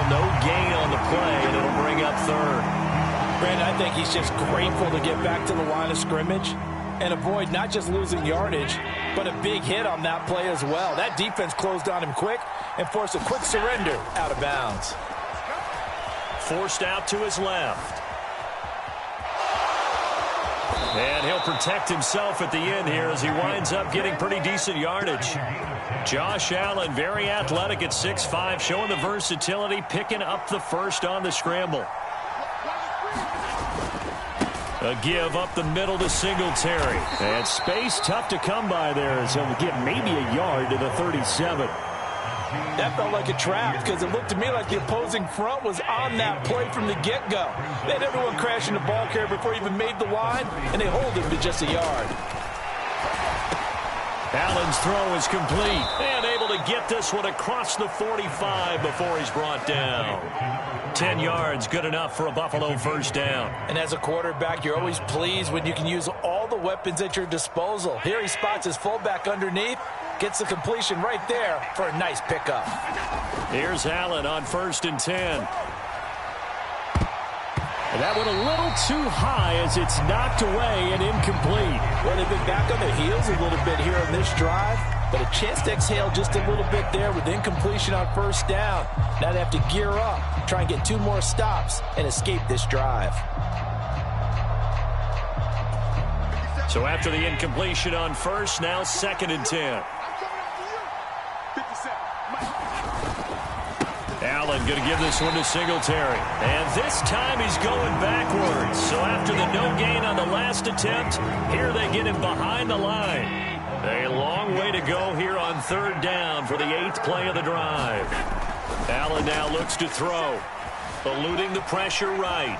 No gain on the play, and it'll bring up 3rd. Brandon, I think he's just grateful to get back to the line of scrimmage and avoid not just losing yardage, but a big hit on that play as well. That defense closed on him quick and forced a quick surrender out of bounds. Forced out to his left. And he'll protect himself at the end here as he winds up getting pretty decent yardage. Josh Allen, very athletic at 6'5", showing the versatility, picking up the first on the scramble. A give up the middle to Singletary. And space tough to come by there as he'll get maybe a yard to the 37. That felt like a trap because it looked to me like the opposing front was on that play from the get-go. They had everyone crashing the ball carrier before he even made the line, and they hold him to just a yard. Allen's throw is complete and able to get this one across the 45 before he's brought down. 10 yards, good enough for a Buffalo first down. And as a quarterback, you're always pleased when you can use all the weapons at your disposal. Here he spots his fullback underneath, gets the completion right there for a nice pickup. Here's Allen on 1st and 10. And that one a little too high as it's knocked away and incomplete. Well, they've been back on their heels a little bit here on this drive, but a chance to exhale just a little bit there with incompletion on first down. Now they have to gear up, try and get 2 more stops, and escape this drive. So after the incompletion on first, now 2nd and 10. Allen going to give this one to Singletary. And this time he's going backwards. So after the no gain on the last attempt, here they get him behind the line. A long way to go here on 3rd down for the 8th play of the drive. Allen now looks to throw, eluding the pressure right.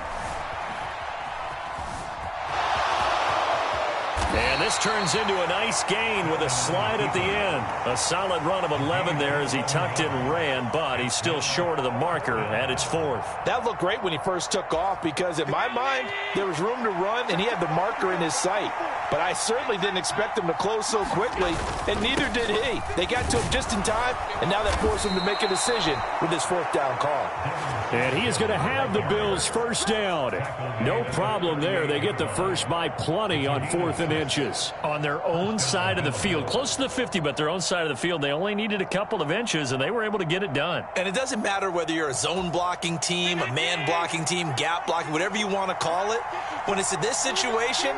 And this turns into a nice gain with a slide at the end. A solid run of 11 there as he tucked it and ran, but he's still short of the marker, and it's 4th. That looked great when he first took off because, in my mind, there was room to run, and he had the marker in his sight. But I certainly didn't expect him to close so quickly, and neither did he. They got to him just in time, and now that forced him to make a decision with his 4th down call. And he is going to have the Bills' first down. No problem there. They get the first by plenty on 4th and inches. On their own side of the field. Close to the 50, but their own side of the field. They only needed a couple of inches, and they were able to get it done. And it doesn't matter whether you're a zone blocking team, a man blocking team, gap blocking, whatever you want to call it. When it's in this situation,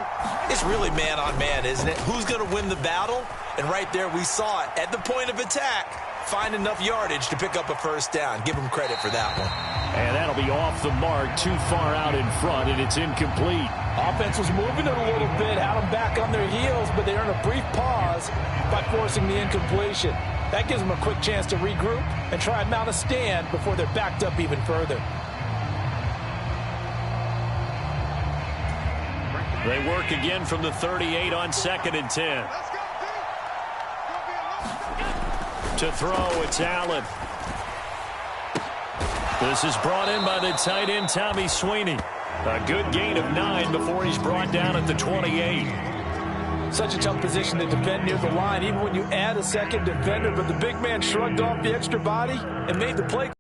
it's really man on man, isn't it? Who's going to win the battle? And right there we saw it. At the point of attack, find enough yardage to pick up a first down. Give them credit for that one. And that'll be off the mark, too far out in front, and it's incomplete. Offense was moving it a little bit, had them back on their heels, but they earned a brief pause by forcing the incompletion. That gives them a quick chance to regroup and try and mount a stand before they're backed up even further. They work again from the 38 on 2nd and 10. To throw, it's Allen. This is brought in by the tight end, Tommy Sweeney. A good gain of 9 before he's brought down at the 28. Such a tough position to defend near the line, even when you add a second defender, but the big man shrugged off the extra body and made the play.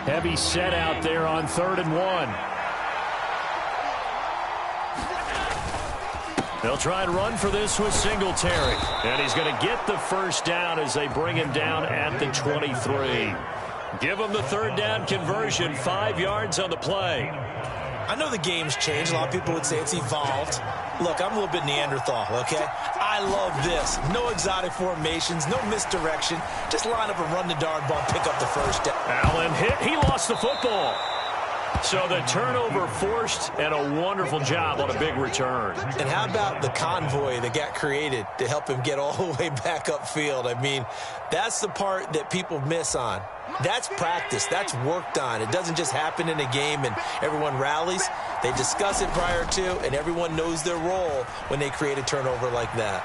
Heavy set out there on 3rd and 1. They'll try and run for this with Singletary. And he's going to get the first down as they bring him down at the 23. Give him the 3rd down conversion, 5 yards on the play. I know the game's changed. A lot of people would say it's evolved. Look, I'm a little bit Neanderthal, okay? I love this. No exotic formations, no misdirection. Just line up and run the darn ball, pick up the first down. Allen hit. He lost the football. So the turnover forced, and a wonderful job on a big return. And how about the convoy that got created to help him get all the way back upfield? I mean, that's the part that people miss on. That's practice. That's worked on. It doesn't just happen in a game and everyone rallies. They discuss it prior to, and everyone knows their role when they create a turnover like that.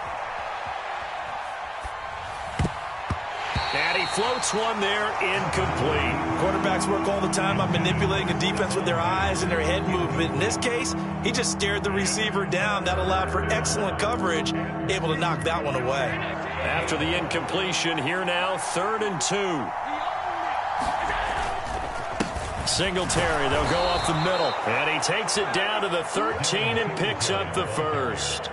And he floats one there, incomplete. Quarterbacks work all the time on manipulating a defense with their eyes and their head movement. In this case, he just stared the receiver down. That allowed for excellent coverage, able to knock that one away. After the incompletion, here now, 3rd and 2. Singletary, they'll go up the middle. And he takes it down to the 13 and picks up the first.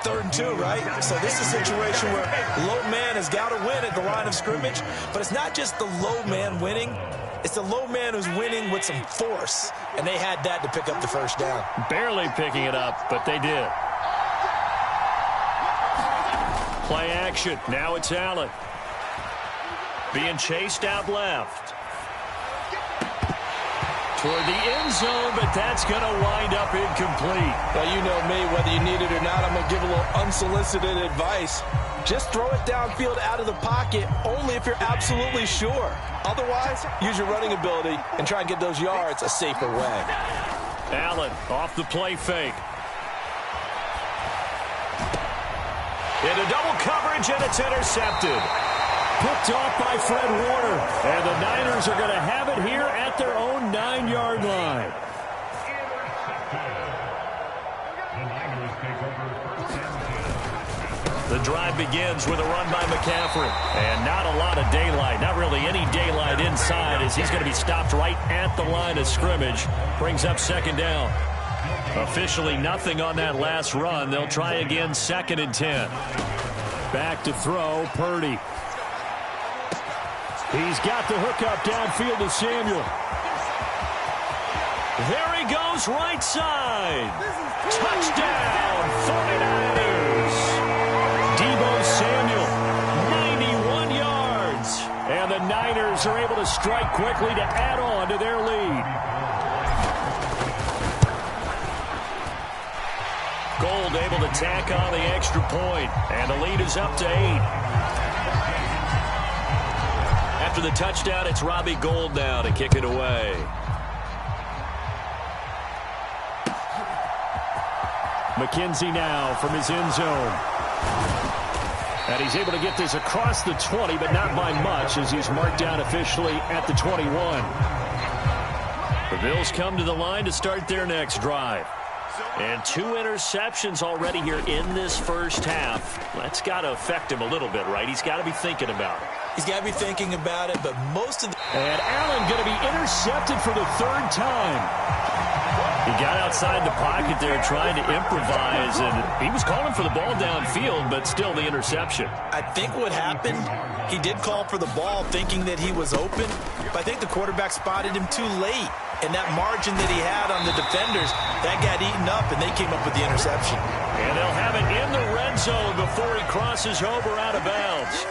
3rd and 2, right? So this is a situation where low man has got to win at the line of scrimmage, but it's not just the low man winning. It's the low man who's winning with some force, and they had that to pick up the first down. Barely picking it up, but they did. Play action. Now it's Allen. Being chased out left. Toward the end zone, but that's going to wind up incomplete. Well, you know me, whether you need it or not, I'm going to give a little unsolicited advice. Just throw it downfield out of the pocket only if you're absolutely sure. Otherwise, use your running ability and try and get those yards a safer way. Allen off the play fake. Into double coverage, and it's intercepted. Picked off by Fred Warner. And the Niners are going to have it here at their own 9-yard line. The drive begins with a run by McCaffrey. And not a lot of daylight. Not really any daylight inside as he's going to be stopped right at the line of scrimmage. Brings up 2nd down. Officially nothing on that last run. They'll try again 2nd and 10. Back to throw, Purdy. He's got the hookup downfield to Samuel. There he goes, right side. Touchdown, 49ers. Deebo Samuel, 91 yards. And the Niners are able to strike quickly to add on to their lead. Gold able to tack on the extra point. And the lead is up to 8. After the touchdown, it's Robbie Gould now to kick it away. McKenzie now from his end zone. And he's able to get this across the 20, but not by much as he's marked down officially at the 21. The Bills come to the line to start their next drive. And 2 interceptions already here in this first half. That's got to affect him a little bit, right? He's got to be thinking about it. He's got to be thinking about it, but most of the... And Allen going to be intercepted for the 3rd time. He got outside the pocket there trying to improvise, and he was calling for the ball downfield, but still the interception. I think what happened, he did call for the ball thinking that he was open, but I think the quarterback spotted him too late. And that margin that he had on the defenders, that got eaten up, and they came up with the interception. And they'll have it in the red zone before he crosses over out of bounds.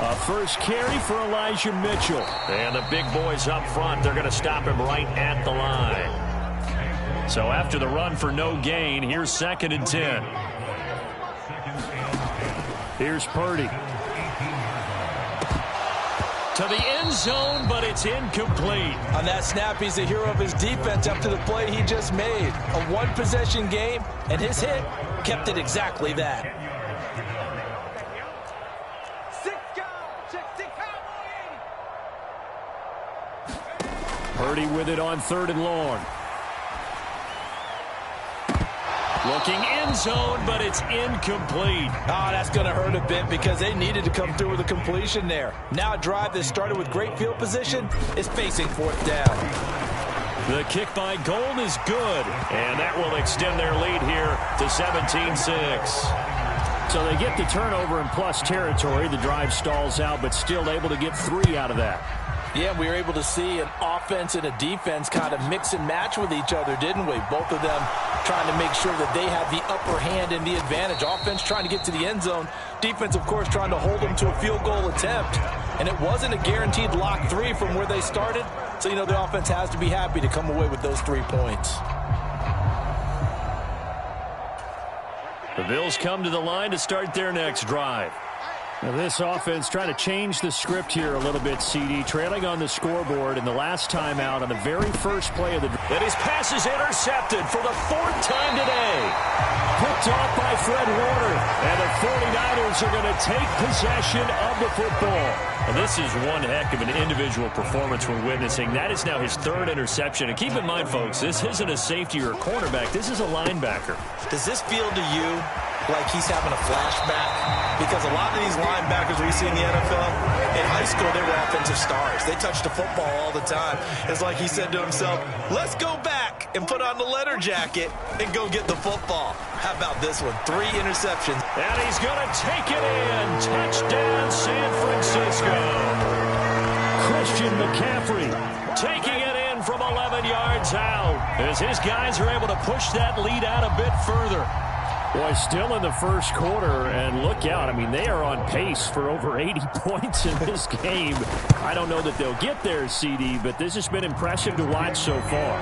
A first carry for Elijah Mitchell. And the big boys up front, they're going to stop him right at the line. So after the run for no gain, here's 2nd and 10. Here's Purdy. To the end zone, but it's incomplete. On that snap, he's the hero of his defense after the play he just made. A one-possession game, and his hit kept it exactly that. Purdy with it on 3rd and long. Looking end zone, but it's incomplete. Oh, that's going to hurt a bit because they needed to come through with a completion there. Now a drive that started with great field position is facing 4th down. The kick by Gold is good, and that will extend their lead here to 17-6. So they get the turnover in plus territory. The drive stalls out, but still able to get 3 out of that. Yeah, we were able to see an offense and a defense kind of mix and match with each other, didn't we? Both of them trying to make sure that they have the upper hand and the advantage. Offense trying to get to the end zone. Defense, of course, trying to hold them to a field goal attempt. And it wasn't a guaranteed lock 3 from where they started. So, you know, the offense has to be happy to come away with those 3 points. The Bills come to the line to start their next drive. Now this offense trying to change the script here a little bit, CD. Trailing on the scoreboard in the last timeout on the very first play of the drive. And his pass is intercepted for the 4th time today. Picked off by Fred Warner. And the 49ers are going to take possession of the football. And this is one heck of an individual performance we're witnessing. That is now his 3rd interception. And keep in mind, folks, this isn't a safety or a cornerback. This is a linebacker. Does this feel to you like he's having a flashback? Because a lot of these linebackers we see in the NFL, in high school, they were offensive stars. They touched the football all the time. It's like he said to himself, let's go back and put on the leather jacket and go get the football. How about this one? 3 interceptions. And he's going to take it in. Touchdown, San Francisco. Christian McCaffrey Taking it in from 11 yards out as his guys are able to push that lead out a bit further. Boy, still in the first quarter, and look out. I mean, they are on pace for over 80 points in this game. I don't know that they'll get there, CD, but this has been impressive to watch so far.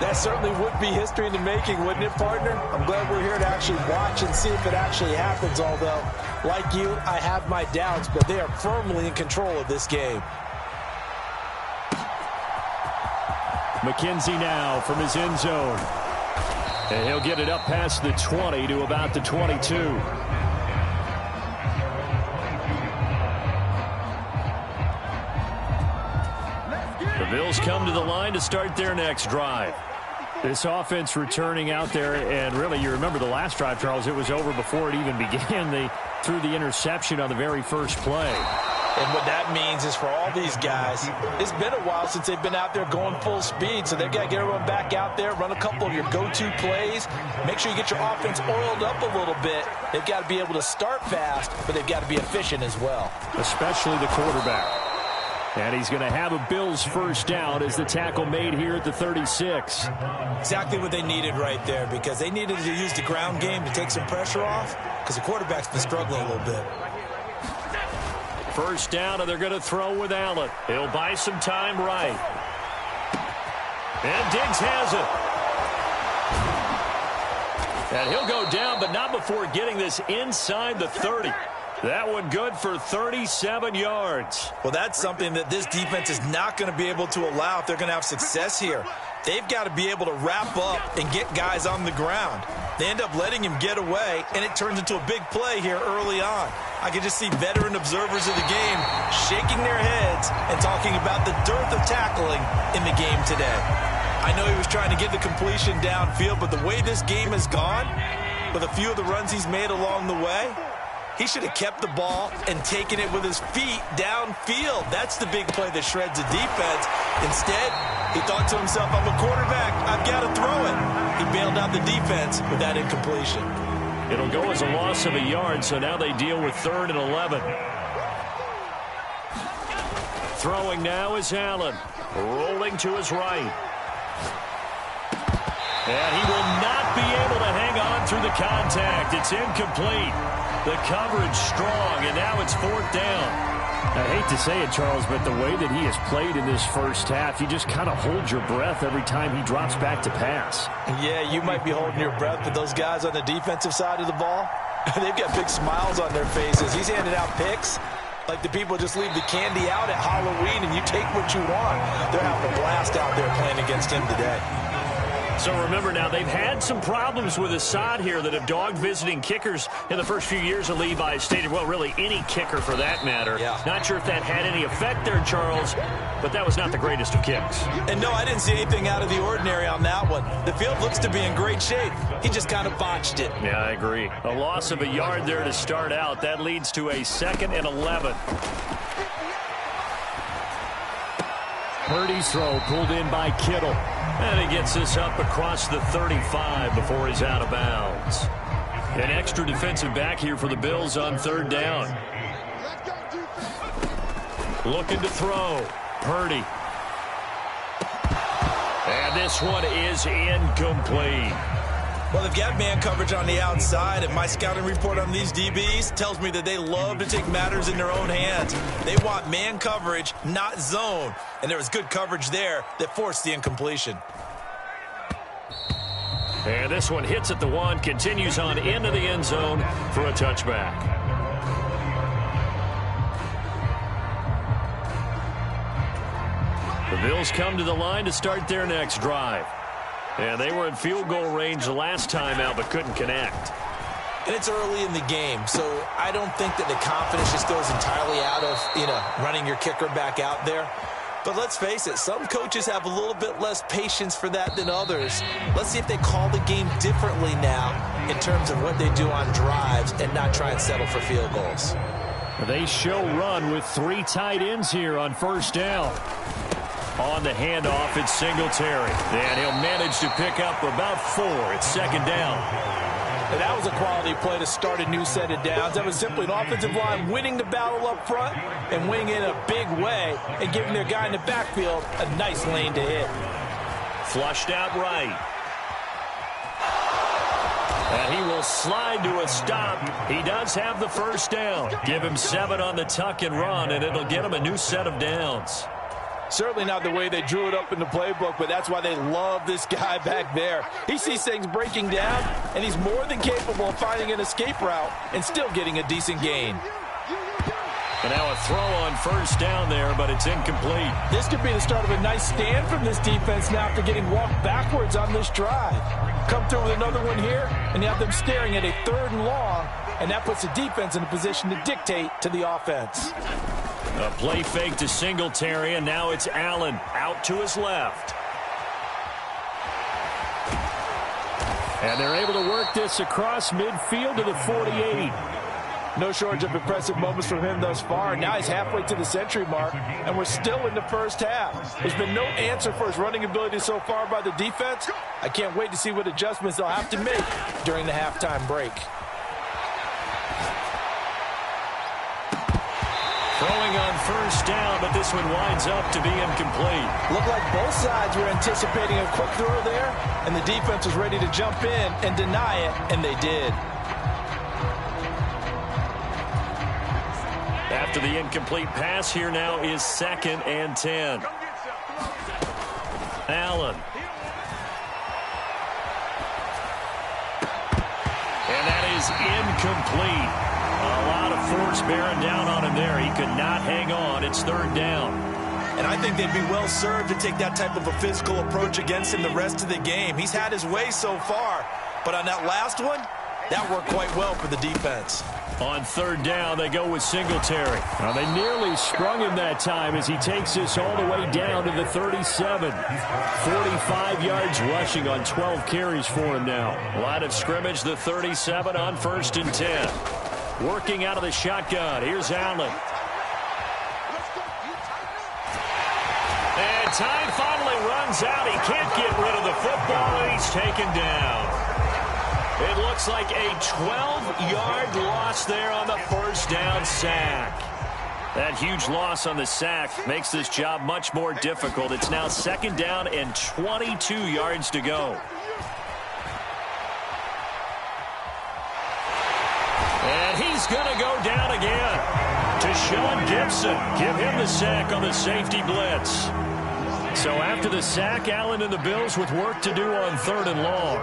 That certainly would be history in the making, wouldn't it, partner? I'm glad we're here to actually watch and see if it actually happens, although, like you, I have my doubts, but they are firmly in control of this game. McKenzie now from his end zone. And he'll get it up past the 20 to about the 22. The Bills come to the line to start their next drive. This offense returning out there, and really, you remember the last drive, Charles, it was over before it even began. They threw the interception on the very first play. And what that means is for all these guys, it's been a while since they've been out there going full speed, so they've got to get everyone back out there, run a couple of your go-to plays, make sure you get your offense oiled up a little bit. They've got to be able to start fast, but they've got to be efficient as well. Especially the quarterback. And he's going to have a Bills first down as the tackle made here at the 36. Exactly what they needed right there, because they needed to use the ground game to take some pressure off, because the quarterback's been struggling a little bit. First down, and they're going to throw with Allen. He'll buy some time right. And Diggs has it. And he'll go down, but not before getting this inside the 30. That one good for 37 yards. Well, that's something that this defense is not going to be able to allow if they're going to have success here. They've got to be able to wrap up and get guys on the ground. They end up letting him get away, and it turns into a big play here early on. I can just see veteran observers of the game shaking their heads and talking about the dearth of tackling in the game today. I know he was trying to get the completion downfield, but the way this game has gone, with a few of the runs he's made along the way, he should have kept the ball and taken it with his feet downfield. That's the big play that shreds the defense. Instead, he thought to himself, I'm a quarterback, I've got to throw it. He bailed out the defense with that incompletion. It'll go as a loss of a yard, so now they deal with 3rd and 11. Throwing now is Allen. Rolling to his right. And he will not be able to hang on through the contact. It's incomplete. The coverage strong, and now it's 4th down. I hate to say it, Charles, but the way that he has played in this first half, you just kind of hold your breath every time he drops back to pass. Yeah, you might be holding your breath, but those guys on the defensive side of the ball, they've got big smiles on their faces. He's handing out picks like the people just leave the candy out at Halloween and you take what you want. They're having a blast out there playing against him today. So remember now, they've had some problems with Assad here that have dogged visiting kickers in the first few years of Levi Stadium. Well, really any kicker for that matter. Yeah. Not sure if that had any effect there, Charles, but that was not the greatest of kicks. And no, I didn't see anything out of the ordinary on that one. The field looks to be in great shape. He just kind of botched it. Yeah, I agree. A loss of a yard there to start out. That leads to a 2nd and 11. Purdy's throw pulled in by Kittle. And he gets this up across the 35 before he's out of bounds. An extra defensive back here for the Bills on 3rd down. Looking to throw. Purdy. And this one is incomplete. Well, they've got man coverage on the outside, and my scouting report on these DBs tells me that they love to take matters in their own hands. They want man coverage, not zone. And there was good coverage there that forced the incompletion. And this one hits at the 1, continues on into the end zone for a touchback. The Bills come to the line to start their next drive. And they were in field goal range the last time out, but couldn't connect. And it's early in the game, so I don't think that the confidence just goes entirely out of, running your kicker back out there. But let's face it, some coaches have a little bit less patience for that than others. Let's see if they call the game differently now in terms of what they do on drives and not try and settle for field goals. They show run with 3 tight ends here on 1st down. On the handoff, it's Singletary. And he'll manage to pick up about 4. It's 2nd down. And that was a quality play to start a new set of downs. That was simply an offensive line winning the battle up front and winning in a big way and giving their guy in the backfield a nice lane to hit. Flushed out right. And he will slide to a stop. He does have the 1st down. Give him 7 on the tuck and run, and it'll get him a new set of downs. Certainly not the way they drew it up in the playbook, but that's why they love this guy back there. He sees things breaking down, and he's more than capable of finding an escape route and still getting a decent gain. And now a throw on 1st down there, but it's incomplete. This could be the start of a nice stand from this defense now after getting walked backwards on this drive. Come through with another one here, and you have them staring at a 3rd and long, and that puts the defense in a position to dictate to the offense. A play fake to Singletary, and now it's Allen out to his left. And they're able to work this across midfield to the 48. No shortage of impressive moments from him thus far. Now he's halfway to the century mark, and we're still in the 1st half. There's been no answer for his running ability so far by the defense. I can't wait to see what adjustments they'll have to make during the halftime break. Throwing on 1st down, but this one winds up to be incomplete. Looked like both sides were anticipating a quick throw there, and the defense was ready to jump in and deny it, and they did. After the incomplete pass, here now is 2nd and 10. Allen. And that is incomplete. A lot of force bearing down on him there. He could not hang on. It's 3rd down. And I think they'd be well served to take that type of a physical approach against him the rest of the game. He's had his way so far, but on that last one, that worked quite well for the defense. On 3rd down, they go with Singletary. Now, they nearly sprung him that time as he takes this all the way down to the 37. 45 yards rushing on 12 carries for him now. Line of scrimmage, the 37 on 1st and 10. Working out of the shotgun. Here's Allen. And time finally runs out. He can't get rid of the football, and he's taken down. It looks like a 12-yard loss there on the 1st down sack. That huge loss on the sack makes this job much more difficult. It's now 2nd down and 22 yards to go. And he's going to go down again to Sean Gibson. Give him the sack on the safety blitz. So after the sack, Allen and the Bills with work to do on 3rd and long.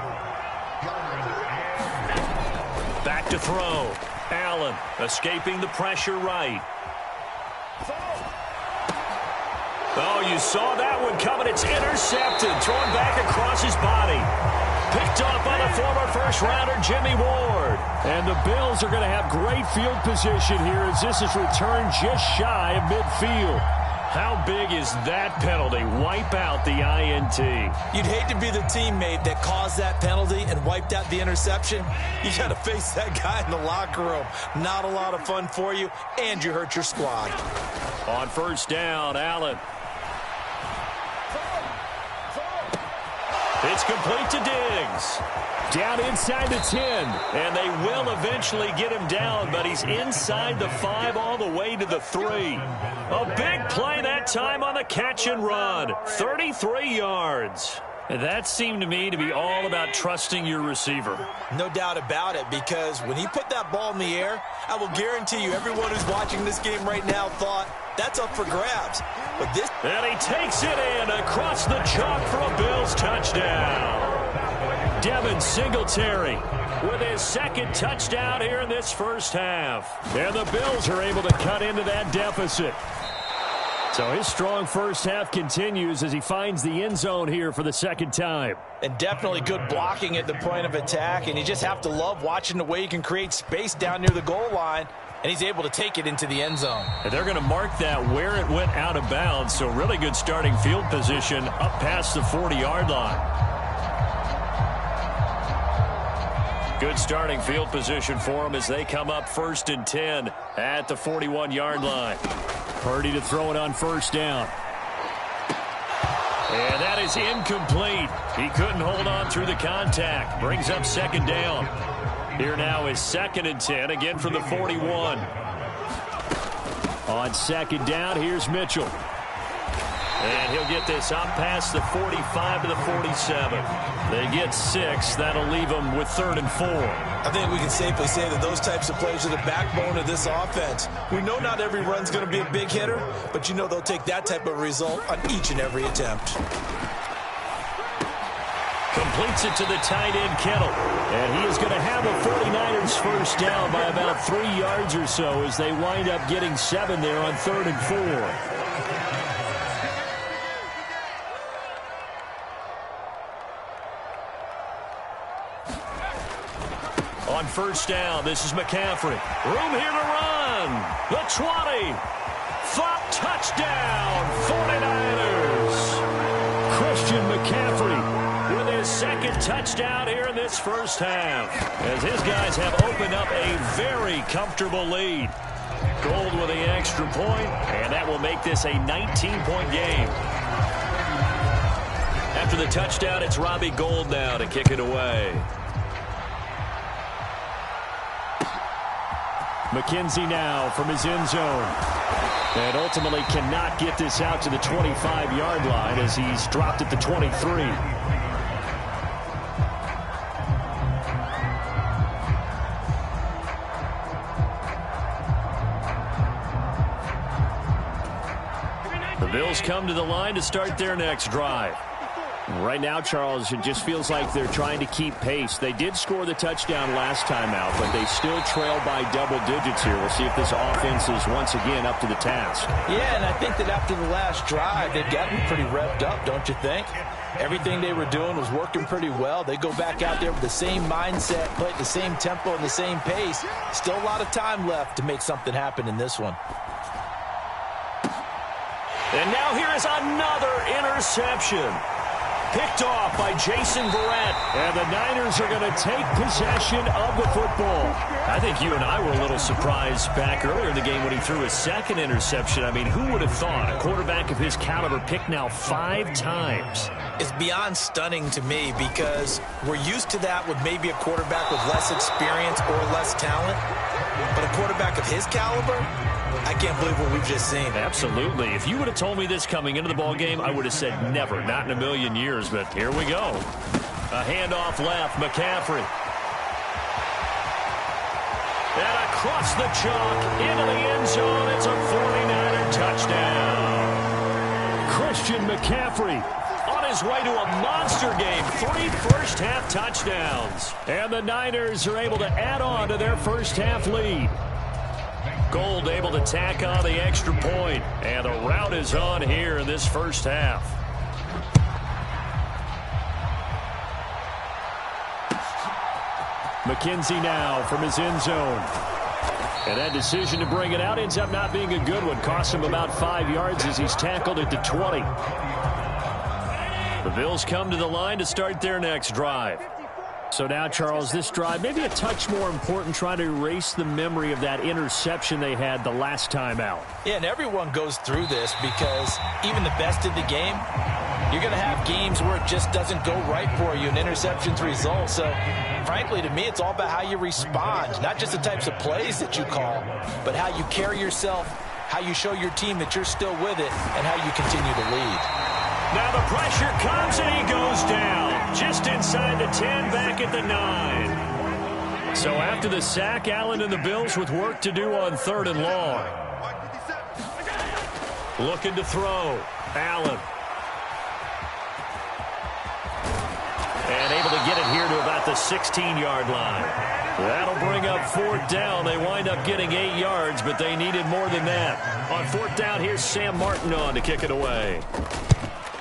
Back to throw. Allen escaping the pressure right. Oh, you saw that one coming. It's intercepted. Thrown back across his body. Picked off by the former first-rounder, Jimmy Ward. And the Bills are going to have great field position here as this is returned just shy of midfield. How big is that penalty? Wipe out the INT. You'd hate to be the teammate that caused that penalty and wiped out the interception. You got to face that guy in the locker room. Not a lot of fun for you, and you hurt your squad. On first down, Allen. It's complete to Diggs. Down inside the 10. And they will eventually get him down, but he's inside the 5 all the way to the 3. A big play that time on the catch and run. 33 yards. And that seemed to me to be all about trusting your receiver. No doubt about it, because when he put that ball in the air, I will guarantee you everyone who's watching this game right now thought that's up for grabs. But this... And he takes it in across the chalk for a Bills touchdown. Devin Singletary with his second touchdown here in this first half. And the Bills are able to cut into that deficit. So his strong first half continues as he finds the end zone here for the second time. And definitely good blocking at the point of attack. And you just have to love watching the way he can create space down near the goal line. And he's able to take it into the end zone. And they're going to mark that where it went out of bounds. So really good starting field position up past the 40-yard line. Good starting field position for them as they come up 1st and 10 at the 41-yard line. Purdy to throw it on first down. And that is incomplete. He couldn't hold on through the contact. Brings up second down. Here now is 2nd and 10, again from the 41. On second down, here's Mitchell. And he'll get this up past the 45 to the 47. They get 6. That'll leave them with 3rd and 4. I think we can safely say that those types of plays are the backbone of this offense. We know not every run's going to be a big hitter, but you know they'll take that type of result on each and every attempt. Completes it to the tight end, Kittle. And he is going to have a 49ers first down by about 3 yards or so as they wind up getting 7 there on 3rd and 4. On first down, this is McCaffrey. Room here to run. The 20. Thought touchdown, 49ers. Christian McCaffrey with his second touchdown here in this first half. As his guys have opened up a very comfortable lead. Gold with the extra point, and that will make this a 19-point game. After the touchdown, it's Robbie Gould now to kick it away. McKenzie now from his end zone. And ultimately cannot get this out to the 25-yard line as he's dropped at the 23. The Bills come to the line to start their next drive. Right now, Charles, it just feels like they're trying to keep pace. They did score the touchdown last time out, but they still trail by double digits here. We'll see if this offense is once again up to the task. Yeah, and I think that after the last drive, they've gotten pretty revved up, don't you think? Everything they were doing was working pretty well. They go back out there with the same mindset, play at the same tempo and the same pace. Still a lot of time left to make something happen in this one. And now here is another interception. Picked off by Jason Verrett. And the Niners are going to take possession of the football. I think you and I were a little surprised back earlier in the game when he threw his second interception. I mean, who would have thought a quarterback of his caliber picked now 5 times? It's beyond stunning to me because we're used to that with maybe a quarterback with less experience or less talent. But a quarterback of his caliber, I can't believe what we've just seen. Absolutely. If you would have told me this coming into the ball game, I would have said never, not in a million years. But here we go. A handoff left, McCaffrey. And across the chalk into the end zone. It's a 49er touchdown. Christian McCaffrey on his way to a monster game. 3 first-half touchdowns. And the Niners are able to add on to their first-half lead. Gold able to tack on the extra point. And the rout is on here in this first half. McKenzie now from his end zone. And that decision to bring it out ends up not being a good one. Costs him about 5 yards as he's tackled at the 20. The Bills come to the line to start their next drive. So now, Charles, this drive maybe a touch more important, trying to erase the memory of that interception they had the last time out. Yeah, and everyone goes through this because even the best of the game, you're going to have games where it just doesn't go right for you and interceptions result. So, frankly, to me, it's all about how you respond, not just the types of plays that you call, but how you carry yourself, how you show your team that you're still with it, and how you continue to lead. Now the pressure comes and he goes down. Just inside the 10, back at the 9. So after the sack, Allen and the Bills with work to do on 3rd and long. Looking to throw. Allen. And able to get it here to about the 16-yard line. That'll bring up 4th down. They wind up getting 8 yards, but they needed more than that. On 4th down, here's Sam Martin on to kick it away.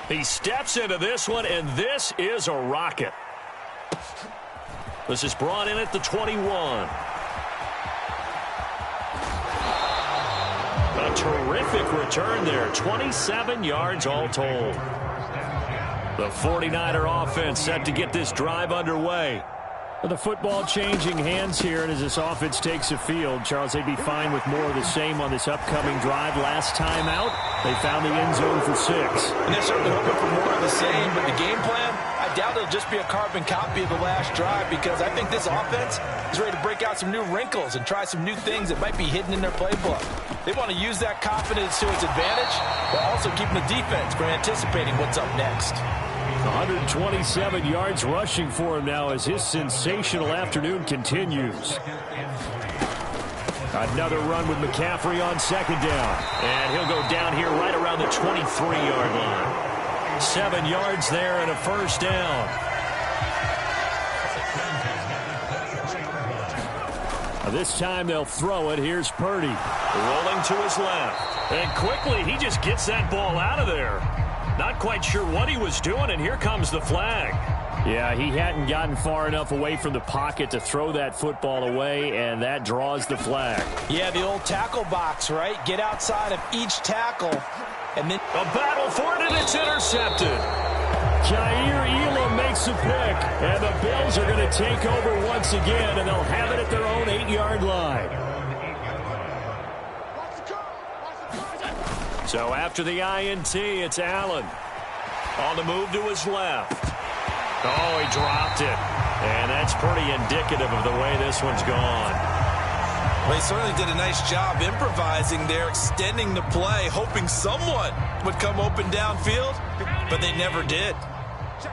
He steps into this one, and this is a rocket. This is brought in at the 21. A terrific return there. 27 yards all told. The 49er offense set to get this drive underway. The football changing hands here, and as this offense takes the field, Charles, they'd be fine with more of the same on this upcoming drive. Last time out, they found the end zone for 6. And they're certainly hoping for more of the same, but the game plan, I doubt it'll just be a carbon copy of the last drive, because I think this offense is ready to break out some new wrinkles and try some new things that might be hidden in their playbook. They want to use that confidence to its advantage, while also keeping the defense from anticipating what's up next. 127 yards rushing for him now as his sensational afternoon continues. Another run with McCaffrey on 2nd down. And he'll go down here right around the 23-yard line. 7 yards there and a 1st down. This time they'll throw it. Here's Purdy. Rolling to his left. And quickly, he just gets that ball out of there. Not quite sure what he was doing, and here comes the flag. Yeah, he hadn't gotten far enough away from the pocket to throw that football away, and that draws the flag. Yeah, the old tackle box, right? Get outside of each tackle, and then a battle for it, and it's intercepted. Jair Elam makes a pick, and the Bills are going to take over once again, and they'll have it at their own 8-yard line. So after the INT, it's Allen. On the move to his left. Oh, he dropped it. And that's pretty indicative of the way this one's gone. Well, he certainly did a nice job improvising there, extending the play, hoping someone would come open downfield, but they never did.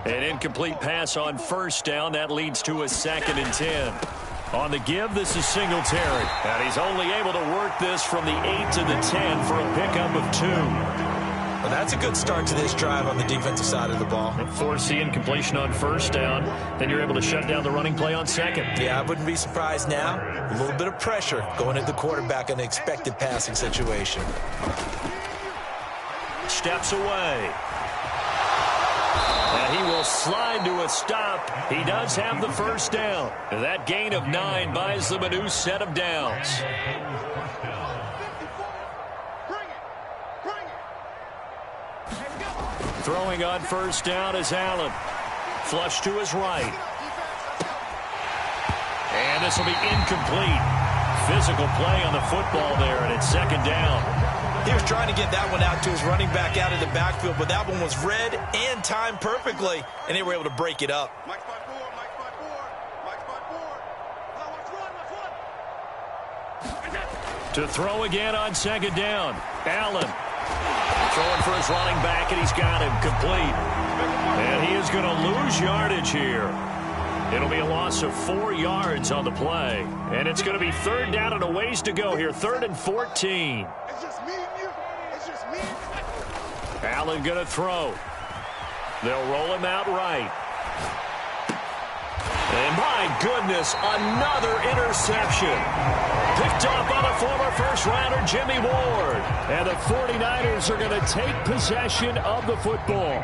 An incomplete pass on 1st down. That leads to a 2nd and 10. On the give, this is Singletary. And he's only able to work this from the 8 to the 10 for a pickup of 2. Well, that's a good start to this drive on the defensive side of the ball. Force the incompletion on 1st down. Then you're able to shut down the running play on 2nd. Yeah, I wouldn't be surprised now. A little bit of pressure going at the quarterback in an expected passing situation. Steps away. And he will slide to a stop. He does have the 1st down. That gain of 9 buys them a new set of downs. Throwing on 1st down is Allen. Flush to his right. And this will be incomplete. Physical play on the football there, and it's 2nd down. He was trying to get that one out to his running back out of the backfield, but that one was read and timed perfectly, and they were able to break it up. To throw again on 2nd down. Allen throwing for his running back, and he's got him complete. And he is going to lose yardage here. It'll be a loss of 4 yards on the play. And it's going to be 3rd down and a ways to go here. 3rd and 14. Allen going to throw. They'll roll him out right. And my goodness, another interception. Picked off by the former first-rounder Jimmy Ward. And the 49ers are going to take possession of the football.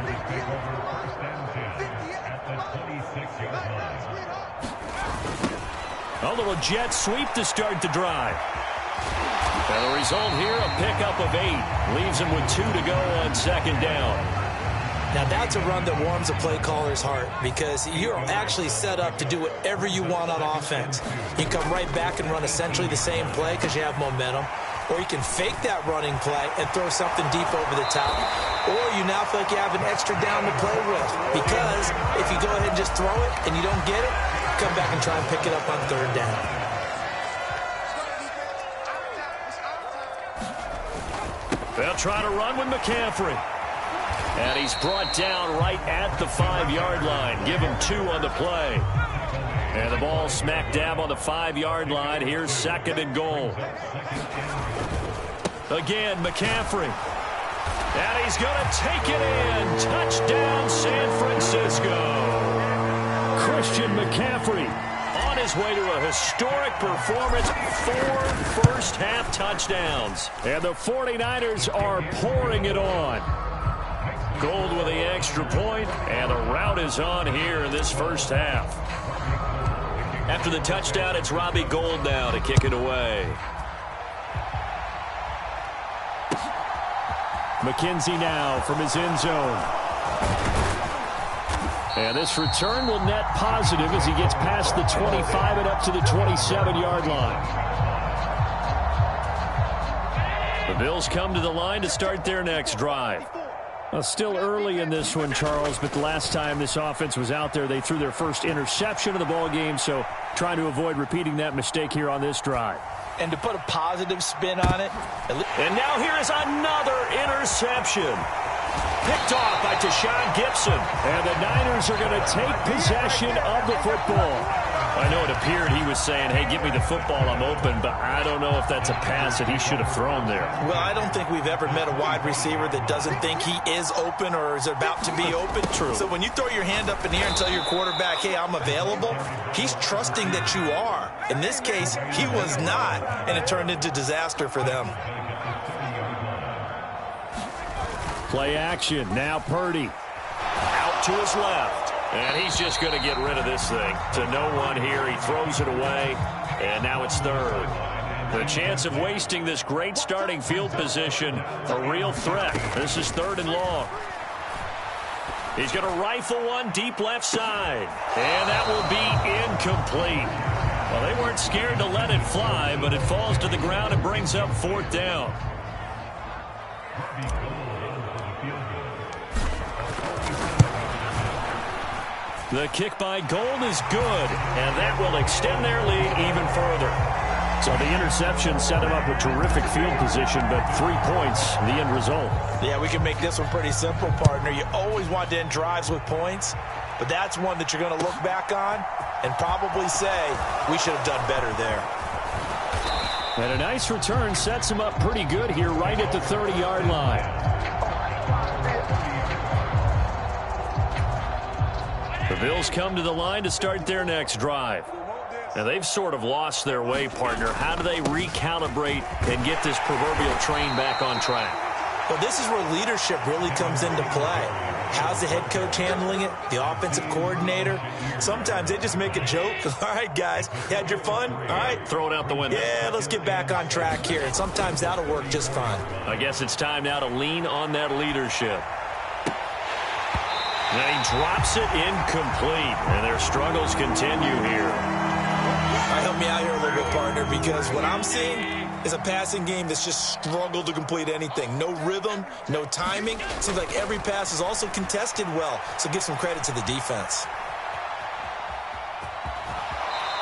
A little jet sweep to start the drive. And the result here, a pickup of 8. Leaves him with 2 to go on second down. Now, that's a run that warms a play caller's heart because you're actually set up to do whatever you want on offense. You come right back and run essentially the same play because you have momentum, or you can fake that running play and throw something deep over the top, or you now feel like you have an extra down to play with because if you go ahead and just throw it and you don't get it, come back and try and pick it up on third down. They'll try to run with McCaffrey. And he's brought down right at the 5-yard line. Give him 2 on the play. And the ball smack dab on the 5-yard line. Here's second and goal. Again, McCaffrey. And he's going to take it in. Touchdown, San Francisco. Christian McCaffrey on his way to a historic performance. 4 first-half touchdowns. And the 49ers are pouring it on. Gold with the extra point, and the route is on here in this first half. After the touchdown, it's Robbie Gould now to kick it away. McKenzie now from his end zone. And this return will net positive as he gets past the 25 and up to the 27-yard line. The Bills come to the line to start their next drive. Well, still early in this one, Charles, but the last time this offense was out there, they threw their first interception of the ball game, so trying to avoid repeating that mistake here on this drive. And to put a positive spin on it. And now here is another interception. Picked off by Tashawn Gibson. And the Niners are going to take possession of the football. I know it appeared he was saying, hey, give me the football, I'm open, but I don't know if that's a pass that he should have thrown there. Well, I don't think we've ever met a wide receiver that doesn't think he is open or is about to be open. True. So when you throw your hand up in the air and tell your quarterback, hey, I'm available, he's trusting that you are. In this case, he was not, and it turned into disaster for them. Play action. Now Purdy. Out to his left. And he's just going to get rid of this thing. To no one here. He throws it away. And now it's third. The chance of wasting this great starting field position, a real threat. This is 3rd and long. He's going to rifle one deep left side. And that will be incomplete. Well, they weren't scared to let it fly, but it falls to the ground and brings up 4th down. The kick by Gould is good, and that will extend their lead even further. So the interception set him up with terrific field position, but 3 points, the end result. Yeah, we can make this one pretty simple, partner. You always want to end drives with points, but that's one that you're going to look back on and probably say, we should have done better there. And a nice return sets him up pretty good here right at the 30-yard line. The Bills come to the line to start their next drive. Now, they've sort of lost their way, partner. How do they recalibrate and get this proverbial train back on track? Well, this is where leadership really comes into play. How's the head coach handling it? The offensive coordinator? Sometimes they just make a joke. All right, guys, you had your fun? All right. Throw it out the window. Yeah, let's get back on track here. And sometimes that'll work just fine. I guess it's time now to lean on that leadership. And he drops it incomplete, and their struggles continue here. All right, help me out here a little bit, partner, because what I'm seeing is a passing game that's just struggled to complete anything. No rhythm, no timing. Seems like every pass is also contested well, so give some credit to the defense.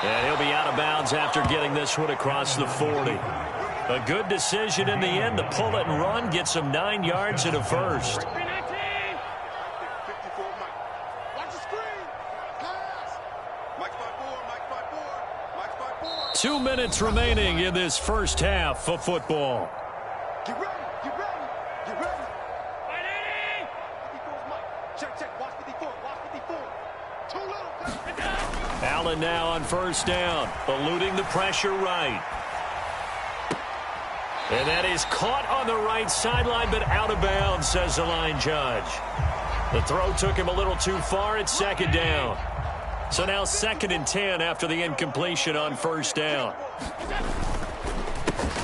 And he'll be out of bounds after getting this one across the 40. A good decision in the end to pull it and run, get some 9 yards and a first. 2 minutes remaining in this first half of football. Get ready, get ready, get ready. Ready! 54's Mike. Check, watch 54, watch 54. Too little. Allen now on first down, eluding the pressure right. And that is caught on the right sideline, but out of bounds, says the line judge. The throw took him a little too far. It's second down. So now 2nd and 10 after the incompletion on first down.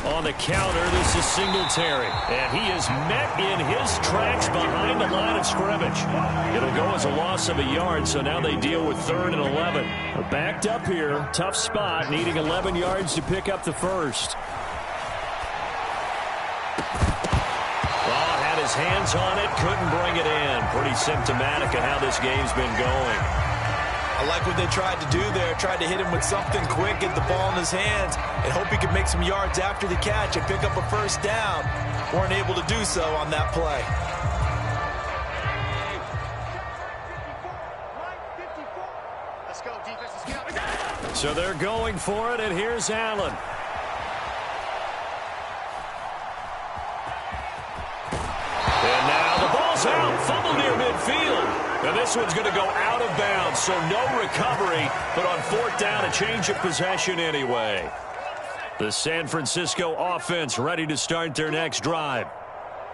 On the counter, this is Singletary. And he is met in his tracks behind the line of scrimmage. It'll go as a loss of a yard, so now they deal with 3rd and 11. Backed up here, tough spot, needing 11 yards to pick up the first. Had his hands on it, couldn't bring it in. Pretty symptomatic of how this game's been going. I like what they tried to do there. Tried to hit him with something quick, get the ball in his hands, and hope he could make some yards after the catch and pick up a first down. Weren't able to do so on that play. Let's go, defense. So they're going for it, and here's Allen. And now the ball's out, fumble near midfield. And this one's going to go out of bounds, so no recovery, but on 4th down, a change of possession anyway. The San Francisco offense ready to start their next drive.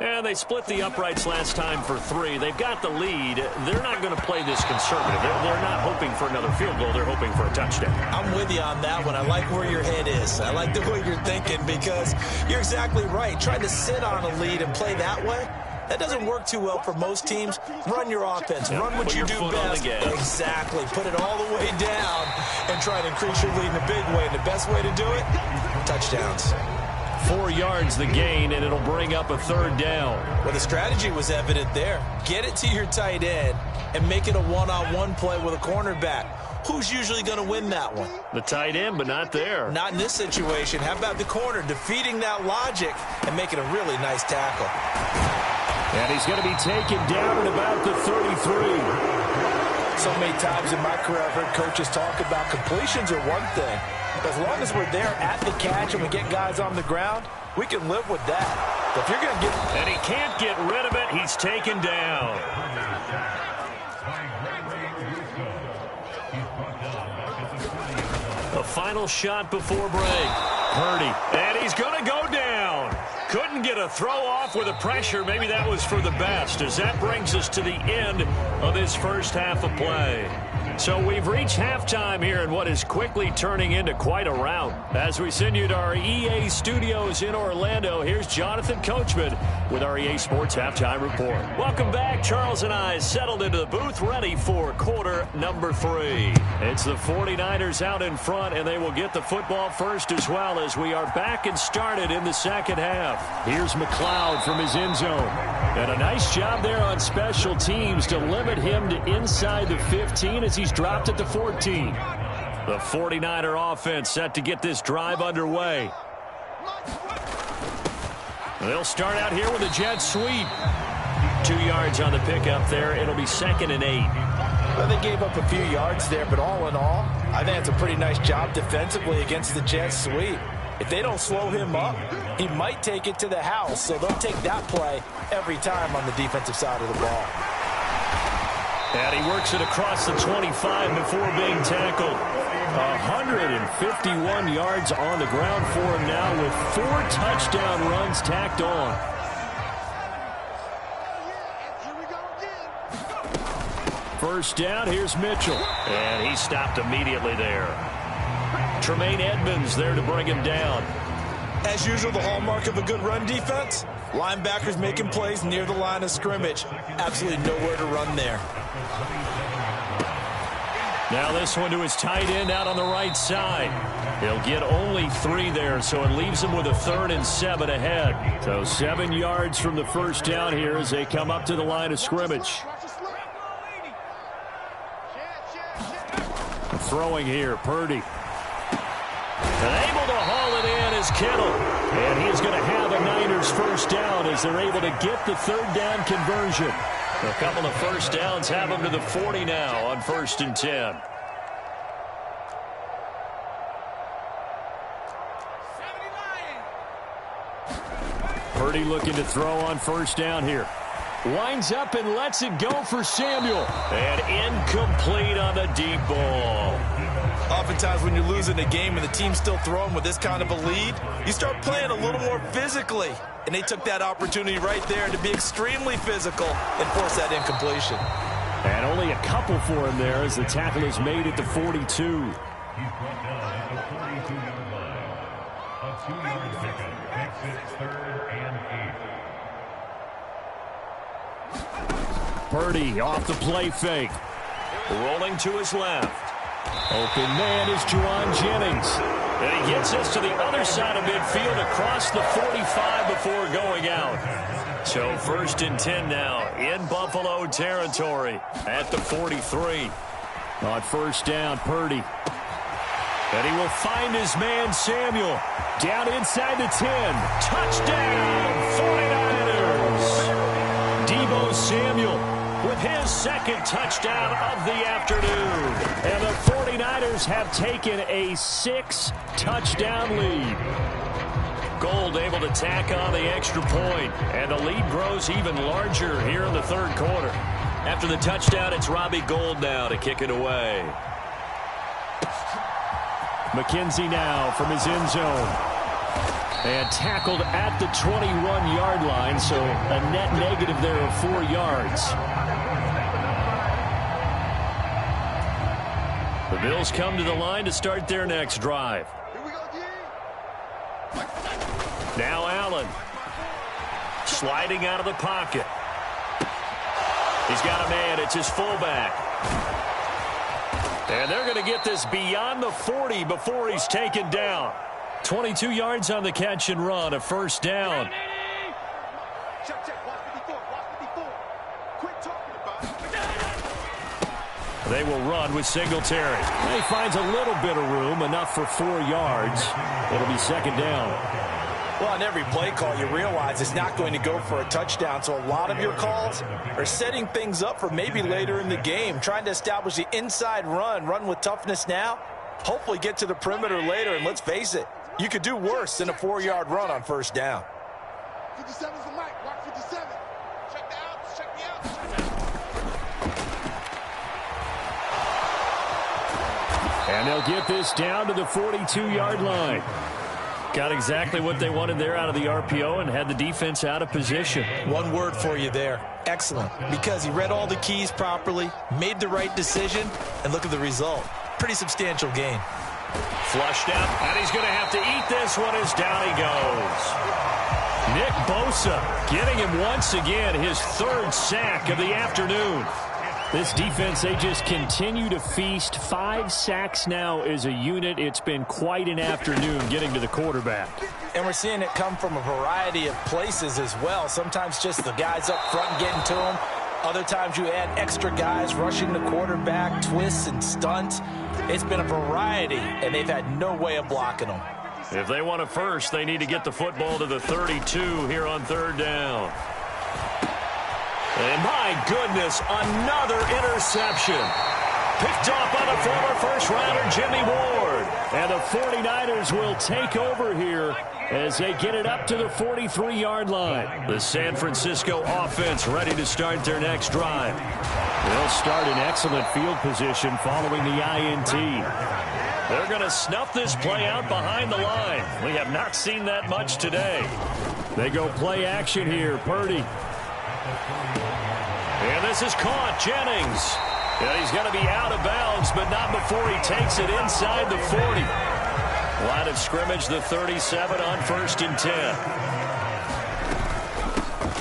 And they split the uprights last time for 3. They've got the lead. They're not going to play this conservative. They're not hoping for another field goal. They're hoping for a touchdown. I'm with you on that one. I like where your head is. I like the way you're thinking because you're exactly right. Trying to sit on a lead and play that way, that doesn't work too well for most teams. Run your offense. Run what you do best. Exactly. Put it all the way down and try to increase your lead in a big way. And the best way to do it, touchdowns. 4 yards the gain, and it'll bring up a 3rd down. Well, the strategy was evident there. Get it to your tight end and make it a one-on-one play with a cornerback. Who's usually going to win that one? The tight end, but not there. Not in this situation. How about the corner defeating that logic and making a really nice tackle? And he's going to be taken down at about the 33. So many times in my career I've heard coaches talk about completions are one thing. But as long as we're there at the catch and we get guys on the ground, we can live with that. But if you're going to get... And he can't get rid of it. He's taken down. The final shot before break. Purdy. And he's going to go down. Couldn't get a throw off with the pressure. Maybe that was for the best, as that brings us to the end of this first half of play. So we've reached halftime here in what is quickly turning into quite a rout. As we send you to our EA studios in Orlando, here's Jonathan Coachman with our EA Sports Halftime Report. Welcome back. Charles and I settled into the booth, ready for quarter number 3. It's the 49ers out in front, and they will get the football first as well, as we are back and started in the second half. Here's McLeod from his end zone. And a nice job there on special teams to limit him to inside the 15 as he's dropped at the 14. The 49er offense set to get this drive underway. They'll start out here with a jet sweep. 2 yards on the pickup there. It'll be 2nd and 8. Well, they gave up a few yards there, but all in all, I think it's a pretty nice job defensively against the jet sweep. If they don't slow him up, he might take it to the house, so they'll take that play every time on the defensive side of the ball. And he works it across the 25 before being tackled. 151 yards on the ground for him now with 4 touchdown runs tacked on. First down, here's Mitchell. And he stopped immediately there. Tremaine Edmonds there to bring him down. As usual, the hallmark of a good run defense, linebackers making plays near the line of scrimmage. Absolutely nowhere to run there. Now this one to his tight end out on the right side. He'll get only 3 there, so it leaves him with a 3rd and 7 ahead. So 7 yards from the first down here as they come up to the line of scrimmage. Throwing here, Purdy. And able to haul it in is Kittle. And he is going to have a Niners first down as they're able to get the 3rd down conversion. A couple of first downs have them to the 40 now on 1st and 10. Purdy looking to throw on first down here. Winds up and lets it go for Samuel. And incomplete on the deep ball. Oftentimes when you're losing a game and the team's still throwing with this kind of a lead, you start playing a little more physically. And they took that opportunity right there to be extremely physical and force that incompletion. And only a couple for him there as the tackle is made at the 42. He's brought down at the 42-yard line. A 2-yard pickup makes it 3rd and 8. Purdy off the play fake. Rolling to his left. Open man is Juwan Jennings. And he gets us to the other side of midfield across the 45 before going out. So 1st and 10 now in Buffalo territory at the 43. On 1st down, Purdy. And he will find his man Samuel. Down inside the 10. Touchdown, 49ers. Deebo Samuel with his 2nd touchdown of the afternoon. And the 49ers have taken a 6-touchdown lead. Gold able to tack on the extra point, and the lead grows even larger here in the 3rd quarter. After the touchdown, it's Robbie Gould now to kick it away. McKenzie now from his end zone. And tackled at the 21-yard line, so a net negative there of 4 yards. The Bills come to the line to start their next drive. Now Allen. Sliding out of the pocket. He's got a man. It's his fullback. And they're going to get this beyond the 40 before he's taken down. 22 yards on the catch and run, a 1st down. Check, check. Watch 54. Watch 54. Quit talking about it. They will run with Singletary. He finds a little bit of room, enough for 4 yards. It'll be 2nd down. Well, on every play call, you realize it's not going to go for a touchdown. So a lot of your calls are setting things up for maybe later in the game, trying to establish the inside run with toughness now, hopefully get to the perimeter later. And let's face it, you could do worse than a 4-yard run on 1st down. 57's the mic. Watch 57. Check the outs. Check the outs. And they'll get this down to the 42-yard line. Got exactly what they wanted there out of the RPO and had the defense out of position. One word for you there. Excellent. Because he read all the keys properly, made the right decision, and look at the result. Pretty substantial gain. Flushed out, and he's going to have to eat this one as down he goes. Nick Bosa getting him once again, his 3rd sack of the afternoon. This defense, they just continue to feast. 5 sacks now as a unit. It's been quite an afternoon getting to the quarterback. And we're seeing it come from a variety of places as well. Sometimes just the guys up front getting to him. Other times you add extra guys rushing the quarterback, twists and stunts. It's been a variety, and they've had no way of blocking them. If they want a first, they need to get the football to the 32 here on 3rd down. And my goodness, another interception. Picked off by the former first-rounder Jimmy Ward. And the 49ers will take over here as they get it up to the 43-yard line. The San Francisco offense ready to start their next drive. They'll start in excellent field position following the INT. They're going to snuff this play out behind the line. We have not seen that much today. They go play action here. Purdy. And this is caught. Jennings. And he's going to be out of bounds, but not before he takes it inside the 40. Line of scrimmage, the 37 on 1st and 10.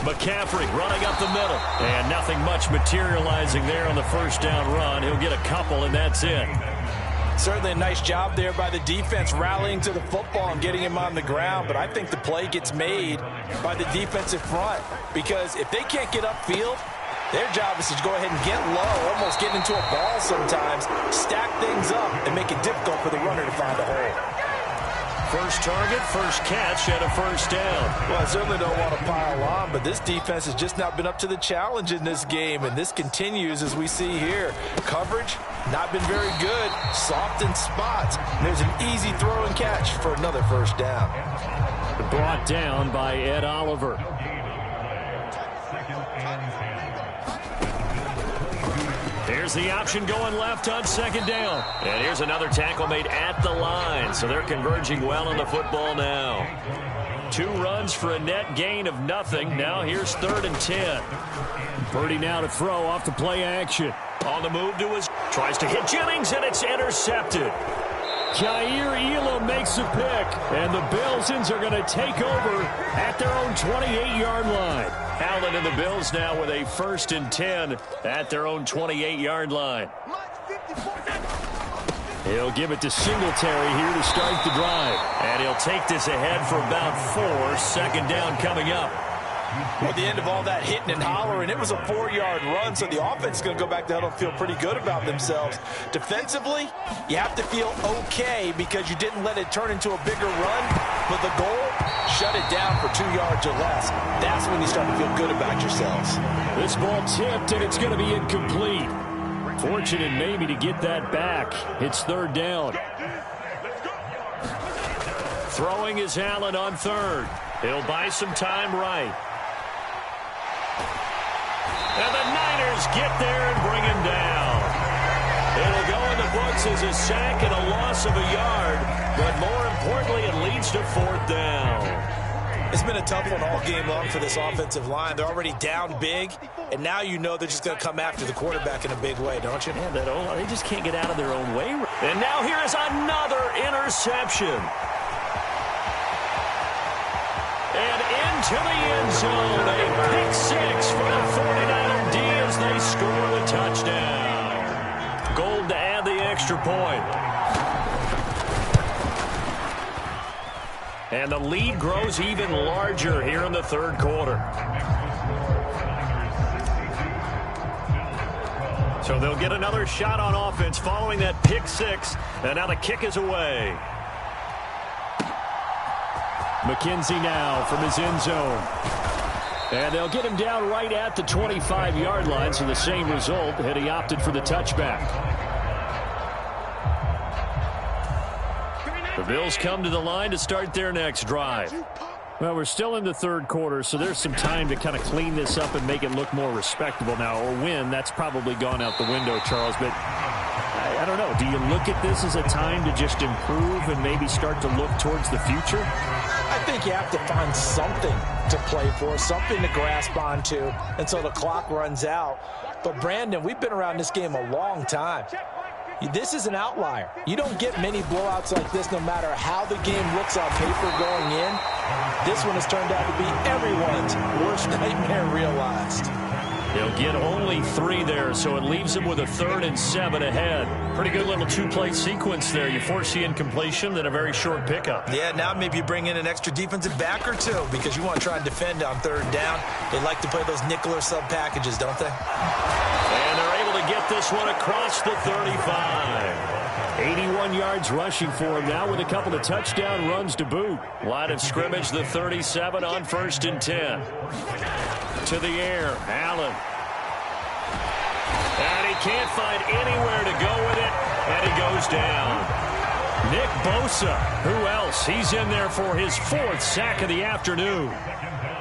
McCaffrey running up the middle. And nothing much materializing there on the 1st down run. He'll get a couple, and that's it. Certainly a nice job there by the defense rallying to the football and getting him on the ground. But I think the play gets made by the defensive front. Because if they can't get upfield, their job is to go ahead and get low, almost get into a ball sometimes, stack things up, and make it difficult for the runner to find a hole. First target, first catch, and a 1st down. Well, I certainly don't want to pile on, but this defense has just not been up to the challenge in this game, and this continues as we see here. Coverage, not been very good, soft in spots. And there's an easy throw and catch for another 1st down. Brought down by Ed Oliver. Here's the option going left on second down. And here's another tackle made at the line. So they're converging well on the football now. 2 runs for a net gain of nothing. Now here's 3rd and 10. Purdy now to throw off the play action. On the move to his... Tries to hit Jennings, and it's intercepted. Jair Elam makes a pick. And the Bills are going to take over at their own 28-yard line. Allen and the Bills now with a 1st and 10 at their own 28-yard line. He'll give it to Singletary here to start the drive. And he'll take this ahead for about 4. 2nd down coming up. At the end of all that hitting and hollering, it was a 4-yard run, so the offense is going to go back to huddle and feel pretty good about themselves. Defensively, you have to feel okay because you didn't let it turn into a bigger run, but the goal, shut it down for 2 yards or less. That's when you start to feel good about yourselves. This ball tipped, and it's going to be incomplete. Fortunate maybe to get that back. It's 3rd down. Throwing is Allen on 3rd. He'll buy some time right. And the Niners get there and bring him down. It'll go in the books as a sack and a loss of a yard, but more importantly, it leads to 4th down. It's been a tough one all game long for this offensive line. They're already down big, and now you know they're just going to come after the quarterback in a big way, don't you? Yeah, they just can't get out of their own way. And now here is another interception. And into the end zone, a pick 6 for the 49er D as they score the touchdown. Gold to add the extra point. And the lead grows even larger here in the 3rd quarter. So they'll get another shot on offense following that pick 6. And now the kick is away. McKenzie now from his end zone. And they'll get him down right at the 25-yard line, so the same result had he opted for the touchback. The Bills come to the line to start their next drive. Well, we're still in the 3rd quarter, so there's some time to kind of clean this up and make it look more respectable now. Or win, that's probably gone out the window, Charles. But I don't know. Do you look at this as a time to just improve and maybe start to look towards the future? I think you have to find something to play for, something to grasp onto until the clock runs out. But, Brandon, we've been around this game a long time. This is an outlier. You don't get many blowouts like this no matter how the game looks on paper going in. This one has turned out to be everyone's worst nightmare realized. They'll get only 3 there, so it leaves them with a 3rd and 7 ahead. Pretty good little 2-play sequence there. You force the incompletion, then a very short pickup. Yeah, now maybe you bring in an extra defensive back or 2 because you want to try and defend on 3rd down. They like to play those nickel or sub packages, don't they? And they're able to get this one across the 35. 81 yards rushing for him now with a couple of touchdown runs to boot. Line of scrimmage, the 37 on 1st and 10. To the air, Allen. And he can't find anywhere to go with it, and he goes down. Nick Bosa, who else? He's in there for his 4th sack of the afternoon.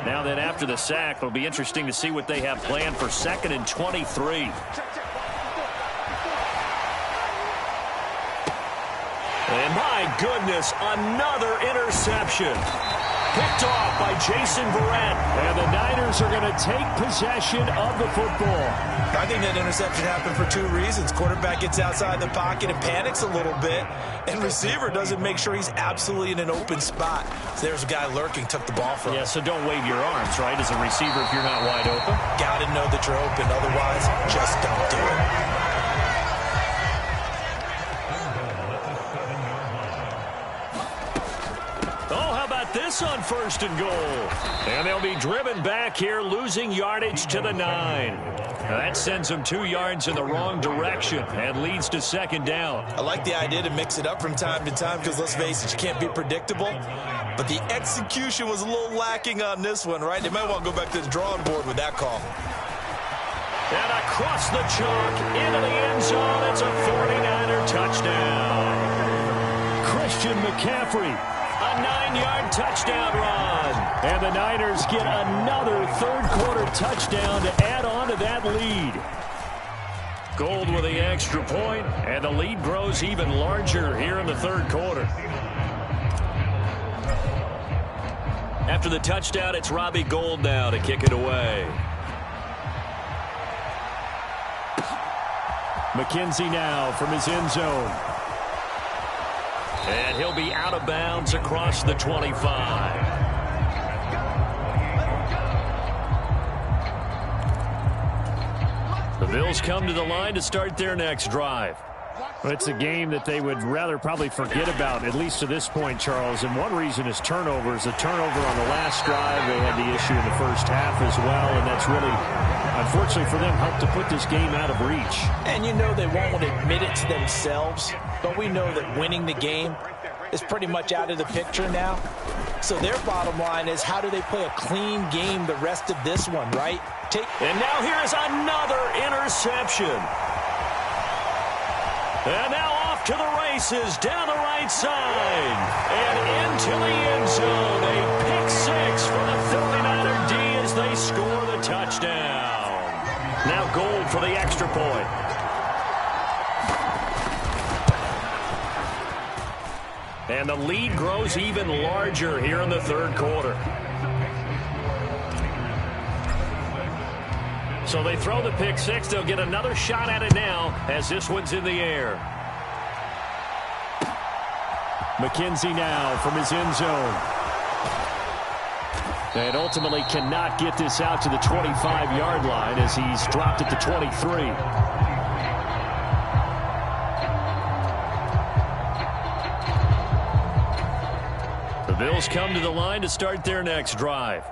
Now then, after the sack, it'll be interesting to see what they have planned for 2nd and 23. And my goodness, another interception. Picked off by Jason Verrett. And the Niners are going to take possession of the football. I think that interception happened for 2 reasons. Quarterback gets outside the pocket and panics a little bit, and receiver doesn't make sure he's absolutely in an open spot. So there's a guy lurking, took the ball from him. Yeah, so don't wave your arms, right, as a receiver if you're not wide open. Got to know that you're open. Otherwise, just don't do it. This on 1st and goal. And they'll be driven back here, losing yardage to the 9. Now that sends them 2 yards in the wrong direction and leads to 2nd down. I like the idea to mix it up from time to time because, let's face it, you can't be predictable. But the execution was a little lacking on this one, right? They might want to go back to the drawing board with that call. And across the chalk, into the end zone, it's a 49er touchdown. Christian McCaffrey. A 9-yard touchdown run. And the Niners get another 3rd quarter touchdown to add on to that lead. Gold with the extra point, and the lead grows even larger here in the third quarter. After the touchdown, it's Robbie Gould now to kick it away. McKenzie now from his end zone. And he'll be out of bounds across the 25. The Bills come to the line to start their next drive. Well, it's a game that they would rather probably forget about, at least to this point, Charles. And one reason is turnovers. The turnover on the last drive, they had the issue in the first half as well. And that's really, unfortunately for them, helped to put this game out of reach. And you know they won't admit it to themselves, but we know that winning the game is pretty much out of the picture now. So their bottom line is, how do they play a clean game the rest of this one, right? And now here is another interception. And now off to the races down the right side. And into the end zone. A pick six for the 49er D as they score the touchdown. Now Gould for the extra point. And the lead grows even larger here in the third quarter. So they throw the pick six. They'll get another shot at it now as this one's in the air. McKenzie now from his end zone. And ultimately cannot get this out to the 25-yard line as he's dropped at the 23. The Bills come to the line to start their next drive.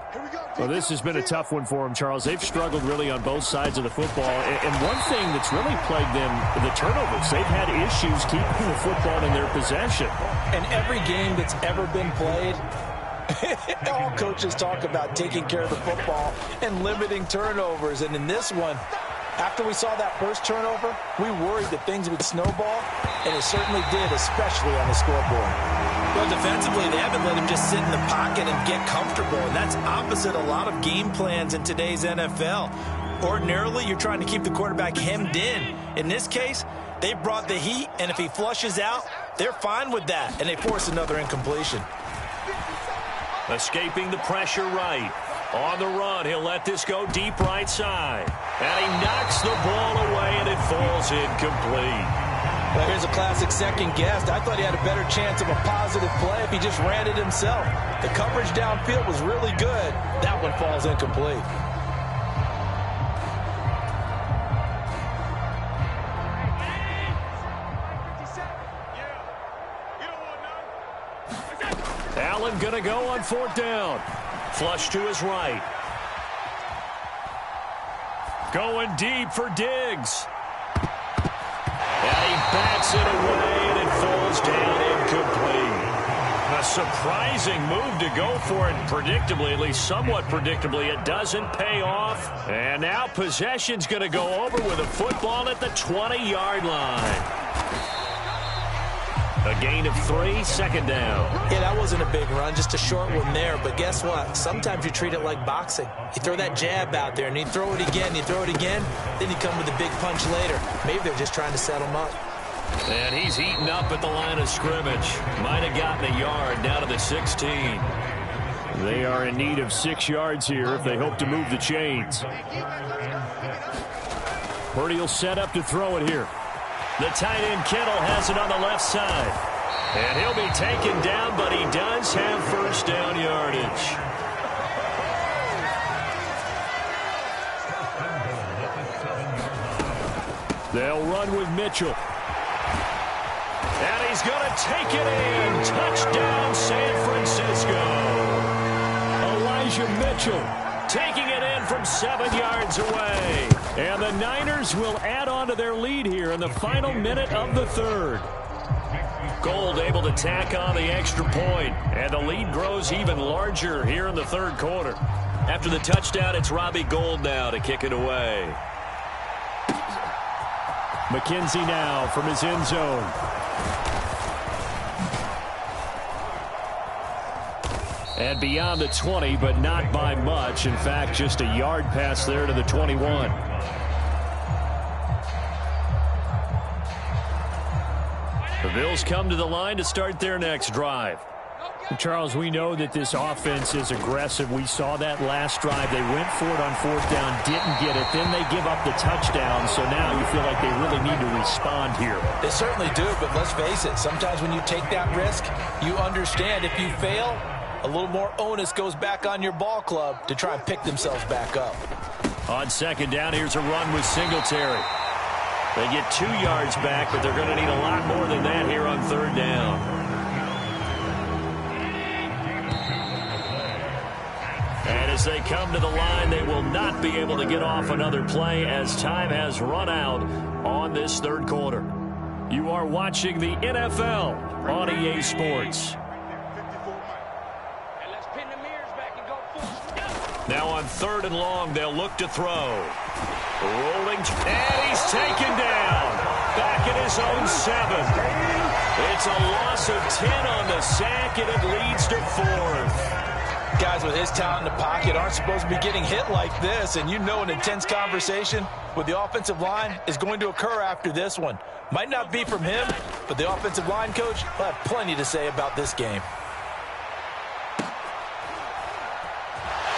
Well, this has been a tough one for them, Charles. They've struggled really on both sides of the football. And one thing that's really plagued them, the turnovers. They've had issues keeping the football in their possession. And every game that's ever been played, all coaches talk about taking care of the football and limiting turnovers. And in this one, after we saw that first turnover, we worried that things would snowball, and it certainly did, especially on the scoreboard. Well, defensively, they haven't let him just sit in the pocket and get comfortable, and that's opposite a lot of game plans in today's NFL. Ordinarily, you're trying to keep the quarterback hemmed in. In this case, they brought the heat, and if he flushes out, they're fine with that, and they force another incompletion. Escaping the pressure right. On the run, he'll let this go deep right side. And he knocks the ball away, and it falls incomplete. Well, here's a classic second guess. I thought he had a better chance of a positive play if he just ran it himself. The coverage downfield was really good. That one falls incomplete. Allen going to go on fourth down. Flush to his right. Going deep for Diggs. And he bats it away, and it falls down incomplete. A surprising move to go for it predictably, at least somewhat predictably. It doesn't pay off. And now possession's going to go over with a football at the 20-yard line. A gain of 3, second down. Yeah, that wasn't a big run, just a short one there. But guess what? Sometimes you treat it like boxing. You throw that jab out there, and you throw it again, then you come with a big punch later. Maybe they're just trying to set him up. And he's eaten up at the line of scrimmage. Might have gotten a yard down to the 16. They are in need of 6 yards here if they hope to move the chains. Purdy will set up to throw it here. The tight end Kittle has it on the left side. And he'll be taken down, but he does have first down yardage. They'll run with Mitchell. And he's going to take it in. Touchdown, San Francisco. Elijah Mitchell taking it in from 7 yards away. And the Niners will add on to their lead here in the final minute of the third. Gould able to tack on the extra point, and the lead grows even larger here in the third quarter. After the touchdown, it's Robbie Gould now to kick it away. McKenzie now from his end zone. And beyond the 20, but not by much. In fact, just a yard pass there to the 21. Bills come to the line to start their next drive. Charles, we know that this offense is aggressive. We saw that last drive. They went for it on fourth down, didn't get it. Then they give up the touchdown. So now you feel like they really need to respond here. They certainly do, but let's face it. Sometimes when you take that risk, you understand if you fail, a little more onus goes back on your ball club to try and pick themselves back up. On second down, here's a run with Singletary. They get 2 yards back, but they're going to need a lot more than that here on third down. And as they come to the line, they will not be able to get off another play as time has run out on this third quarter. You are watching the NFL on EA Sports. Now on third and long, they'll look to throw. Rolling, and he's taken down. Back at his own 7. It's a loss of 10 on the sack, and it leads to 4th. Guys with his talent in the pocket aren't supposed to be getting hit like this, and you know an intense conversation with the offensive line is going to occur after this one. Might not be from him, but the offensive line coach will have plenty to say about this game.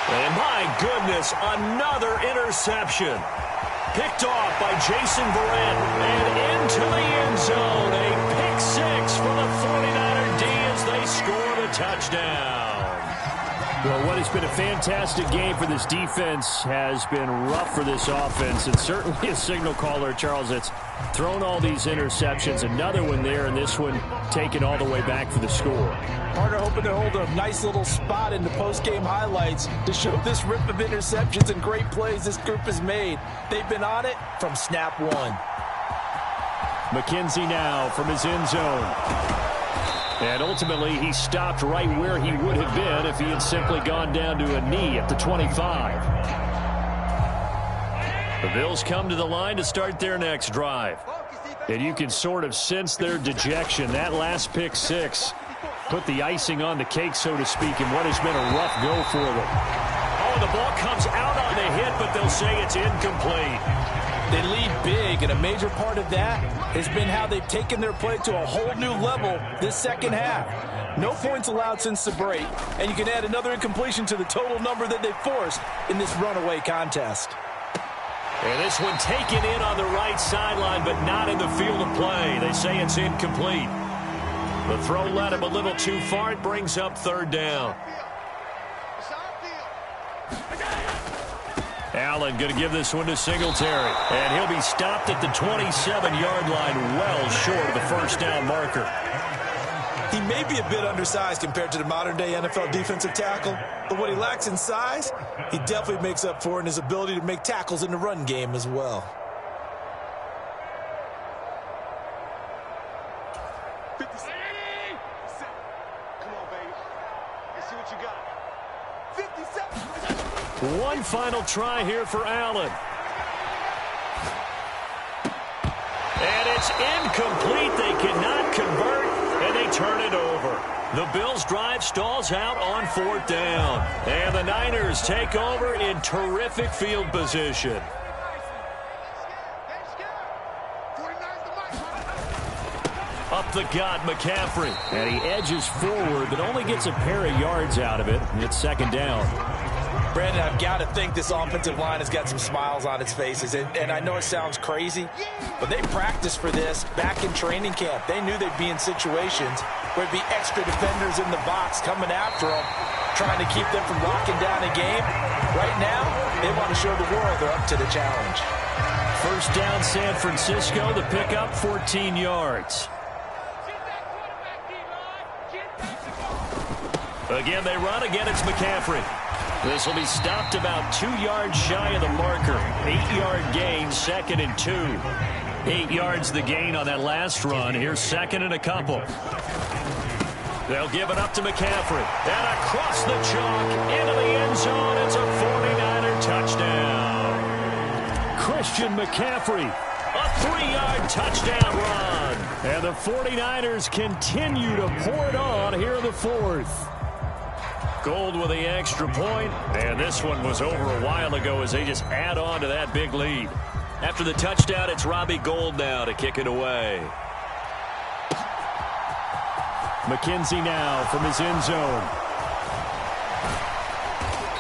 And my goodness, another interception. Picked off by Jason Verrett and into the end zone. A pick 6 for the 49er D as they score the touchdown. Well, what has been a fantastic game for this defense has been rough for this offense, and certainly a signal caller, Charles, that's thrown all these interceptions. Another one there, and this one taken all the way back for the score. Partner hoping to hold a nice little spot in the post-game highlights to show this rip of interceptions and great plays this group has made. They've been on it from snap 1. McKenzie now from his end zone. And ultimately, he stopped right where he would have been if he had simply gone down to a knee at the 25. The Bills come to the line to start their next drive. And you can sort of sense their dejection. That last pick 6 put the icing on the cake, so to speak, in what has been a rough go for them. Oh, the ball comes out on the hit, but they'll say it's incomplete. They lead big, and a major part of that has been how they've taken their play to a whole new level this second half. No points allowed since the break, and you can add another incompletion to the total number that they've forced in this runaway contest. And this one taken in on the right sideline, but not in the field of play. They say it's incomplete. The throw led him a little too far. It brings up third down. Allen going to give this one to Singletary. And he'll be stopped at the 27-yard line, well short of the first down marker. He may be a bit undersized compared to the modern-day NFL defensive tackle, but what he lacks in size, he definitely makes up for in his ability to make tackles in the run game as well. One final try here for Allen. And it's incomplete. They cannot convert, and they turn it over. The Bills' drive stalls out on fourth down. And the Niners take over in terrific field position. Up the gut, McCaffrey. And he edges forward, but only gets a pair of yards out of it. And it's second down. Brandon, I've got to think this offensive line has got some smiles on its faces. And I know it sounds crazy, but they practiced for this back in training camp. They knew they'd be in situations where there'd be extra defenders in the box coming after them, trying to keep them from locking down a game. Right now, they want to show the world they're up to the challenge. First down, San Francisco. The pickup, 14 yards. Again, they run. Again, it's McCaffrey. This will be stopped about 2 yards shy of the marker. 8-yard gain, 2nd and 2. 8 yards the gain on that last run. Here's 2nd and a couple. They'll give it up to McCaffrey. And across the chalk into the end zone. It's a 49er touchdown. Christian McCaffrey, a 3-yard touchdown run. And the 49ers continue to pour it on here in the fourth. Gold with the extra point, and this one was over a while ago as they just add on to that big lead. After the touchdown, it's Robbie Gould now to kick it away. McKenzie now from his end zone.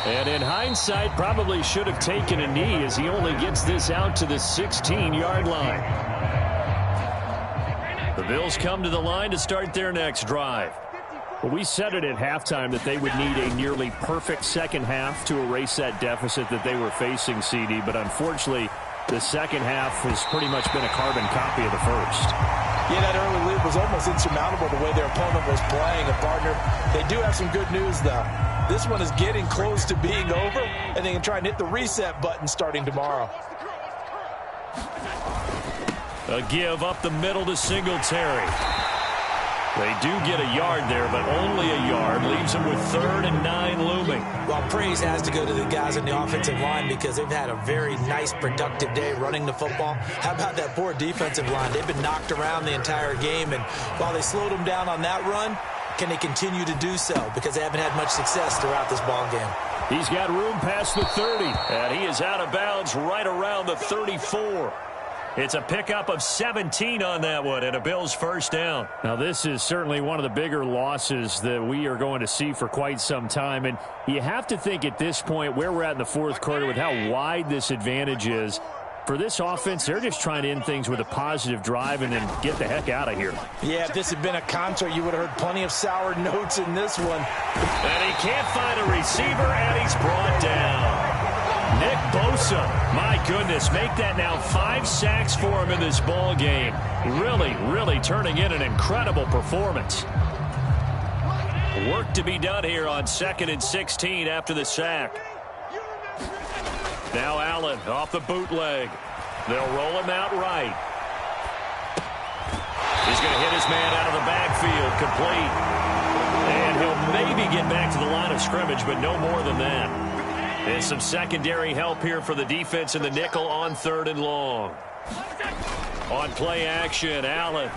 And in hindsight, probably should have taken a knee as he only gets this out to the 16-yard line. The Bills come to the line to start their next drive. Well, we said it at halftime that they would need a nearly perfect second half to erase that deficit that they were facing, CD. But unfortunately, the second half has pretty much been a carbon copy of the first. Yeah, that early lead was almost insurmountable the way their opponent was playing. And, partner, they do have some good news, though. This one is getting close to being over, and they can try and hit the reset button starting tomorrow. A give up the middle to Singletary. They do get a yard there, but only a yard. Leaves them with 3rd and 9 looming. Well, praise has to go to the guys on the offensive line because they've had a very nice, productive day running the football. How about that poor defensive line? They've been knocked around the entire game, and while they slowed them down on that run, can they continue to do so? Because they haven't had much success throughout this ball game. He's got room past the 30, and he is out of bounds right around the 34. It's a pickup of 17 on that one and a Bills first down. Now, this is certainly one of the bigger losses that we are going to see for quite some time. And you have to think at this point where we're at in the fourth quarter with how wide this advantage is. For this offense, they're just trying to end things with a positive drive and then get the heck out of here. Yeah, if this had been a concert, you would have heard plenty of sour notes in this one. And he can't find a receiver, and he's brought down. Nick Bosa, my goodness, make that now 5 sacks for him in this ball game. Really turning in an incredible performance. Work to be done here on 2nd and 16 after the sack. Now Allen off the bootleg. They'll roll him out right. He's going to hit his man out of the backfield, complete. And he'll maybe get back to the line of scrimmage, but no more than that. And some secondary help here for the defense in the nickel on 3rd and long. On play action, Allen.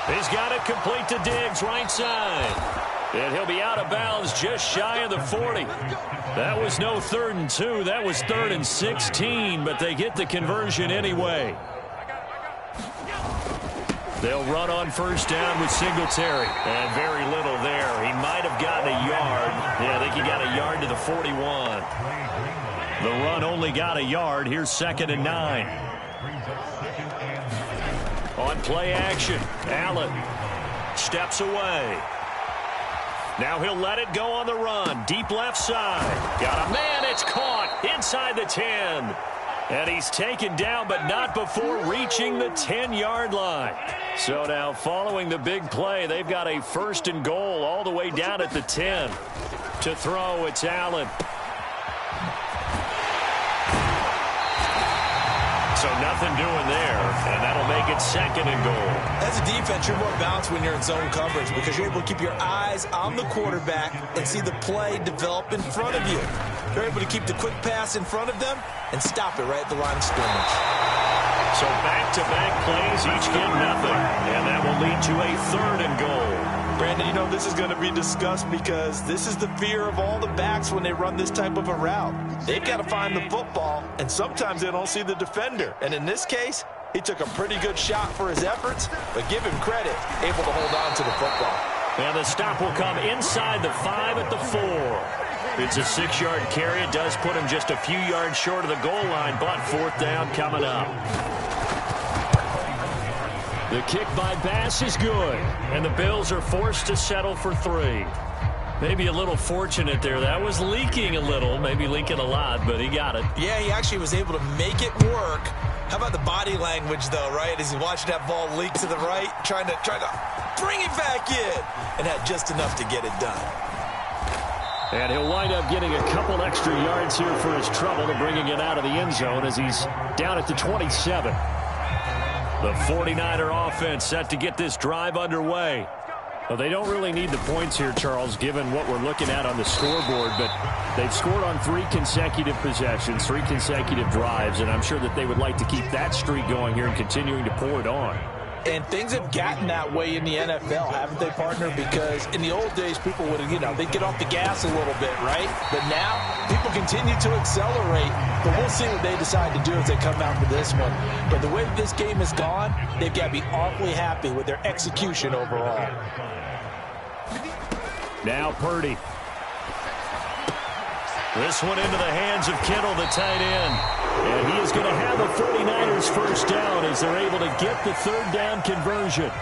He's got it complete to Diggs, right side. And he'll be out of bounds just shy of the 40. That was no 3rd and 2. That was 3rd and 16, but they get the conversion anyway. They'll run on first down with Singletary. And very little there. He might have gotten a yard. Yeah, I think he got a yard to the 41. The run only got a yard. Here's 2nd and 9. On play action, Allen steps away. Now he'll let it go on the run. Deep left side. Got a man. It's caught inside the 10. And he's taken down, but not before reaching the 10-yard line. So now following the big play, they've got a 1st and goal all the way down at the 10. To throw, it's Allen. So nothing doing there, and that'll make it 2nd and goal. As a defense, you're more balanced when you're in zone coverage because you're able to keep your eyes on the quarterback and see the play develop in front of you. You're able to keep the quick pass in front of them and stop it right at the line of scrimmage. So back-to-back plays, each get nothing, and that will lead to a 3rd and goal. Brandon, you know this is going to be discussed because this is the fear of all the backs when they run this type of a route. They've got to find the football, and sometimes they don't see the defender. And in this case, he took a pretty good shot for his efforts, but give him credit, able to hold on to the football. And the stop will come inside the 5 at the 4. It's a 6-yard carry. It does put him just a few yards short of the goal line, but 4th down coming up. The kick by Bass is good, and the Bills are forced to settle for 3. Maybe a little fortunate there. That was leaking a little, maybe leaking a lot, but he got it. Yeah, he actually was able to make it work. How about the body language, though, right? As he watched that ball leak to the right, trying to bring it back in, and had just enough to get it done. And he'll wind up getting a couple extra yards here for his trouble and bringing it out of the end zone as he's down at the 27. The 49er offense set to get this drive underway. Well, they don't really need the points here, Charles, given what we're looking at on the scoreboard, but they've scored on 3 consecutive possessions, 3 consecutive drives, and I'm sure that they would like to keep that streak going here and continuing to pour it on. And things have gotten that way in the NFL, haven't they, partner? Because in the old days, people would, they'd get off the gas a little bit, right? But now, people continue to accelerate. But we'll see what they decide to do as they come out for this one. But the way this game has gone, they've got to be awfully happy with their execution overall. Now Purdy. This one into the hands of Kittle, the tight end. And he is going to have the 49ers first down as they're able to get the third down conversion.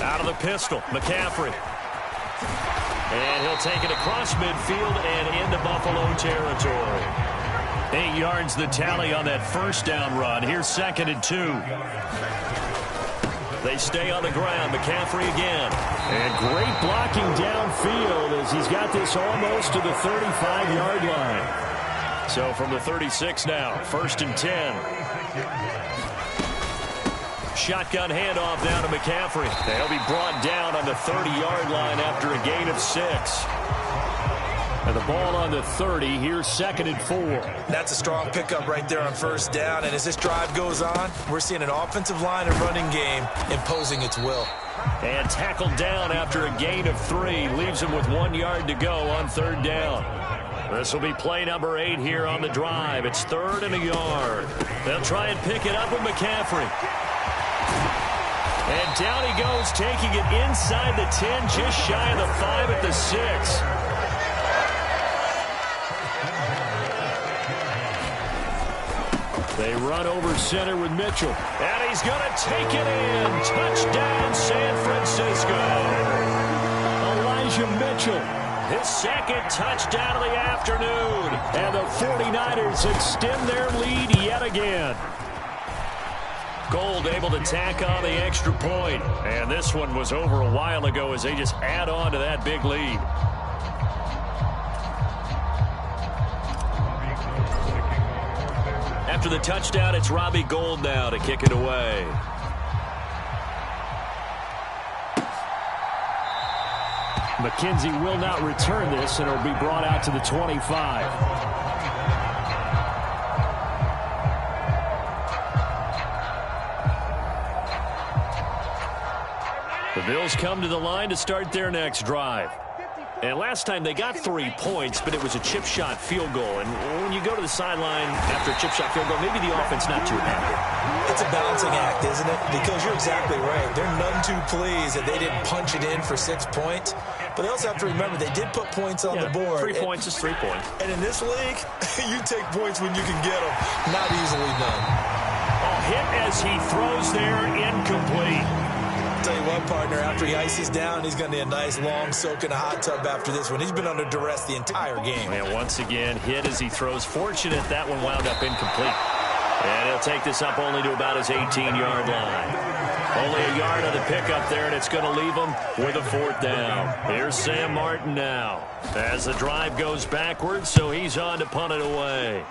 Out of the pistol, McCaffrey. And he'll take it across midfield and into Buffalo territory. 8 yards the tally on that first down run. Here's 2nd and 2. They stay on the ground. McCaffrey again. And great blocking downfield as he's got this almost to the 35-yard line. So from the 36 now, 1st and 10. Shotgun handoff down to McCaffrey. They'll be brought down on the 30-yard line after a gain of 6. And the ball on the 30. Here's 2nd and 4. That's a strong pickup right there on first down. And as this drive goes on, we're seeing an offensive line and running game imposing its will. And tackled down after a gain of 3. Leaves him with 1 yard to go on 3rd down. This will be play number 8 here on the drive. It's 3rd and a yard. They'll try and pick it up with McCaffrey. And down he goes, taking it inside the 10, just shy of the 5 at the 6. They run over center with Mitchell. And he's going to take it in. Touchdown, San Francisco. Elijah Mitchell, his 2nd touchdown of the afternoon. And the 49ers extend their lead yet again. Gold able to tack on the extra point. And this one was over a while ago as they just add on to that big lead. After the touchdown, it's Robbie Gould now to kick it away. McKenzie will not return this, and it'll be brought out to the 25. The Bills come to the line to start their next drive. And last time they got 3 points, but it was a chip shot field goal. And when you go to the sideline after a chip shot field goal, maybe the offense not too happy. It's a balancing act, isn't it? Because you're exactly right. They're none too pleased that they didn't punch it in for 6 points. But they also have to remember they did put points on the board. 3 points is 3 points. And in this league, you take points when you can get them. Not easily done. A hit as he throws there, incomplete. Tell you what, partner, after he ices down, he's going to need a nice long soak in a hot tub after this one. He's been under duress the entire game. And once again, hit as he throws. Fortunate that one wound up incomplete. And he'll take this up only to about his 18-yard line. Only a yard on the pickup there, and it's going to leave him with a 4th down. Here's Sam Martin now as the drive goes backwards, so he's on to punt it away.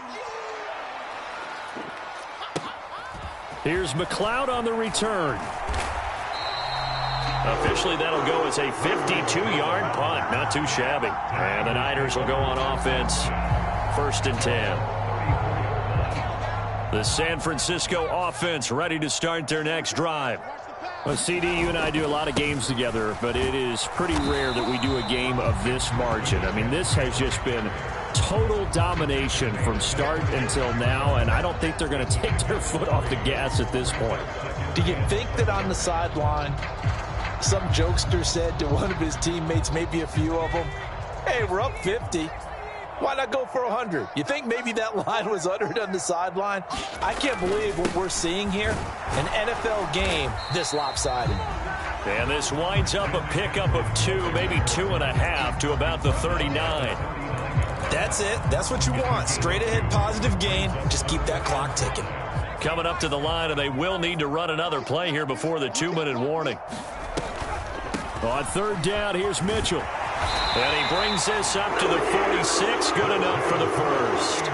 Here's McLeod on the return. Officially, that'll go as a 52-yard punt. Not too shabby. And the Niners will go on offense. 1st and 10. The San Francisco offense ready to start their next drive. Well, CD, you and I do a lot of games together, but it is pretty rare that we do a game of this margin. I mean, this has just been total domination from start until now, and I don't think they're going to take their foot off the gas at this point. Do you think that on the sideline, some jokester said to one of his teammates, maybe a few of them, hey, we're up 50. Why not go for 100? You think maybe that line was uttered on the sideline? I can't believe what we're seeing here. An NFL game this lopsided. And this winds up a pickup of 2, maybe 2.5 to about the 39. That's it. That's what you want. Straight ahead positive gain. Just keep that clock ticking. Coming up to the line, and they will need to run another play here before the 2-minute warning. On 3rd down, here's Mitchell. And he brings this up to the 46. Good enough for the 1st.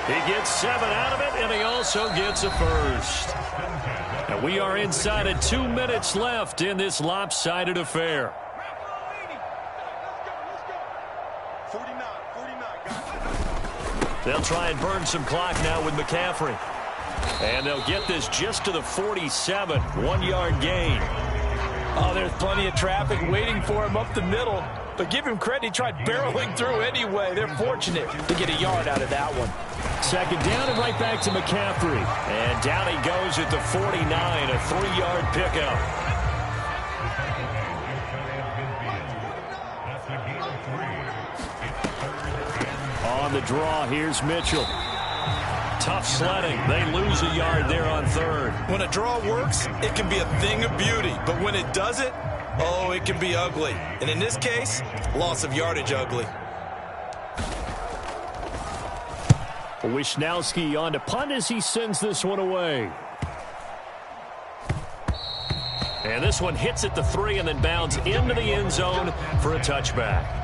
He gets 7 out of it, and he also gets a 1st. And we are inside of 2 minutes left in this lopsided affair. 49. They'll try and burn some clock now with McCaffrey. And they'll get this just to the 47, 1-yard gain. Oh, there's plenty of traffic waiting for him up the middle. But give him credit, he tried barreling through anyway. They're fortunate to get a yard out of that one. Second down and right back to McCaffrey. And down he goes at the 49, a 3-yard pickup. On the draw, here's Mitchell. Tough sledding. They lose a yard there on third. When a draw works, it can be a thing of beauty. But when it doesn't, oh, it can be ugly. And in this case, loss of yardage ugly. Wisnowski on to punt as he sends this one away. And this one hits at the 3 and then bounds into the end zone for a touchback.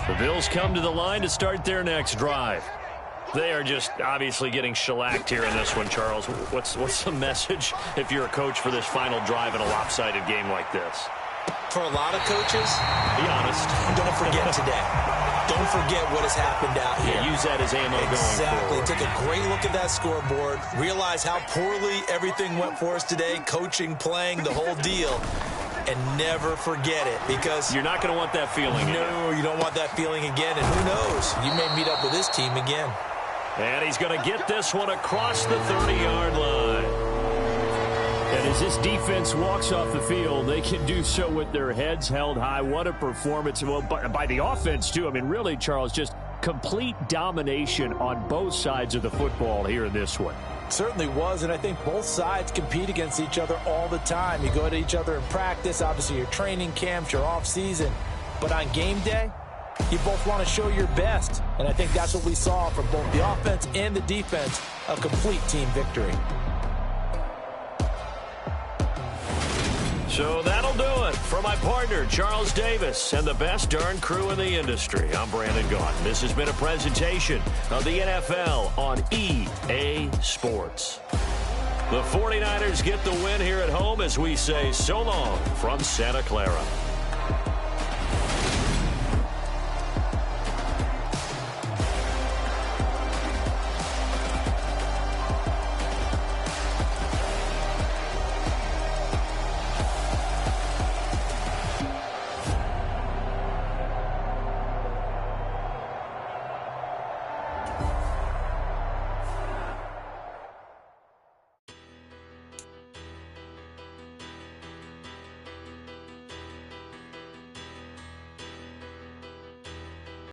The Bills come to the line to start their next drive. They are just obviously getting shellacked here in this one, Charles. What's the message if you're a coach for this final drive in a lopsided game like this? For a lot of coaches, be honest, don't forget today. Don't forget what has happened out here. Yeah, use that as ammo going forward. Take a great look at that scoreboard. Realize how poorly everything went for us today. Coaching, playing, the whole deal. And never forget it, because you're not going to want that feeling again. No, you don't want that feeling again. And who knows? You may meet up with this team again. And he's going to get this one across the 30-yard line. And as this defense walks off the field, they can do so with their heads held high. What a performance. Well, by the offense, too. I mean, really, Charles, just complete domination on both sides of the football here in this one. Certainly was, and I think both sides compete against each other all the time. You go to each other in practice, obviously your training camps, your off-season. But on game day, you both want to show your best. And I think that's what we saw from both the offense and the defense, a complete team victory. So that'll do it for my partner, Charles Davis, and the best darn crew in the industry. I'm Brandon Gaudin. This has been a presentation of the NFL on EA Sports. The 49ers get the win here at home as we say so long from Santa Clara.